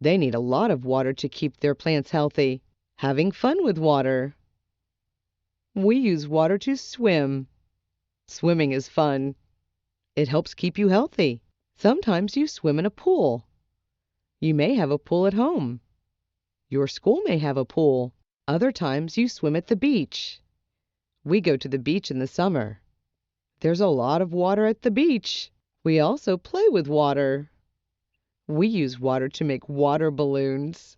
They need a lot of water to keep their plants healthy. Having fun with water. We use water to swim. Swimming is fun. It helps keep you healthy. Sometimes you swim in a pool. You may have a pool at home. Your school may have a pool. Other times you swim at the beach. We go to the beach in the summer. There's a lot of water at the beach. We also play with water. We use water to make water balloons.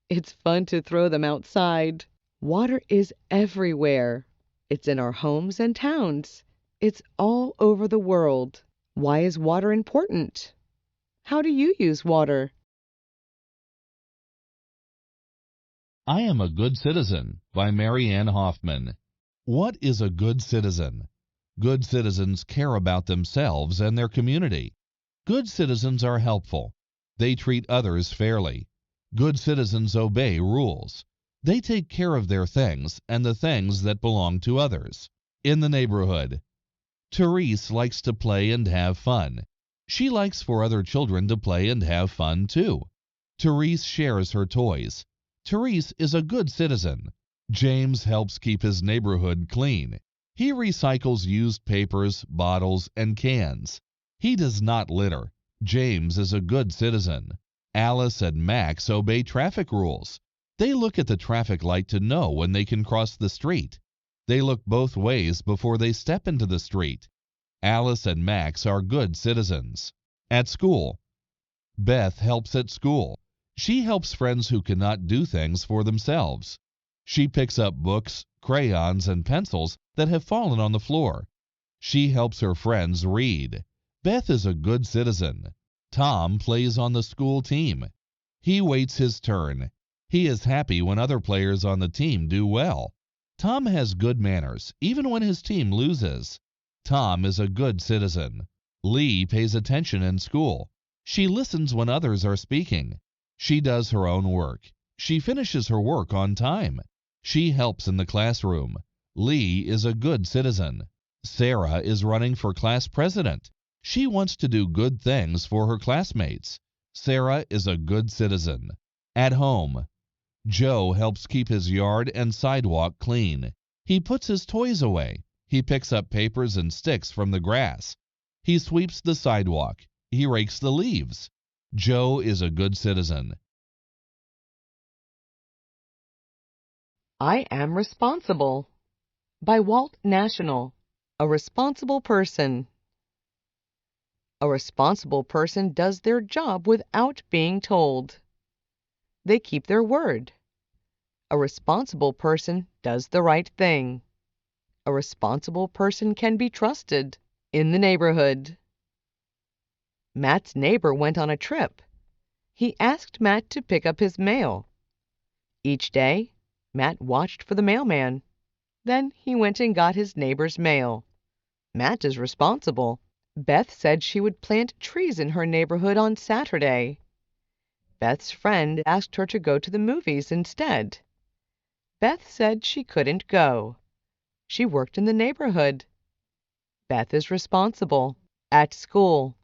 It's fun to throw them outside. Water is everywhere. It's in our homes and towns. It's all over the world. Why is water important? How do you use water? I Am a Good Citizen by Mary Ann Hoffman. What is a good citizen? Good citizens care about themselves and their community. Good citizens are helpful. They treat others fairly. Good citizens obey rules. They take care of their things and the things that belong to others. In the neighborhood, Therese likes to play and have fun. She likes for other children to play and have fun too. Therese shares her toys. Therese is a good citizen. James helps keep his neighborhood clean. He recycles used papers, bottles, and cans. He does not litter. James is a good citizen. Alice and Max obey traffic rules. They look at the traffic light to know when they can cross the street. They look both ways before they step into the street. Alice and Max are good citizens. At school, Beth helps at school. She helps friends who cannot do things for themselves. She picks up books, crayons, and pencils that have fallen on the floor. She helps her friends read. Beth is a good citizen. Tom plays on the school team. He waits his turn. He is happy when other players on the team do well. Tom has good manners, even when his team loses. Tom is a good citizen. Lee pays attention in school. She listens when others are speaking. She does her own work. She finishes her work on time. She helps in the classroom. Lee is a good citizen. Sarah is running for class president. She wants to do good things for her classmates. Sarah is a good citizen. At home, Joe helps keep his yard and sidewalk clean. He puts his toys away. He picks up papers and sticks from the grass. He sweeps the sidewalk. He rakes the leaves. Joe is a good citizen. I Am Responsible by Walt National. A responsible person. A responsible person does their job without being told. They keep their word. A responsible person does the right thing. A responsible person can be trusted. In the neighborhood. Matt's neighbor went on a trip. He asked Matt to pick up his mail. Each day, Matt watched for the mailman. Then he went and got his neighbor's mail. Matt is responsible. Beth said she would plant trees in her neighborhood on Saturday. Beth's friend asked her to go to the movies instead. Beth said she couldn't go. She worked in the neighborhood. Beth is responsible. At school,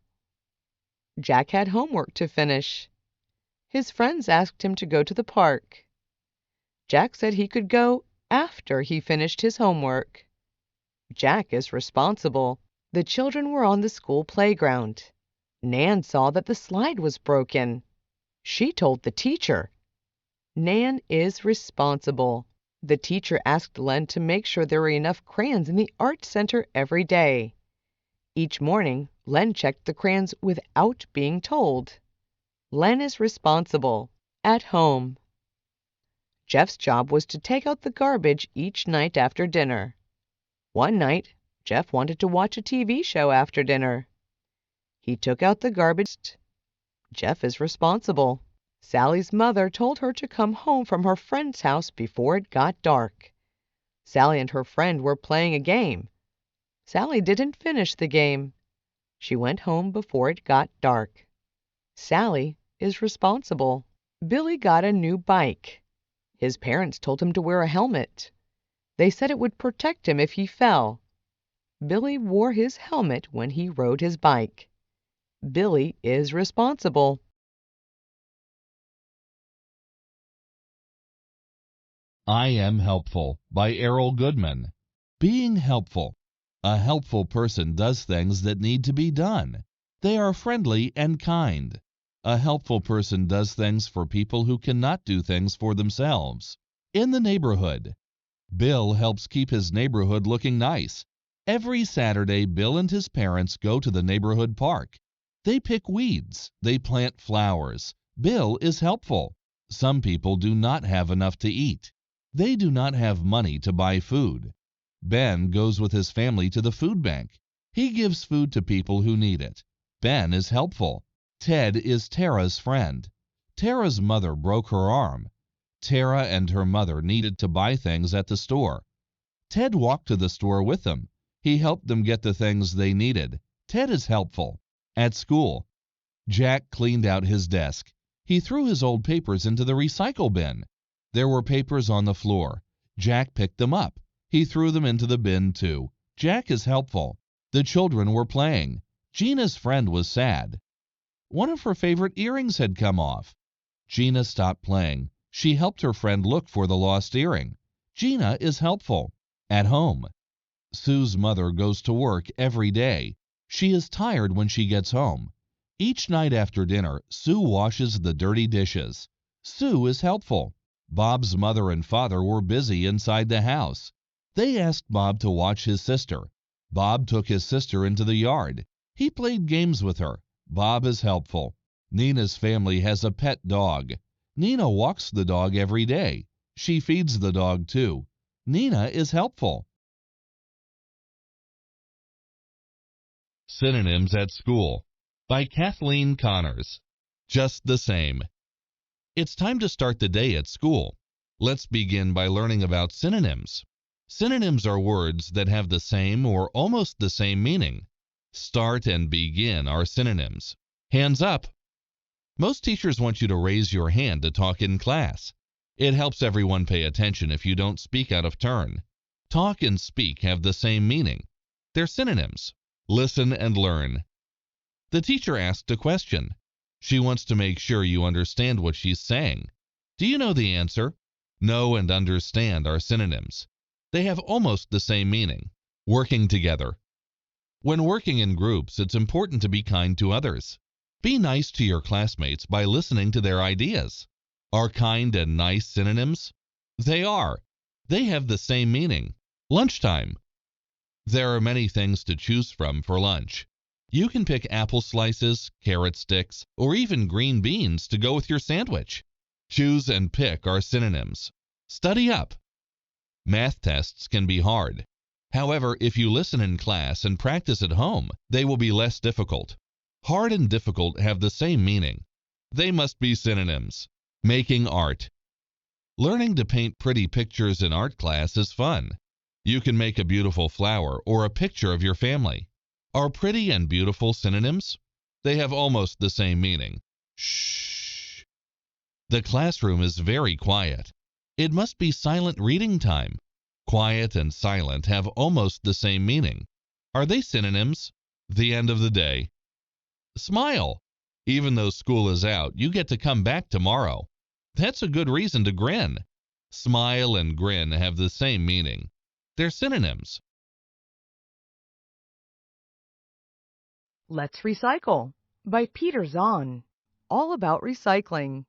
Jack had homework to finish. His friends asked him to go to the park. Jack said he could go after he finished his homework. Jack is responsible. The children were on the school playground. Nan saw that the slide was broken. She told the teacher. Nan is responsible. The teacher asked Len to make sure there were enough crayons in the art center every day. Each morning, Len checked the crayons without being told. Len is responsible. At home, Jeff's job was to take out the garbage each night after dinner. One night, Jeff wanted to watch a TV show after dinner. He took out the garbage. Jeff is responsible. Sally's mother told her to come home from her friend's house before it got dark. Sally and her friend were playing a game. Sally didn't finish the game. She went home before it got dark. Sally is responsible. Billy got a new bike. His parents told him to wear a helmet. They said it would protect him if he fell. Billy wore his helmet when he rode his bike. Billy is responsible. I Am Helpful by Errol Goodman. Being helpful. A helpful person does things that need to be done. They are friendly and kind. A helpful person does things for people who cannot do things for themselves. In the neighborhood. Bill helps keep his neighborhood looking nice. Every Saturday, Bill and his parents go to the neighborhood park. They pick weeds. They plant flowers. Bill is helpful. Some people do not have enough to eat. They do not have money to buy food. Ben goes with his family to the food bank. He gives food to people who need it. Ben is helpful. Ted is Tara's friend. Tara's mother broke her arm. Tara and her mother needed to buy things at the store. Ted walked to the store with them. He helped them get the things they needed. Ted is helpful. At school, Jack cleaned out his desk. He threw his old papers into the recycle bin. There were papers on the floor. Jack picked them up. He threw them into the bin, too. Jack is helpful. The children were playing. Gina's friend was sad. One of her favorite earrings had come off. Gina stopped playing. She helped her friend look for the lost earring. Gina is helpful. At home. Sue's mother goes to work every day. She is tired when she gets home. Each night after dinner, Sue washes the dirty dishes. Sue is helpful. Bob's mother and father were busy inside the house. They asked Bob to watch his sister. Bob took his sister into the yard. He played games with her. Bob is helpful. Nina's family has a pet dog. Nina walks the dog every day. She feeds the dog too. Nina is helpful. Synonyms at School by Kathleen Connors. Just the same. It's time to start the day at school. Let's begin by learning about synonyms. Synonyms are words that have the same or almost the same meaning. Start and begin are synonyms. Hands up. Most teachers want you to raise your hand to talk in class. It helps everyone pay attention if you don't speak out of turn. Talk and speak have the same meaning. They're synonyms. Listen and learn. The teacher asked a question. She wants to make sure you understand what she's saying. Do you know the answer? Know and understand are synonyms. They have almost the same meaning. Working together. When working in groups, it's important to be kind to others. Be nice to your classmates by listening to their ideas. Are kind and nice synonyms? They are. They have the same meaning. Lunchtime. There are many things to choose from for lunch. You can pick apple slices, carrot sticks, or even green beans to go with your sandwich. Choose and pick are synonyms. Study up. Math tests can be hard. However, if you listen in class and practice at home, they will be less difficult. Hard and difficult have the same meaning. They must be synonyms. Making art. Learning to paint pretty pictures in art class is fun. You can make a beautiful flower or a picture of your family. Are pretty and beautiful synonyms? They have almost the same meaning. Shh. The classroom is very quiet. It must be silent reading time. Quiet and silent have almost the same meaning. Are they synonyms? The end of the day. Smile. Even though school is out, you get to come back tomorrow. That's a good reason to grin. Smile and grin have the same meaning. They're synonyms. Let's Recycle by Peter Zahn. All about recycling.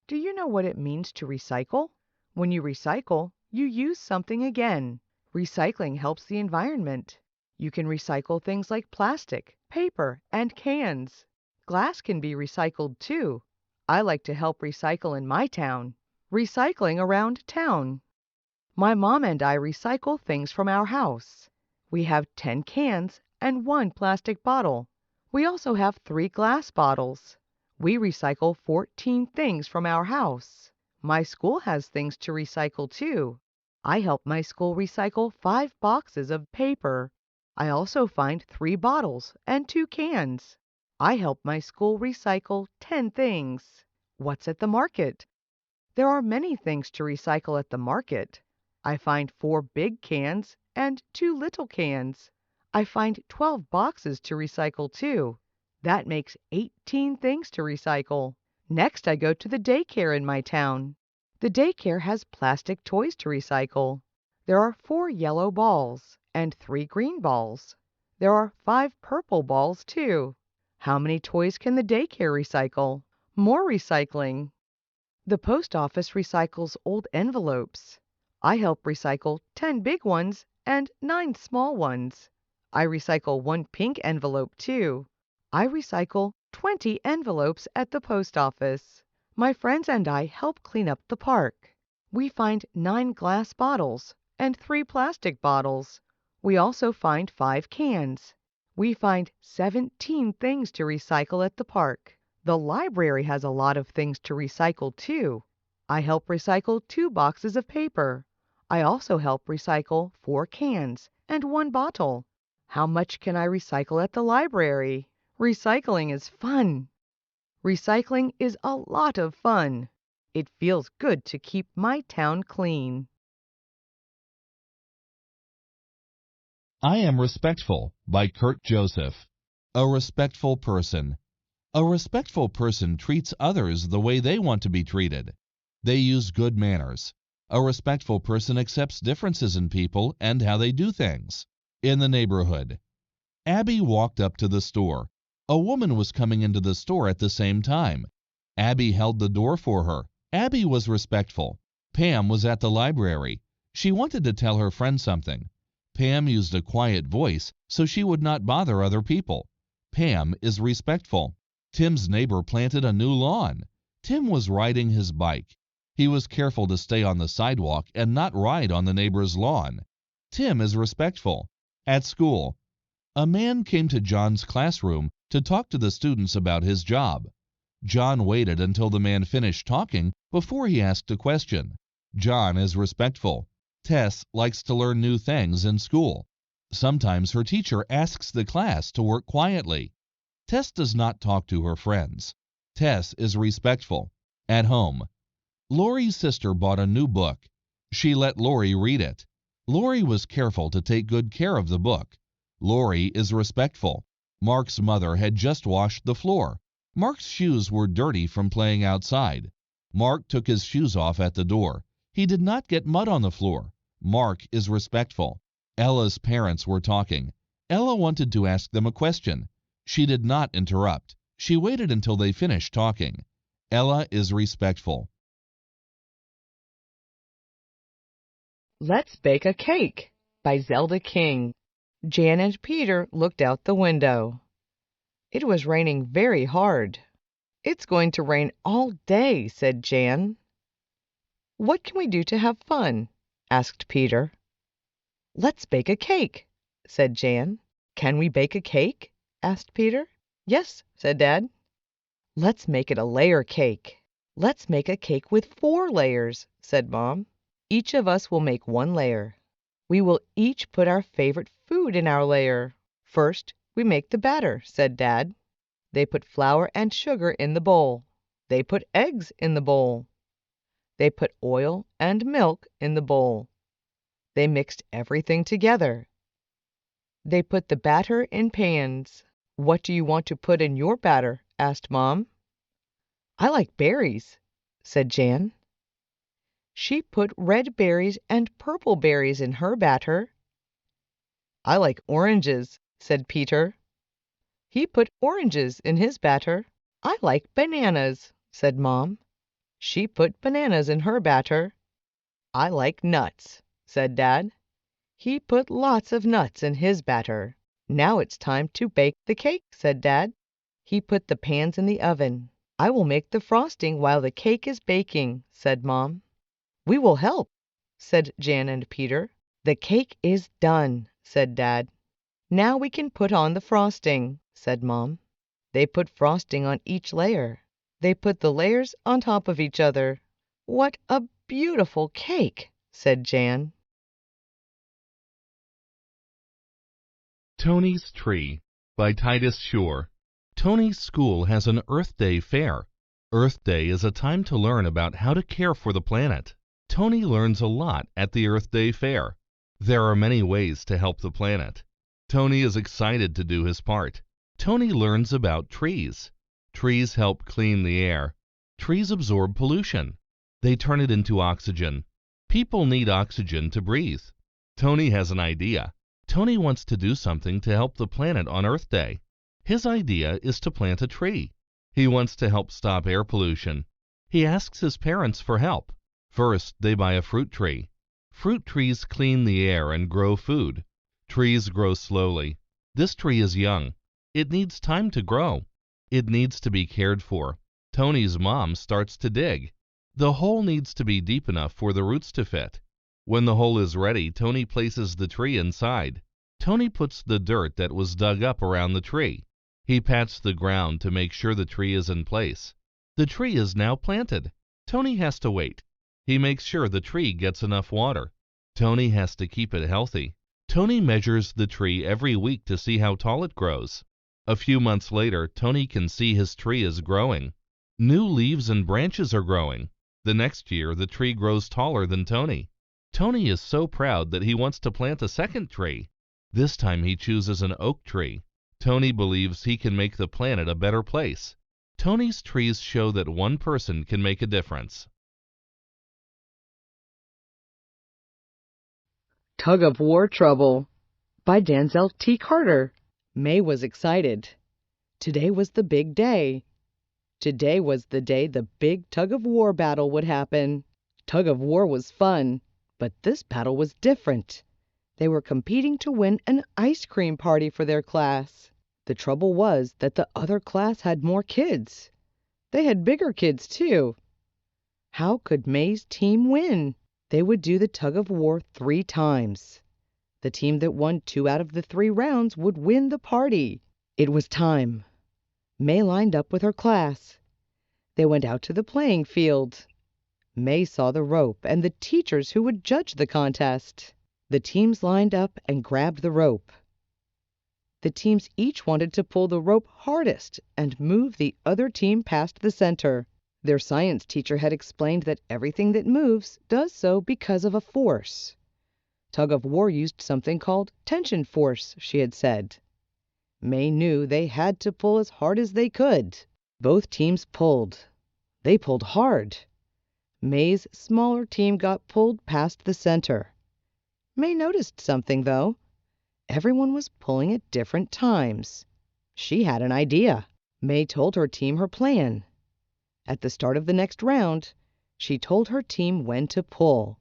Do you know what it means to recycle? When you recycle, you use something again. Recycling helps the environment. You can recycle things like plastic, paper, and cans. Glass can be recycled too. I like to help recycle in my town. Recycling around town. My mom and I recycle things from our house. We have 10 cans and 1 plastic bottle. We also have 3 glass bottles. We recycle 14 things from our house. My school has things to recycle too. I help my school recycle 5 boxes of paper. I also find 3 bottles and 2 cans. I help my school recycle 10 things. What's at the market? There are many things to recycle at the market. I find 4 big cans and 2 little cans. I find 12 boxes to recycle too. That makes 18 things to recycle. Next, I go to the daycare in my town. The daycare has plastic toys to recycle. There are 4 yellow balls and 3 green balls. There are 5 purple balls too. How many toys can the daycare recycle? More recycling. The post office recycles old envelopes. I help recycle 10 big ones and 9 small ones. I recycle 1 pink envelope too. I recycle 20 envelopes at the post office. My friends and I help clean up the park. We find 9 glass bottles and 3 plastic bottles. We also find 5 cans. We find 17 things to recycle at the park. The library has a lot of things to recycle too. I help recycle 2 boxes of paper. I also help recycle 4 cans and 1 bottle. How much can I recycle at the library? Recycling is fun. Recycling is a lot of fun. It feels good to keep my town clean. I Am Respectful by Kurt Joseph. A respectful person. A respectful person treats others the way they want to be treated. They use good manners. A respectful person accepts differences in people and how they do things. In the neighborhood, Abby walked up to the store. A woman was coming into the store at the same time. Abby held the door for her. Abby was respectful. Pam was at the library. She wanted to tell her friend something. Pam used a quiet voice so she would not bother other people. Pam is respectful. Tim's neighbor planted a new lawn. Tim was riding his bike. He was careful to stay on the sidewalk and not ride on the neighbor's lawn. Tim is respectful. At school, a man came to John's classroom to talk to the students about his job. John waited until the man finished talking before he asked a question. John is respectful. Tess likes to learn new things in school. Sometimes her teacher asks the class to work quietly. Tess does not talk to her friends. Tess is respectful. At home, Lori's sister bought a new book. She let Lori read it. Lori was careful to take good care of the book. Lori is respectful. Mark's mother had just washed the floor. Mark's shoes were dirty from playing outside. Mark took his shoes off at the door. He did not get mud on the floor. Mark is respectful. Ella's parents were talking. Ella wanted to ask them a question. She did not interrupt. She waited until they finished talking. Ella is respectful. Let's Bake a Cake by Zelda King. Jan and Peter looked out the window. It was raining very hard. It's going to rain all day, said Jan. What can we do to have fun? Asked Peter. Let's bake a cake, said Jan. Can we bake a cake? Asked Peter. Yes, said Dad. Let's make it a layer cake. Let's make a cake with 4 layers, said Mom. Each of us will make 1 layer. We will each put our favorite food in our layer. First, we make the batter, said Dad. They put flour and sugar in the bowl. They put eggs in the bowl. They put oil and milk in the bowl. They mixed everything together. They put the batter in pans. What do you want to put in your batter? Asked Mom. I like berries, said Jan. She put red berries and purple berries in her batter. I like oranges, said Peter. He put oranges in his batter. I like bananas, said Mom. She put bananas in her batter. I like nuts, said Dad. He put lots of nuts in his batter. Now it's time to bake the cake, said Dad. He put the pans in the oven. I will make the frosting while the cake is baking, said Mom. We will help, said Jan and Peter. The cake is done, said Dad. Now we can put on the frosting, said Mom. They put frosting on each layer. They put the layers on top of each other. What a beautiful cake, said Jan. Tony's Tree by Titus Shore. Tony's school has an Earth Day fair. Earth Day is a time to learn about how to care for the planet. Tony learns a lot at the Earth Day fair. There are many ways to help the planet. Tony is excited to do his part. Tony learns about trees. Trees help clean the air. Trees absorb pollution. They turn it into oxygen. People need oxygen to breathe. Tony has an idea. Tony wants to do something to help the planet on Earth Day. His idea is to plant a tree. He wants to help stop air pollution. He asks his parents for help. First, they buy a fruit tree. Fruit trees clean the air and grow food. Trees grow slowly. This tree is young. It needs time to grow. It needs to be cared for. Tony's mom starts to dig. The hole needs to be deep enough for the roots to fit. When the hole is ready, Tony places the tree inside. Tony puts the dirt that was dug up around the tree. He pats the ground to make sure the tree is in place. The tree is now planted. Tony has to wait. He makes sure the tree gets enough water. Tony has to keep it healthy. Tony measures the tree every week to see how tall it grows. A few months later, Tony can see his tree is growing. New leaves and branches are growing. The next year, the tree grows taller than Tony. Tony is so proud that he wants to plant a second tree. This time he chooses an oak tree. Tony believes he can make the planet a better place. Tony's trees show that one person can make a difference. Tug of War Trouble by Denzel T. Carter. May was excited. Today was the big day. Today was the day the big tug-of-war battle would happen. Tug-of-war was fun, but this battle was different. They were competing to win an ice cream party for their class. The trouble was that the other class had more kids. They had bigger kids, too. How could May's team win? They would do the tug-of-war 3 times. The team that won 2 out of the 3 rounds would win the party. It was time. May lined up with her class. They went out to the playing field. May saw the rope and the teachers who would judge the contest. The teams lined up and grabbed the rope. The teams each wanted to pull the rope hardest and move the other team past the center. Their science teacher had explained that everything that moves does so because of a force. Tug of War used something called tension force, she had said. May knew they had to pull as hard as they could. Both teams pulled. They pulled hard. May's smaller team got pulled past the center. May noticed something, though. Everyone was pulling at different times. She had an idea. May told her team her plan. At the start of the next round, she told her team when to pull.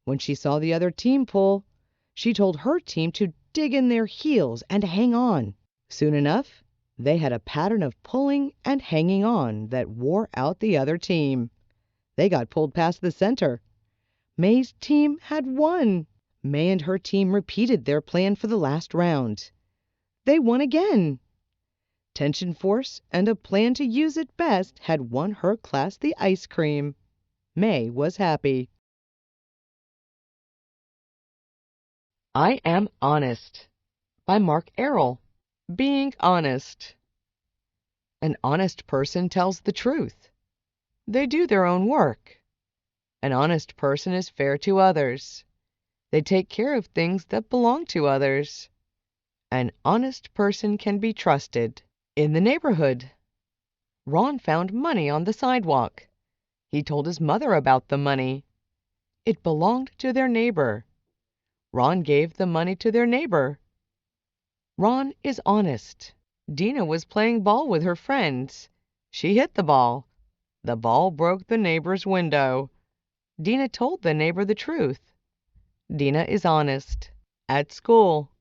When she saw the other team pull, she told her team to dig in their heels and hang on. Soon enough, they had a pattern of pulling and hanging on that wore out the other team. They got pulled past the center. May's team had won. May and her team repeated their plan for the last round. They won again. Tension force and a plan to use it best had won her class the ice cream. May was happy. I Am Honest by Mark Errol. Being honest. An honest person tells the truth. They do their own work. An honest person is fair to others. They take care of things that belong to others. An honest person can be trusted. In the neighborhood, Ron found money on the sidewalk. He told his mother about the money. It belonged to their neighbor. Ron gave the money to their neighbor. Ron is honest. Dina was playing ball with her friends. She hit the ball. The ball broke the neighbor's window. Dina told the neighbor the truth. Dina is honest. At school,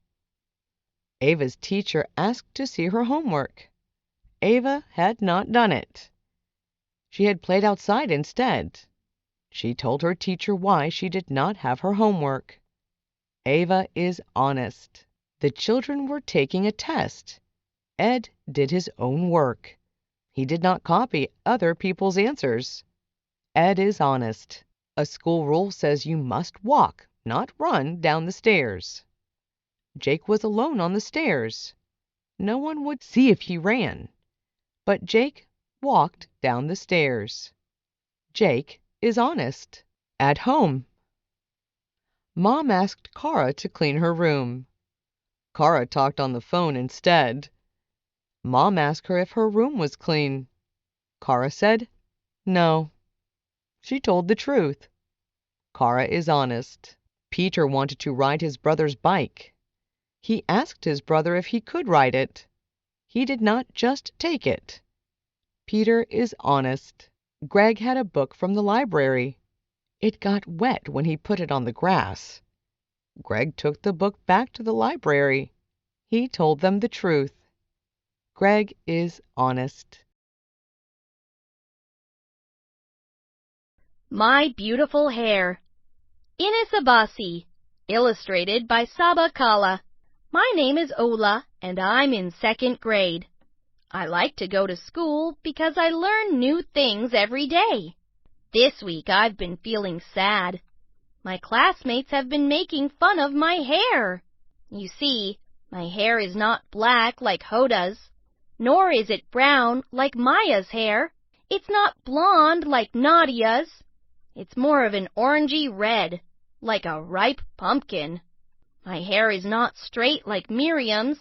Ava's teacher asked to see her homework. Ava had not done it. She had played outside instead. She told her teacher why she did not have her homework. Ava is honest. The children were taking a test. Ed did his own work. He did not copy other people's answers. Ed is honest. A school rule says you must walk, not run, down the stairs. Jake was alone on the stairs. No one would see if he ran. But Jake walked down the stairs. Jake is honest. At home, Mom asked Kara to clean her room. Kara talked on the phone instead. Mom asked her if her room was clean. Kara said, no. She told the truth. Kara is honest. Peter wanted to ride his brother's bike. He asked his brother if he could ride it. He did not just take it. Peter is honest. Greg had a book from the library. It got wet when he put it on the grass. Greg took the book back to the library. He told them the truth. Greg is honest. My Beautiful Hair. Ines Abasi. Illustrated by Saba Kala. My name is Ola, and I'm in 2nd grade. I like to go to school because I learn new things every day. This week I've been feeling sad. My classmates have been making fun of my hair. You see, my hair is not black like Hoda's, nor is it brown like Maya's hair. It's not blonde like Nadia's. It's more of an orangey red, like a ripe pumpkin. My hair is not straight like Miriam's.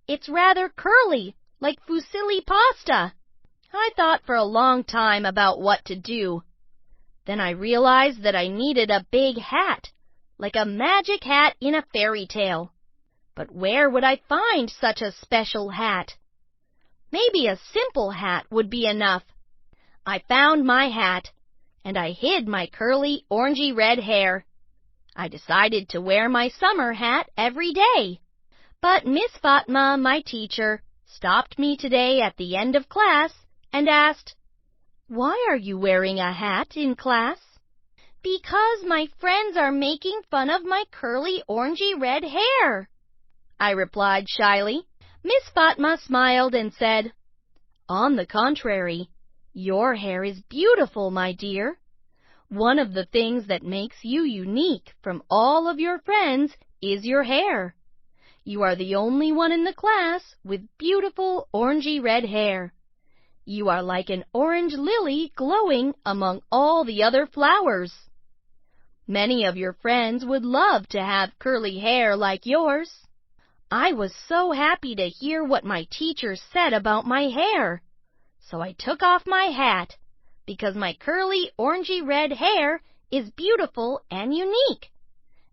It's rather curly, like fusilli pasta. I thought for a long time about what to do. Then I realized that I needed a big hat, like a magic hat in a fairy tale. But where would I find such a special hat? Maybe a simple hat would be enough. I found my hat, and I hid my curly orangey red hair. I decided to wear my summer hat every day. But Miss Fatma, my teacher, stopped me today at the end of class and asked, "Why are you wearing a hat in class?" "Because my friends are making fun of my curly orangey red hair," I replied shyly. Miss Fatma smiled and said, "On the contrary, your hair is beautiful, my dear. One of the things that makes you unique from all of your friends is your hair. You are the only one in the class with beautiful orangey red hair. You are like an orange lily glowing among all the other flowers. Many of your friends would love to have curly hair like yours." I was so happy to hear what my teacher said about my hair. So I took off my hat, because my curly orangey red hair is beautiful and unique,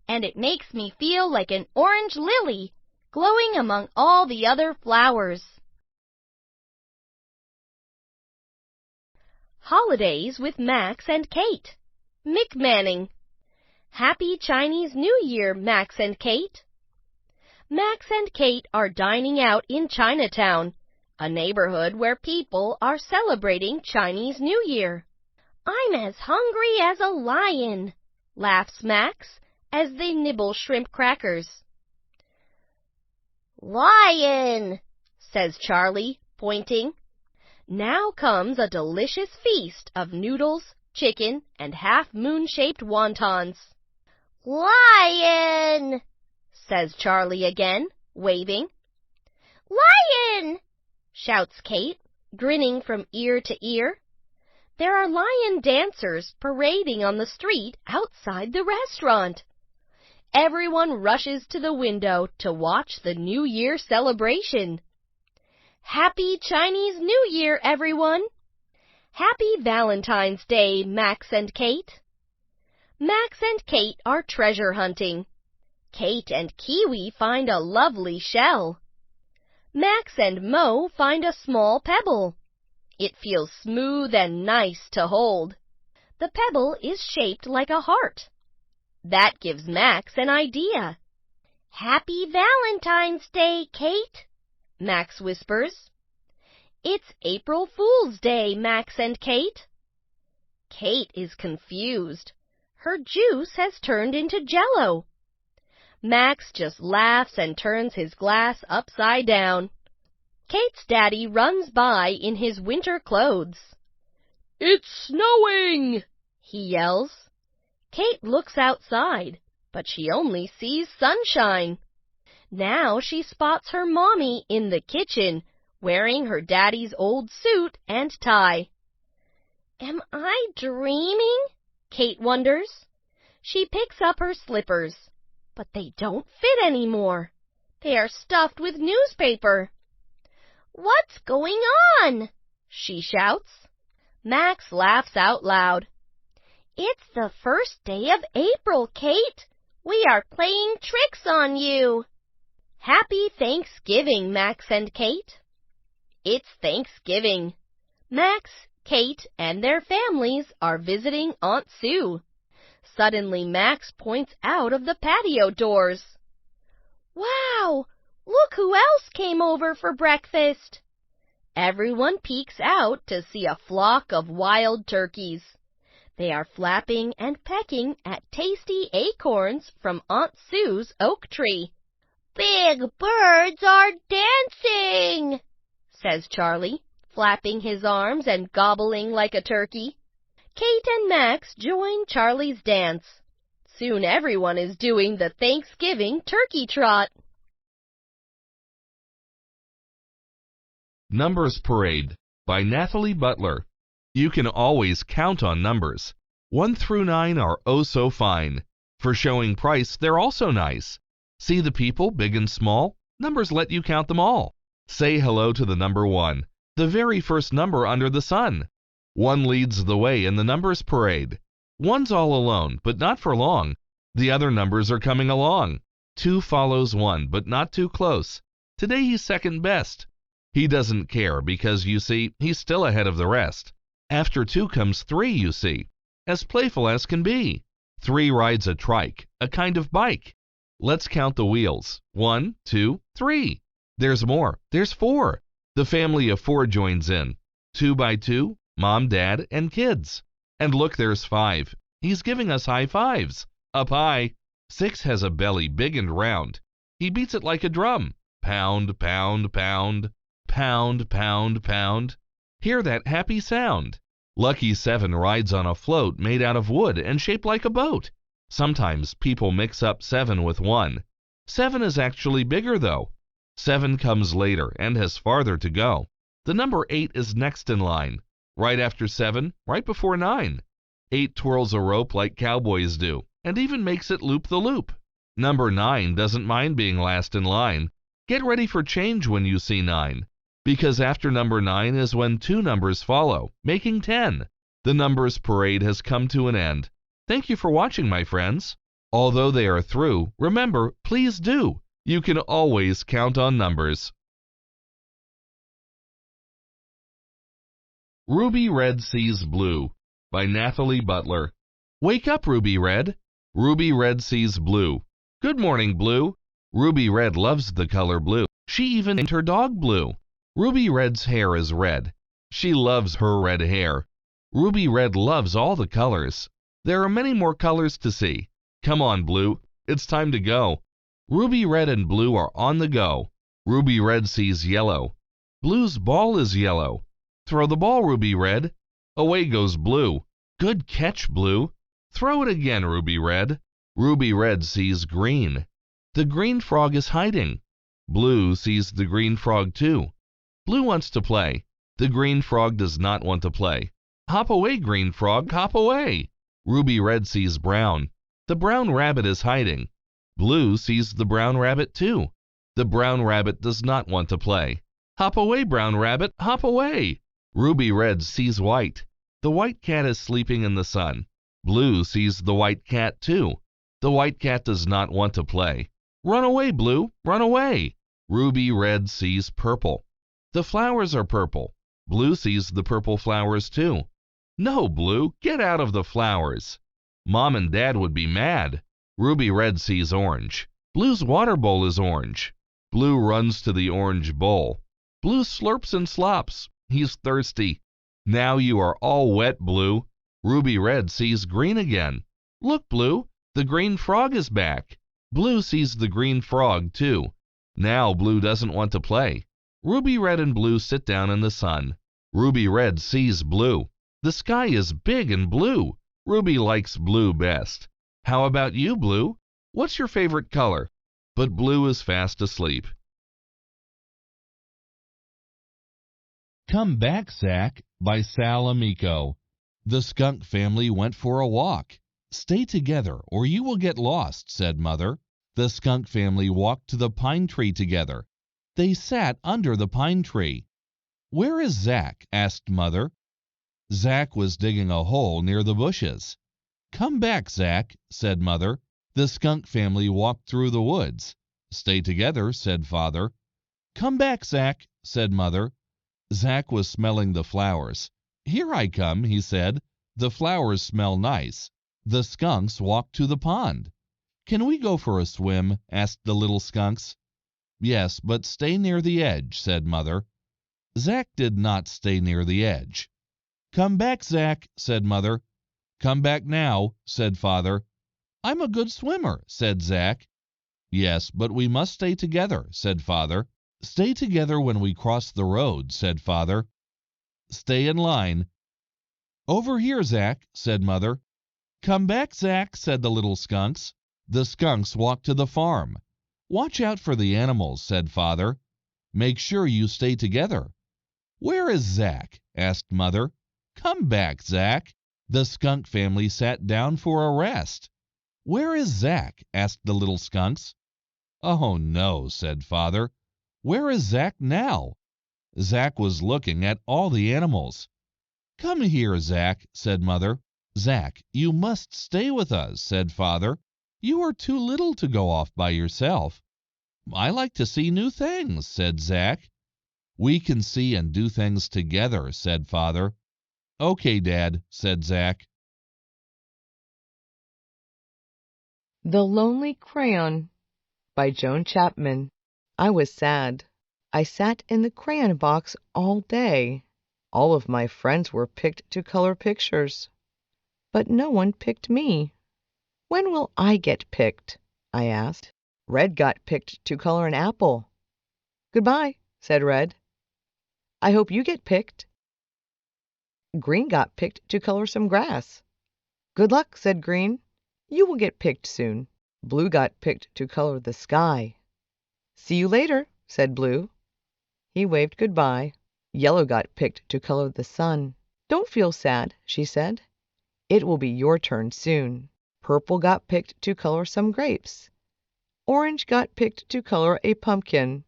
and it makes me feel like an orange lily glowing among all the other flowers. Holidays with Max and Kate. Mick Manning. Happy Chinese New Year, Max and Kate. Max and Kate are dining out in Chinatown, a neighborhood where people are celebrating Chinese New Year. "I'm as hungry as a lion," laughs Max as they nibble shrimp crackers. "Lion," says Charlie, pointing. Now comes a delicious feast of noodles, chicken, and half-moon-shaped wontons. "Lion," says Charlie again, waving. "Lion!" shouts Kate, grinning from ear to ear. There are lion dancers parading on the street outside the restaurant. Everyone rushes to the window to watch the New Year celebration. Happy Chinese New Year, everyone! Happy Valentine's Day, Max and Kate! Max and Kate are treasure hunting. Kate and Kiwi find a lovely shell. Max and Mo find a small pebble. It feels smooth and nice to hold. The pebble is shaped like a heart. That gives Max an idea. "Happy Valentine's Day, Kate," Max whispers. "It's April Fool's Day, Max and Kate." Kate is confused. Her juice has turned into Jell-O. Max just laughs and turns his glass upside down. Kate's daddy runs by in his winter clothes. "It's snowing!" he yells. Kate looks outside, but she only sees sunshine. Now she spots her mommy in the kitchen, wearing her daddy's old suit and tie. "Am I dreaming?" Kate wonders. She picks up her slippers, but they don't fit anymore. They are stuffed with newspaper. "What's going on?" she shouts. Max laughs out loud. "It's the first day of April, Kate. We are playing tricks on you." Happy Thanksgiving, Max and Kate. It's Thanksgiving. Max, Kate, and their families are visiting Aunt Sue. Suddenly, Max points out of the patio doors. "Wow! Look who else came over for breakfast." Everyone peeks out to see a flock of wild turkeys. They are flapping and pecking at tasty acorns from Aunt Sue's oak tree. "Big birds are dancing," says Charlie, flapping his arms and gobbling like a turkey. Kate and Max join Charlie's dance. Soon everyone is doing the Thanksgiving turkey trot. Numbers Parade by Nathalie Butler. You can always count on numbers. 1 through 9 are oh so fine. For showing price, they're also nice. See the people, big and small? Numbers let you count them all. Say hello to the number 1, the very first number under the sun. 1 leads the way in the numbers parade. 1's all alone, but not for long. The other numbers are coming along. 2 follows 1, but not too close. Today he's second best. He doesn't care because, you see, he's still ahead of the rest. After 2 comes 3, you see, as playful as can be. 3 rides a trike, a kind of bike. Let's count the wheels. 1, 2, 3. There's more. There's 4. The family of 4 joins in. 2 by 2, Mom, Dad, and kids. And look, there's 5. He's giving us high fives. Up high. 6 has a belly big and round. He beats it like a drum. Pound, pound, pound. Pound, pound, pound. Hear that happy sound. Lucky 7 rides on a float made out of wood and shaped like a boat. Sometimes people mix up 7 with 1. 7 is actually bigger, though. 7 comes later and has farther to go. The number 8 is next in line. Right after 7, right before 9. 8 twirls a rope like cowboys do, and even makes it loop the loop. Number 9 doesn't mind being last in line. Get ready for change when you see 9, because after number 9 is when 2 numbers follow, making 10. The numbers parade has come to an end. Thank you for watching, my friends. Although they are through, remember, please do. You can always count on numbers. Ruby Red Sees Blue by Nathalie Butler. Wake up, Ruby Red. Ruby Red sees blue. Good morning, Blue. Ruby Red loves the color blue. She even named her dog Blue. Ruby Red's hair is red. She loves her red hair. Ruby Red loves all the colors. There are many more colors to see. Come on, Blue. It's time to go. Ruby Red and Blue are on the go. Ruby Red sees yellow. Blue's ball is yellow. Throw the ball, Ruby Red. Away goes Blue. Good catch, Blue. Throw it again, Ruby Red. Ruby Red sees green. The green frog is hiding. Blue sees the green frog too. Blue wants to play. The green frog does not want to play. Hop away, green frog, hop away. Ruby Red sees brown. The brown rabbit is hiding. Blue sees the brown rabbit too. The brown rabbit does not want to play. Hop away, brown rabbit, hop away. Ruby Red sees white. The white cat is sleeping in the sun. Blue sees the white cat too. The white cat does not want to play. Run away, Blue, run away. Ruby Red sees purple. The flowers are purple. Blue sees the purple flowers too. No, Blue, get out of the flowers. Mom and Dad would be mad. Ruby Red sees orange. Blue's water bowl is orange. Blue runs to the orange bowl. Blue slurps and slops. He's thirsty. Now you are all wet, Blue. Ruby Red sees green again. Look, Blue, the green frog is back. Blue sees the green frog too. Now Blue doesn't want to play. Ruby Red and Blue sit down in the sun. Ruby Red sees blue. The sky is big and blue. Ruby likes blue best. How about you, Blue? What's your favorite color? But Blue is fast asleep. Come Back, Zach by Sal Amico. The skunk family went for a walk. Stay together or you will get lost, said Mother. The skunk family walked to the pine tree together. They sat under the pine tree. Where is Zach? Asked Mother. Zach was digging a hole near the bushes. Come back, Zach, said Mother. The skunk family walked through the woods. Stay together, said Father. Come back, Zach, said Mother. Zach was smelling the flowers. Here I come, he said. The flowers smell nice. The skunks walked to the pond. Can we go for a swim? Asked the little skunks. Yes, but stay near the edge, said Mother. Zach did not stay near the edge. Come back, Zach, said Mother. Come back now, said Father. I'm a good swimmer, said Zach. Yes, but we must stay together, said Father. Stay together when we cross the road, said Father. Stay in line. Over here, Zach, said Mother. Come back, Zach, said the little skunks. The skunks walked to the farm. Watch out for the animals, said Father. Make sure you stay together. Where is Zach? Asked Mother. Come back, Zach. The skunk family sat down for a rest. Where is Zach? Asked the little skunks. Oh, no, said Father. Where is Zach now? Zach was looking at all the animals. Come here, Zach, said Mother. Zach, you must stay with us, said Father. You are too little to go off by yourself. I like to see new things, said Zach. We can see and do things together, said Father. Okay, Dad, said Zach. The Lonely Crayon by Joan Chapman. I was sad. I sat in the crayon box all day. All of my friends were picked to color pictures, but no one picked me. When will I get picked? I asked. Red got picked to color an apple. Goodbye, said Red. I hope you get picked. Green got picked to color some grass. Good luck, said Green. You will get picked soon. Blue got picked to color the sky. See you later, said Blue. He waved goodbye. Yellow got picked to color the sun. Don't feel sad, she said. It will be your turn soon. Purple got picked to color some grapes. Orange got picked to color a pumpkin.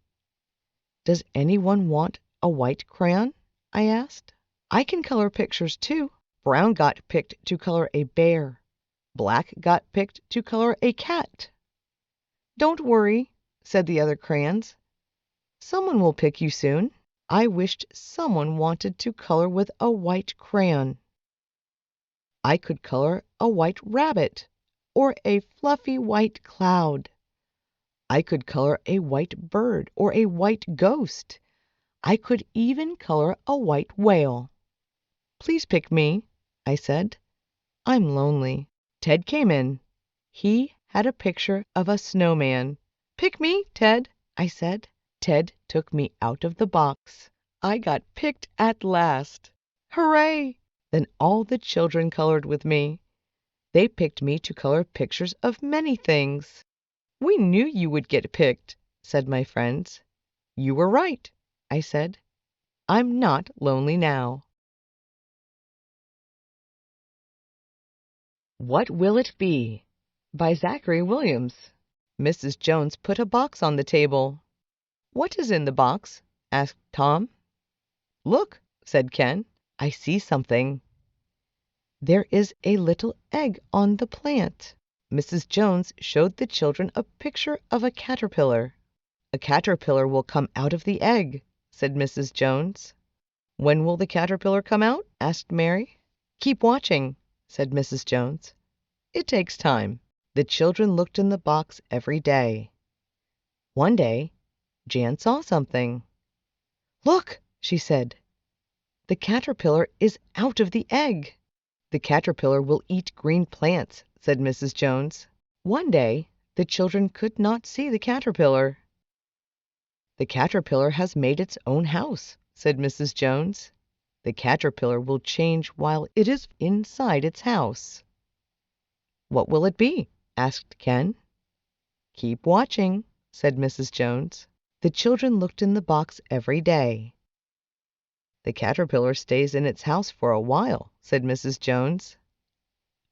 Does anyone want a white crayon? I asked. I can color pictures too. Brown got picked to color a bear. Black got picked to color a cat. Don't worry, said the other crayons. Someone will pick you soon. I wished someone wanted to color with a white crayon. I could color a white rabbit or a fluffy white cloud. I could color a white bird or a white ghost. I could even color a white whale. Please pick me, I said. I'm lonely. Ted came in. He had a picture of a snowman. Pick me, Ted, I said. Ted took me out of the box. I got picked at last. Hooray! Then all the children colored with me. They picked me to color pictures of many things. We knew you would get picked, said my friends. You were right, I said. I'm not lonely now. What Will It Be? By Zachary Williams. Mrs. Jones put a box on the table. What is in the box? Asked Tom. Look, said Ken. I see something. There is a little egg on the plant. Mrs. Jones showed the children a picture of a caterpillar. A caterpillar will come out of the egg, said Mrs. Jones. When will the caterpillar come out? Asked Mary. Keep watching, said Mrs. Jones. It takes time. The children looked in the box every day. One day, Jan saw something. Look, she said. The caterpillar is out of the egg. The caterpillar will eat green plants, said Mrs. Jones. One day, the children could not see the caterpillar. The caterpillar has made its own house, said Mrs. Jones. The caterpillar will change while it is inside its house. What will it be? Asked Ken. Keep watching, said Mrs. Jones. The children looked in the box every day. The caterpillar stays in its house for a while, said Mrs. Jones.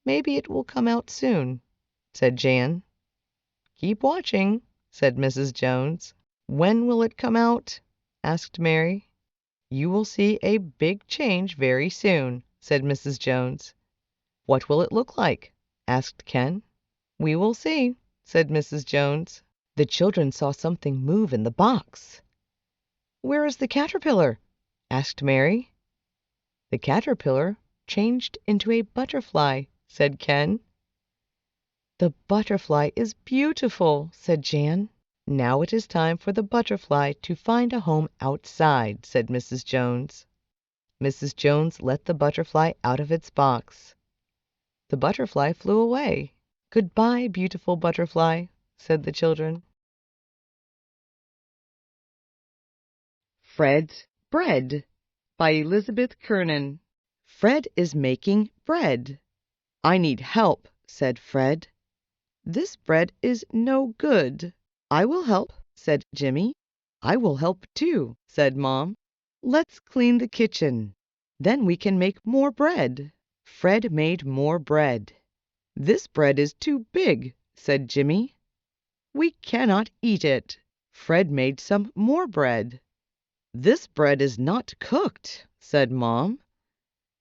Maybe it will come out soon, said Jan. Keep watching, said Mrs. Jones. When will it come out? Asked Mary. You will see a big change very soon, said Mrs. Jones. What will it look like? Asked Ken. We will see, said Mrs. Jones. The children saw something move in the box. Where is the caterpillar? Asked Mary. The caterpillar changed into a butterfly, said Ken. The butterfly is beautiful, said Jan. Now it is time for the butterfly to find a home outside, said Mrs. Jones. Mrs. Jones let the butterfly out of its box. The butterfly flew away. Goodbye, beautiful butterfly, said the children. Fred's Bread by Elizabeth Kernan. Fred is making bread. I need help, said Fred. This bread is no good. I will help, said Jimmy. I will help too, said Mom. Let's clean the kitchen. Then we can make more bread. Fred made more bread. This bread is too big, said Jimmy. We cannot eat it. Fred made some more bread. This bread is not cooked, said Mom.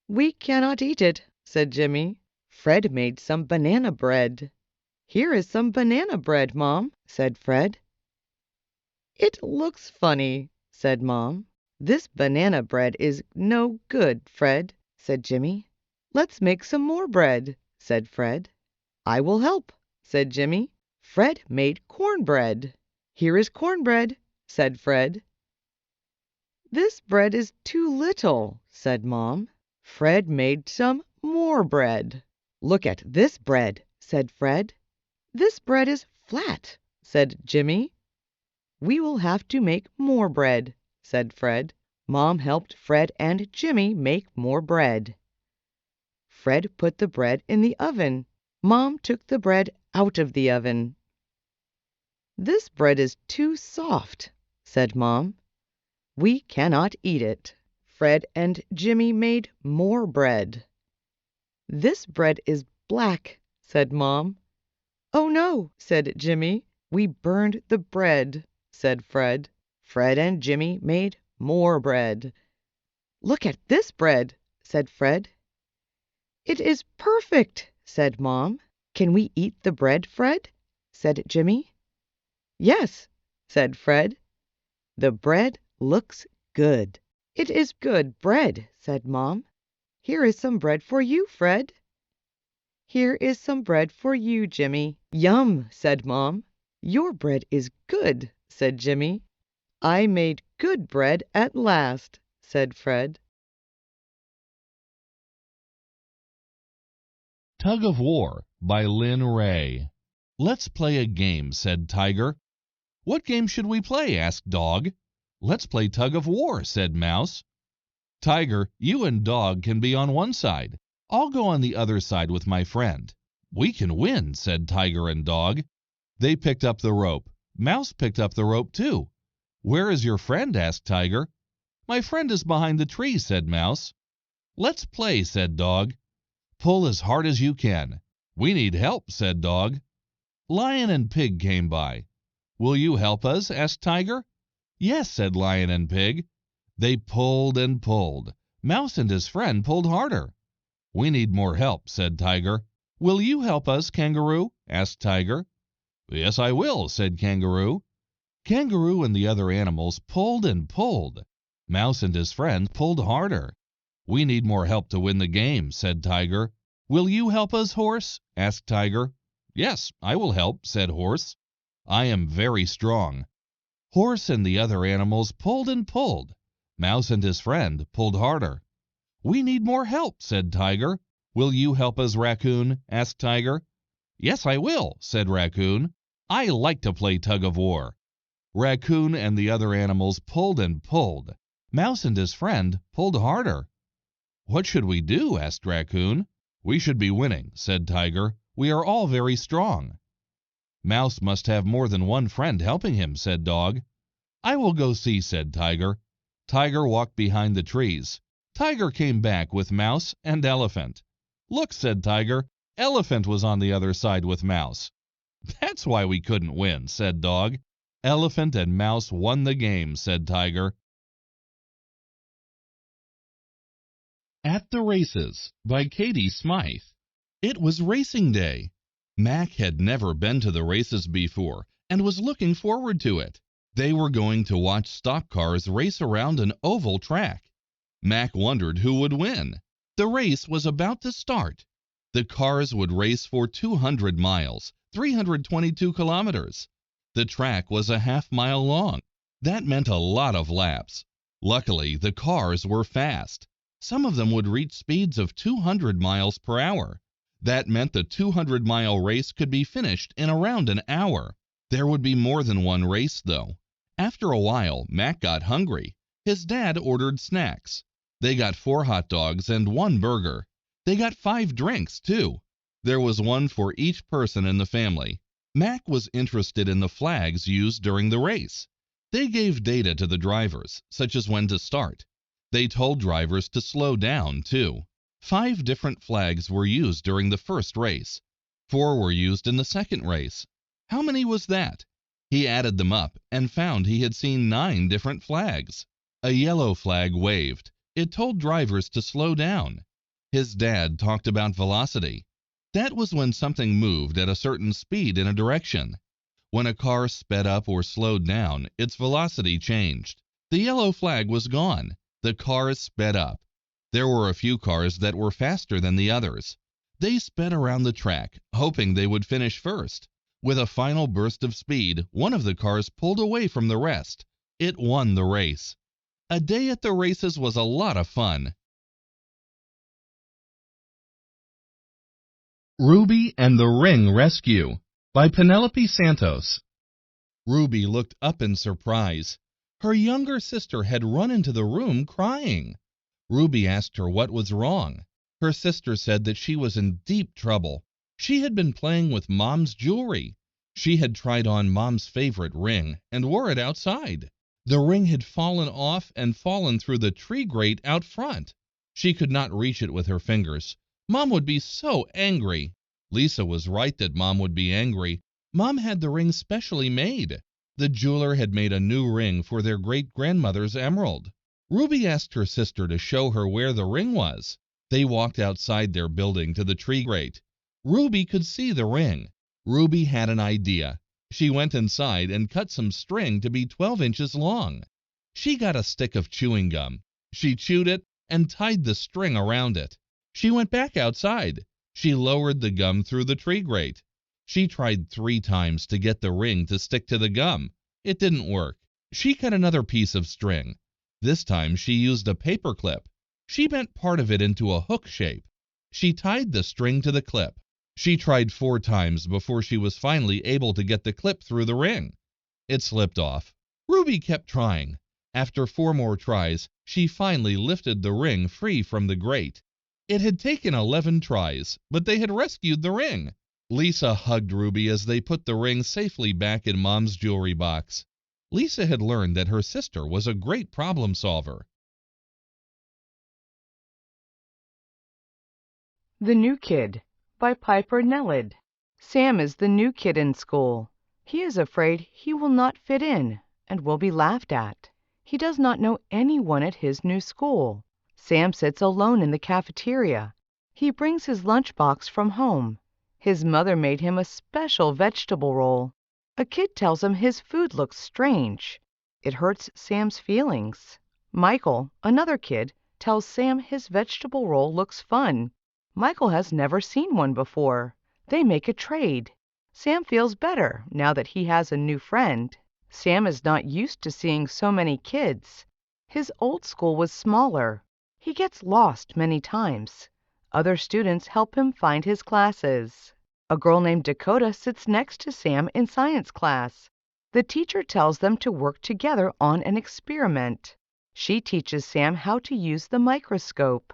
We cannot eat it, said Jimmy. Fred made some banana bread. "Here is some banana bread, Mom," said Fred. "It looks funny," said Mom. "This banana bread is no good, Fred," said Jimmy. "Let's make some more bread," said Fred. "I will help," said Jimmy. Fred made cornbread. "Here is cornbread," said Fred. "This bread is too little," said Mom. Fred made some more bread. "Look at this bread," said Fred. "This bread is flat," said Jimmy. "We will have to make more bread," said Fred. Mom helped Fred and Jimmy make more bread. Fred put the bread in the oven. Mom took the bread out of the oven. "This bread is too soft," said Mom. "We cannot eat it." Fred and Jimmy made more bread. "This bread is black," said Mom. "Oh, no," said Jimmy. "We burned the bread," said Fred. Fred and Jimmy made more bread. "Look at this bread," said Fred. "It is perfect," said Mom. "Can we eat the bread, Fred?" said Jimmy. "Yes," said Fred. "The bread looks good." "It is good bread," said Mom. "Here is some bread for you, Fred." "Here is some bread for you, Jimmy." "Yum," said Mom. "Your bread is good," said Jimmy. "I made good bread at last," said Fred. Tug of War by Lynn Ray. "Let's play a game," said Tiger. "What game should we play?" asked Dog. "Let's play tug of war," said Mouse. "Tiger, you and Dog can be on one side. I'll go on the other side with my friend." "We can win," said Tiger and Dog. They picked up the rope. Mouse picked up the rope too. "Where is your friend?" asked Tiger. "My friend is behind the tree," said Mouse. "Let's play," said Dog. "Pull as hard as you can." "We need help," said Dog. Lion and Pig came by. "Will you help us?" asked Tiger. "Yes," said Lion and Pig. They pulled and pulled. Mouse and his friend pulled harder. "We need more help," said Tiger. "Will you help us, Kangaroo?" asked Tiger. "Yes, I will," said Kangaroo. Kangaroo and the other animals pulled and pulled. Mouse and his friend pulled harder. "We need more help to win the game," said Tiger. "Will you help us, Horse?" asked Tiger. "Yes, I will help," said Horse. "I am very strong." Horse and the other animals pulled and pulled. Mouse and his friend pulled harder. "We need more help," said Tiger. "Will you help us, Raccoon?" asked Tiger. "Yes, I will," said Raccoon. "I like to play tug of war." Raccoon and the other animals pulled and pulled. Mouse and his friend pulled harder. "What should we do?" asked Raccoon. "We should be winning," said Tiger. "We are all very strong." "Mouse must have more than one friend helping him," said Dog. "I will go see," said Tiger. Tiger walked behind the trees. Tiger came back with Mouse and Elephant. "Look," said Tiger, "Elephant was on the other side with Mouse." "That's why we couldn't win," said Dog. "Elephant and Mouse won the game," said Tiger. At the Races by Katie Smythe. It was racing day. Mac had never been to the races before and was looking forward to it. They were going to watch stock cars race around an oval track. Mac wondered who would win. The race was about to start. The cars would race for 200 miles, 322 kilometers. The track was a half-mile long. That meant a lot of laps. Luckily, the cars were fast. Some of them would reach speeds of 200 miles per hour. That meant the 200-mile race could be finished in around an hour. There would be more than one race, though. After a while, Mac got hungry. His dad ordered snacks. They got 4 hot dogs and 1 burger. They got 5 drinks, too. There was one for each person in the family. Mac was interested in the flags used during the race. They gave data to the drivers, such as when to start. They told drivers to slow down, too. 5 different flags were used during the first race. 4 were used in the second race. How many was that? He added them up and found he had seen 9 different flags. A yellow flag waved. It told drivers to slow down. His dad talked about velocity. That was when something moved at a certain speed in a direction. When a car sped up or slowed down, its velocity changed. The yellow flag was gone. The cars sped up. There were a few cars that were faster than the others. They sped around the track, hoping they would finish first. With a final burst of speed, one of the cars pulled away from the rest. It won the race. A day at the races was a lot of fun. Ruby and the Ring Rescue by Penelope Santos. Ruby looked up in surprise. Her younger sister had run into the room crying. Ruby asked her what was wrong. Her sister said that she was in deep trouble. She had been playing with Mom's jewelry. She had tried on Mom's favorite ring and wore it outside. The ring had fallen off and fallen through the tree grate out front. She could not reach it with her fingers. Mom would be so angry. Lisa was right that Mom would be angry. Mom had the ring specially made. The jeweler had made a new ring for their great-grandmother's emerald. Ruby asked her sister to show her where the ring was. They walked outside their building to the tree grate. Ruby could see the ring. Ruby had an idea. She went inside and cut some string to be 12 inches long. She got a stick of chewing gum. She chewed it and tied the string around it. She went back outside. She lowered the gum through the tree grate. She tried 3 times to get the ring to stick to the gum. It didn't work. She cut another piece of string. This time she used a paper clip. She bent part of it into a hook shape. She tied the string to the clip. She tried 4 times before she was finally able to get the clip through the ring. It slipped off. Ruby kept trying. After 4 more tries, she finally lifted the ring free from the grate. It had taken 11 tries, but they had rescued the ring. Lisa hugged Ruby as they put the ring safely back in Mom's jewelry box. Lisa had learned that her sister was a great problem solver. The New Kid by Piper Nellid. Sam is the new kid in school. He is afraid he will not fit in and will be laughed at. He does not know anyone at his new school. Sam sits alone in the cafeteria. He brings his lunchbox from home. His mother made him a special vegetable roll. A kid tells him his food looks strange. It hurts Sam's feelings. Michael, another kid, tells Sam his vegetable roll looks fun. Michael has never seen one before. They make a trade. Sam feels better now that he has a new friend. Sam is not used to seeing so many kids. His old school was smaller. He gets lost many times. Other students help him find his classes. A girl named Dakota sits next to Sam in science class. The teacher tells them to work together on an experiment. She teaches Sam how to use the microscope.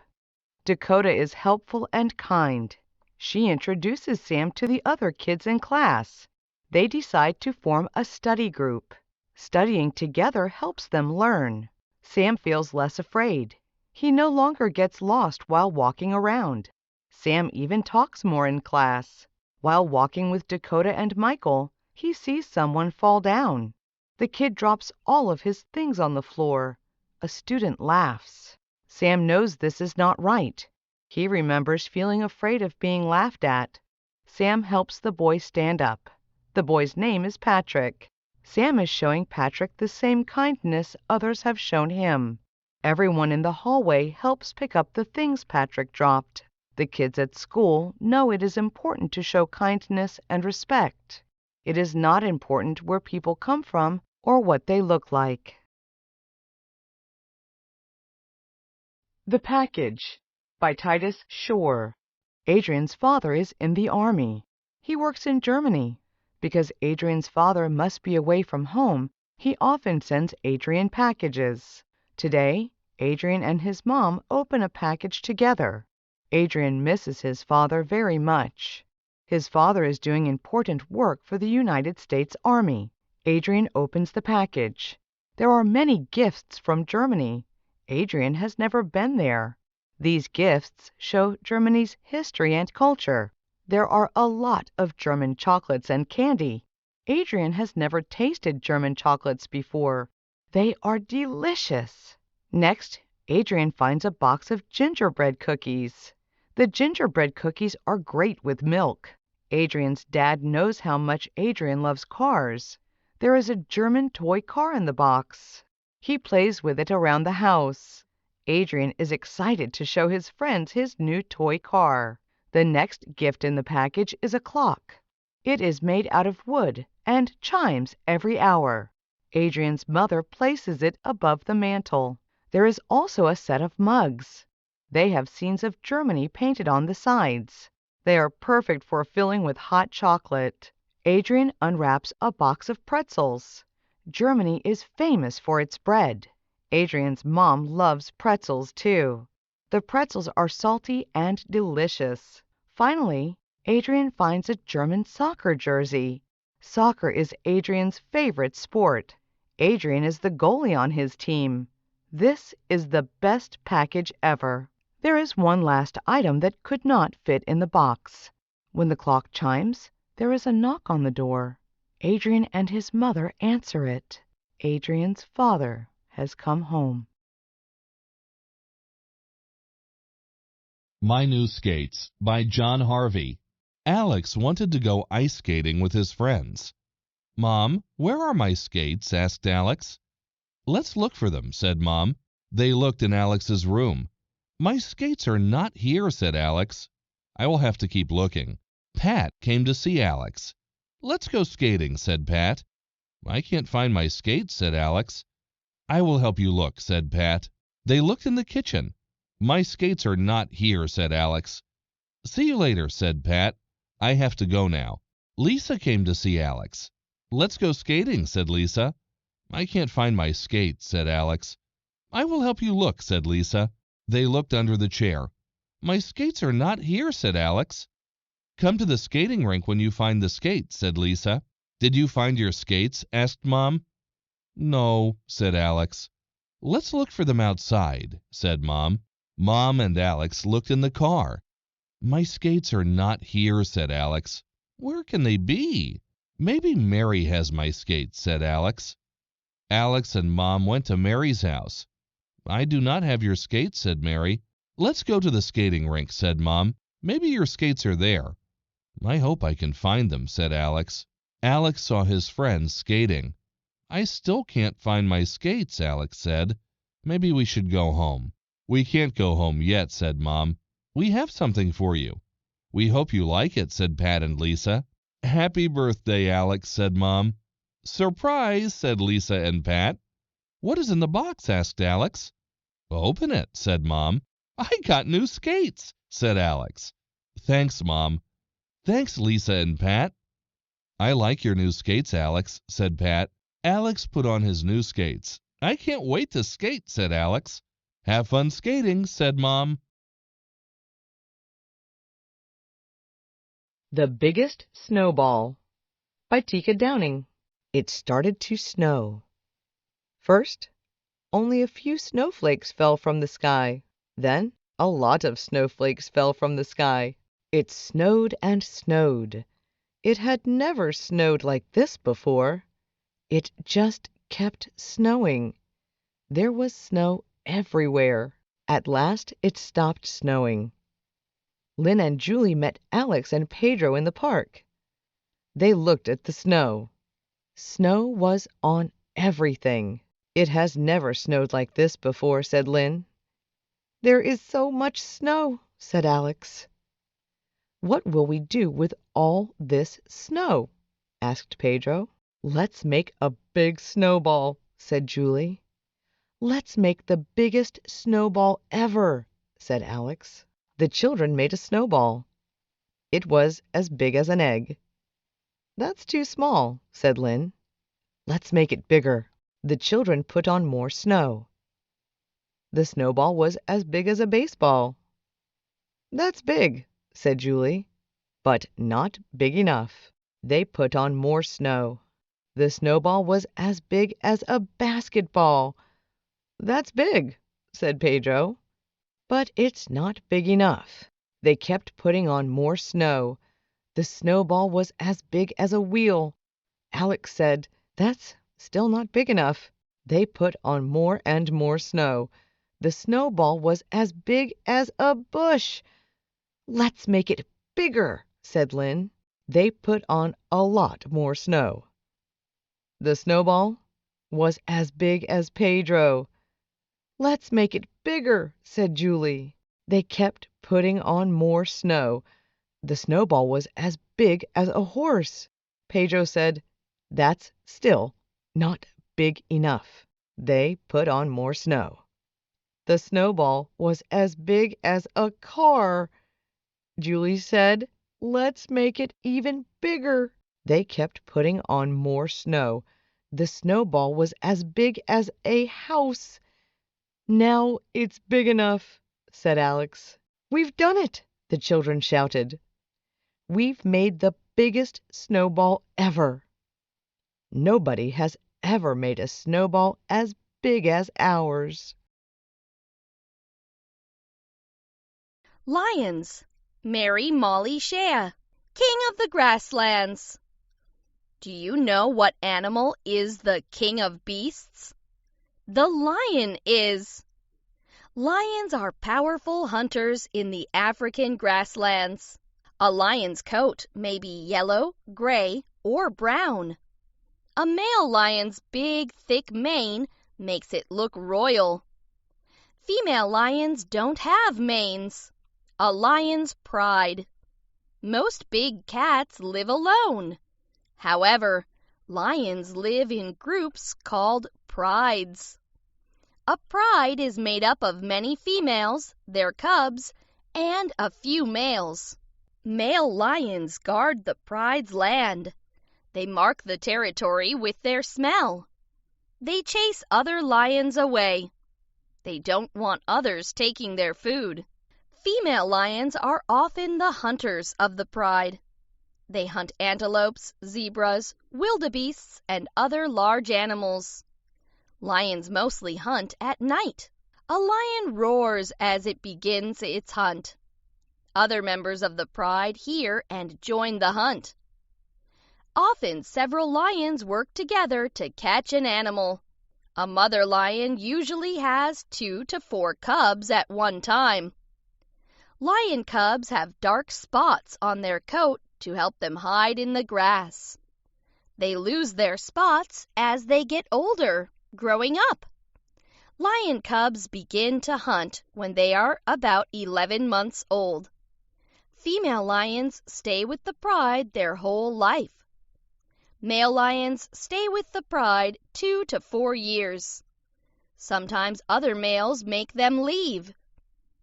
Dakota is helpful and kind. She introduces Sam to the other kids in class. They decide to form a study group. Studying together helps them learn. Sam feels less afraid. He no longer gets lost while walking around. Sam even talks more in class. While walking with Dakota and Michael, he sees someone fall down. The kid drops all of his things on the floor. A student laughs. Sam knows this is not right. He remembers feeling afraid of being laughed at. Sam helps the boy stand up. The boy's name is Patrick. Sam is showing Patrick the same kindness others have shown him. Everyone in the hallway helps pick up the things Patrick dropped. The kids at school know it is important to show kindness and respect. It is not important where people come from or what they look like. The Package by Titus Shore. Adrian's father is in the army. He works in Germany. Because Adrian's father must be away from home, he often sends Adrian packages. Today, Adrian and his mom open a package together. Adrian misses his father very much. His father is doing important work for the United States Army. Adrian opens the package. There are many gifts from Germany. Adrian has never been there. These gifts show Germany's history and culture. There are a lot of German chocolates and candy. Adrian has never tasted German chocolates before. They are delicious. Next, Adrian finds a box of gingerbread cookies. The gingerbread cookies are great with milk. Adrian's dad knows how much Adrian loves cars. There is a German toy car in the box. He plays with it around the house. Adrian is excited to show his friends his new toy car. The next gift in the package is a clock. It is made out of wood and chimes every hour. Adrian's mother places it above the mantel. There is also a set of mugs. They have scenes of Germany painted on the sides. They are perfect for filling with hot chocolate. Adrian unwraps a box of pretzels. Germany is famous for its bread. Adrian's mom loves pretzels too. The pretzels are salty and delicious. Finally, Adrian finds a German soccer jersey. Soccer is Adrian's favorite sport. Adrian is the goalie on his team. This is the best package ever. There is one last item that could not fit in the box. When the clock chimes, there is a knock on the door. Adrian and his mother answer it. Adrian's father has come home. My New Skates by John Harvey. Alex wanted to go ice skating with his friends. Mom, where are my skates? Asked Alex. Let's look for them, said Mom. They looked in Alex's room. My skates are not here, said Alex. I will have to keep looking. Pat came to see Alex. Let's go skating, said Pat. I can't find my skates, said Alex. I will help you look, said Pat. They looked in the kitchen. My skates are not here, said Alex. See you later, said Pat. I have to go now. Lisa came to see Alex. Let's go skating, said Lisa. I can't find my skates, said Alex. I will help you look, said Lisa. They looked under the chair. My skates are not here, said Alex. Come to the skating rink when you find the skates, said Lisa. Did you find your skates? Asked Mom. No, said Alex. Let's look for them outside, said Mom. Mom and Alex looked in the car. My skates are not here, said Alex. Where can they be? Maybe Mary has my skates, said Alex. Alex and Mom went to Mary's house. I do not have your skates, said Mary. Let's go to the skating rink, said Mom. Maybe your skates are there. I hope I can find them, said Alex. Alex saw his friends skating. I still can't find my skates, Alex said. Maybe we should go home. We can't go home yet, said Mom. We have something for you. We hope you like it, said Pat and Lisa. Happy birthday, Alex, said Mom. Surprise, said Lisa and Pat. What is in the box? Asked Alex. Open it, said Mom. I got new skates, said Alex. Thanks, Mom. Thanks, Lisa and Pat. I like your new skates, Alex, said Pat. Alex put on his new skates. I can't wait to skate, said Alex. Have fun skating, said Mom. The Biggest Snowball by Tika Downing. It started to snow. First, only a few snowflakes fell from the sky. Then, a lot of snowflakes fell from the sky. It snowed and snowed. It had never snowed like this before. It just kept snowing. There was snow everywhere. At last it stopped snowing. Lynn and Julie met Alex and Pedro in the park. They looked at the snow. Snow was on everything. It has never snowed like this before, said Lynn. There is so much snow, said Alex. What will we do with all this snow? Asked Pedro. Let's make a big snowball, said Julie. Let's make the biggest snowball ever, said Alex. The children made a snowball. It was as big as an egg. That's too small, said Lynn. Let's make it bigger. The children put on more snow. The snowball was as big as a baseball. That's big, said Julie, but not big enough. They put on more snow. The snowball was as big as a basketball. That's big, said Pedro, but it's not big enough. They kept putting on more snow. The snowball was as big as a wheel. Alex said, that's still not big enough. They put on more and more snow. The snowball was as big as a bush. "Let's make it bigger," said Lynn. They put on a lot more snow. The snowball was as big as Pedro. "Let's make it bigger," said Julie. They kept putting on more snow. The snowball was as big as a horse. Pedro said, "That's still not big enough." They put on more snow. The snowball was as big as a car. Julie said, "Let's make it even bigger." They kept putting on more snow. The snowball was as big as a house. "Now it's big enough," said Alex. "We've done it!" the children shouted. "We've made the biggest snowball ever. Nobody has ever made a snowball as big as ours." Lions. Mary Molly Shea, King of the Grasslands. Do you know what animal is the king of beasts? The lion is. Lions are powerful hunters in the African grasslands. A lion's coat may be yellow, gray, or brown. A male lion's big, thick mane makes it look royal. Female lions don't have manes. A lion's pride. Most big cats live alone. However, lions live in groups called prides. A pride is made up of many females, their cubs, and a few males. Male lions guard the pride's land. They mark the territory with their smell. They chase other lions away. They don't want others taking their food. Female lions are often the hunters of the pride. They hunt antelopes, zebras, wildebeests, and other large animals. Lions mostly hunt at night. A lion roars as it begins its hunt. Other members of the pride hear and join the hunt. Often several lions work together to catch an animal. A mother lion usually has 2 to 4 cubs at one time. Lion cubs have dark spots on their coat to help them hide in the grass. They lose their spots as they get older, growing up. Lion cubs begin to hunt when they are about 11 months old. Female lions stay with the pride their whole life. Male lions stay with the pride 2 to 4 years. Sometimes other males make them leave.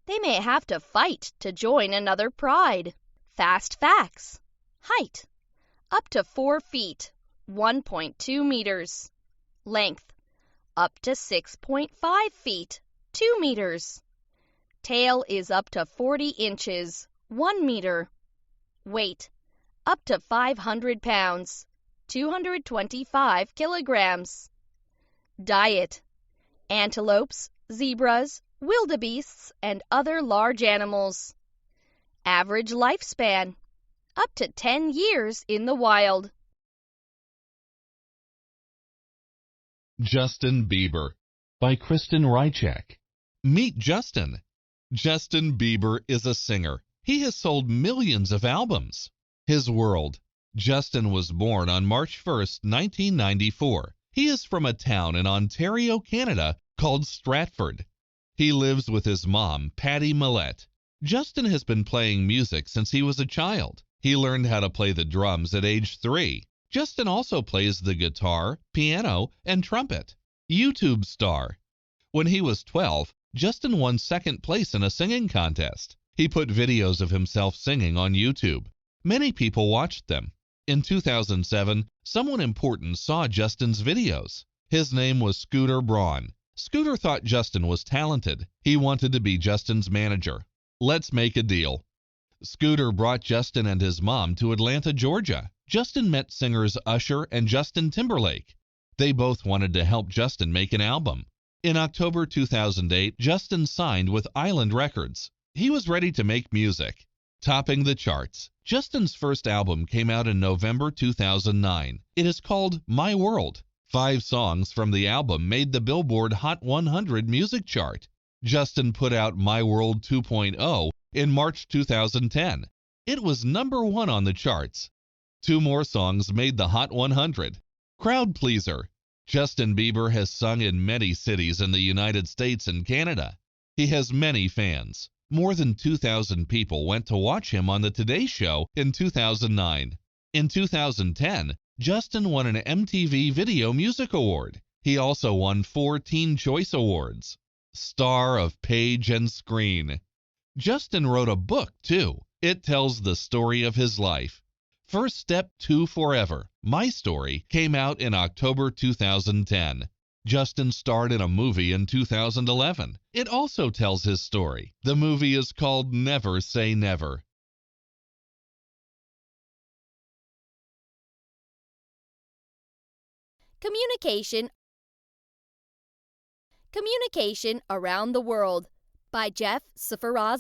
They may have to fight to join another pride. Fast facts. Height. Up to 4 feet, 1.2 meters. Length. Up to 6.5 feet, 2 meters. Tail is up to 40 inches, 1 meter. Weight. Up to 500 pounds, 225 kilograms. Diet. Antelopes, zebras, wildebeests, and other large animals. Average lifespan, up to 10 years in the wild. Justin Bieber by Kristen Rychek. Meet Justin. Justin Bieber is a singer. He has sold millions of albums. His world. Justin was born on March 1st, 1994. He is from a town in Ontario, Canada called Stratford. He lives with his mom, Patty Millette. Justin has been playing music since he was a child. He learned how to play the drums at age 3. Justin also plays the guitar, piano, and trumpet. YouTube star. When he was 12, Justin won 2nd place in a singing contest. He put videos of himself singing on YouTube. Many people watched them. In 2007, someone important saw Justin's videos. His name was Scooter Braun. Scooter thought Justin was talented. He wanted to be Justin's manager. Let's make a deal. Scooter brought Justin and his mom to Atlanta, Georgia. Justin met singers Usher and Justin Timberlake. They both wanted to help Justin make an album. In October 2008, Justin signed with Island Records. He was ready to make music. Topping the charts. Justin's first album came out in November 2009. It is called My World. 5 songs from the album made the Billboard Hot 100 music chart. Justin put out My World 2.0 in March 2010. It was #1 on the charts. 2 more songs made the Hot 100. Crowd Pleaser. Justin Bieber has sung in many cities in the United States and Canada. He has many fans. More than 2,000 people went to watch him on The Today Show in 2009. In 2010, Justin won an MTV Video Music Award. He also won 4 Teen Choice Awards. Star of Page and Screen. Justin wrote a book, too. It tells the story of his life. First Step to Forever, My Story, came out in October 2010. Justin starred in a movie in 2011. It also tells his story. The movie is called Never Say Never. Communication Around the World by Jeff I.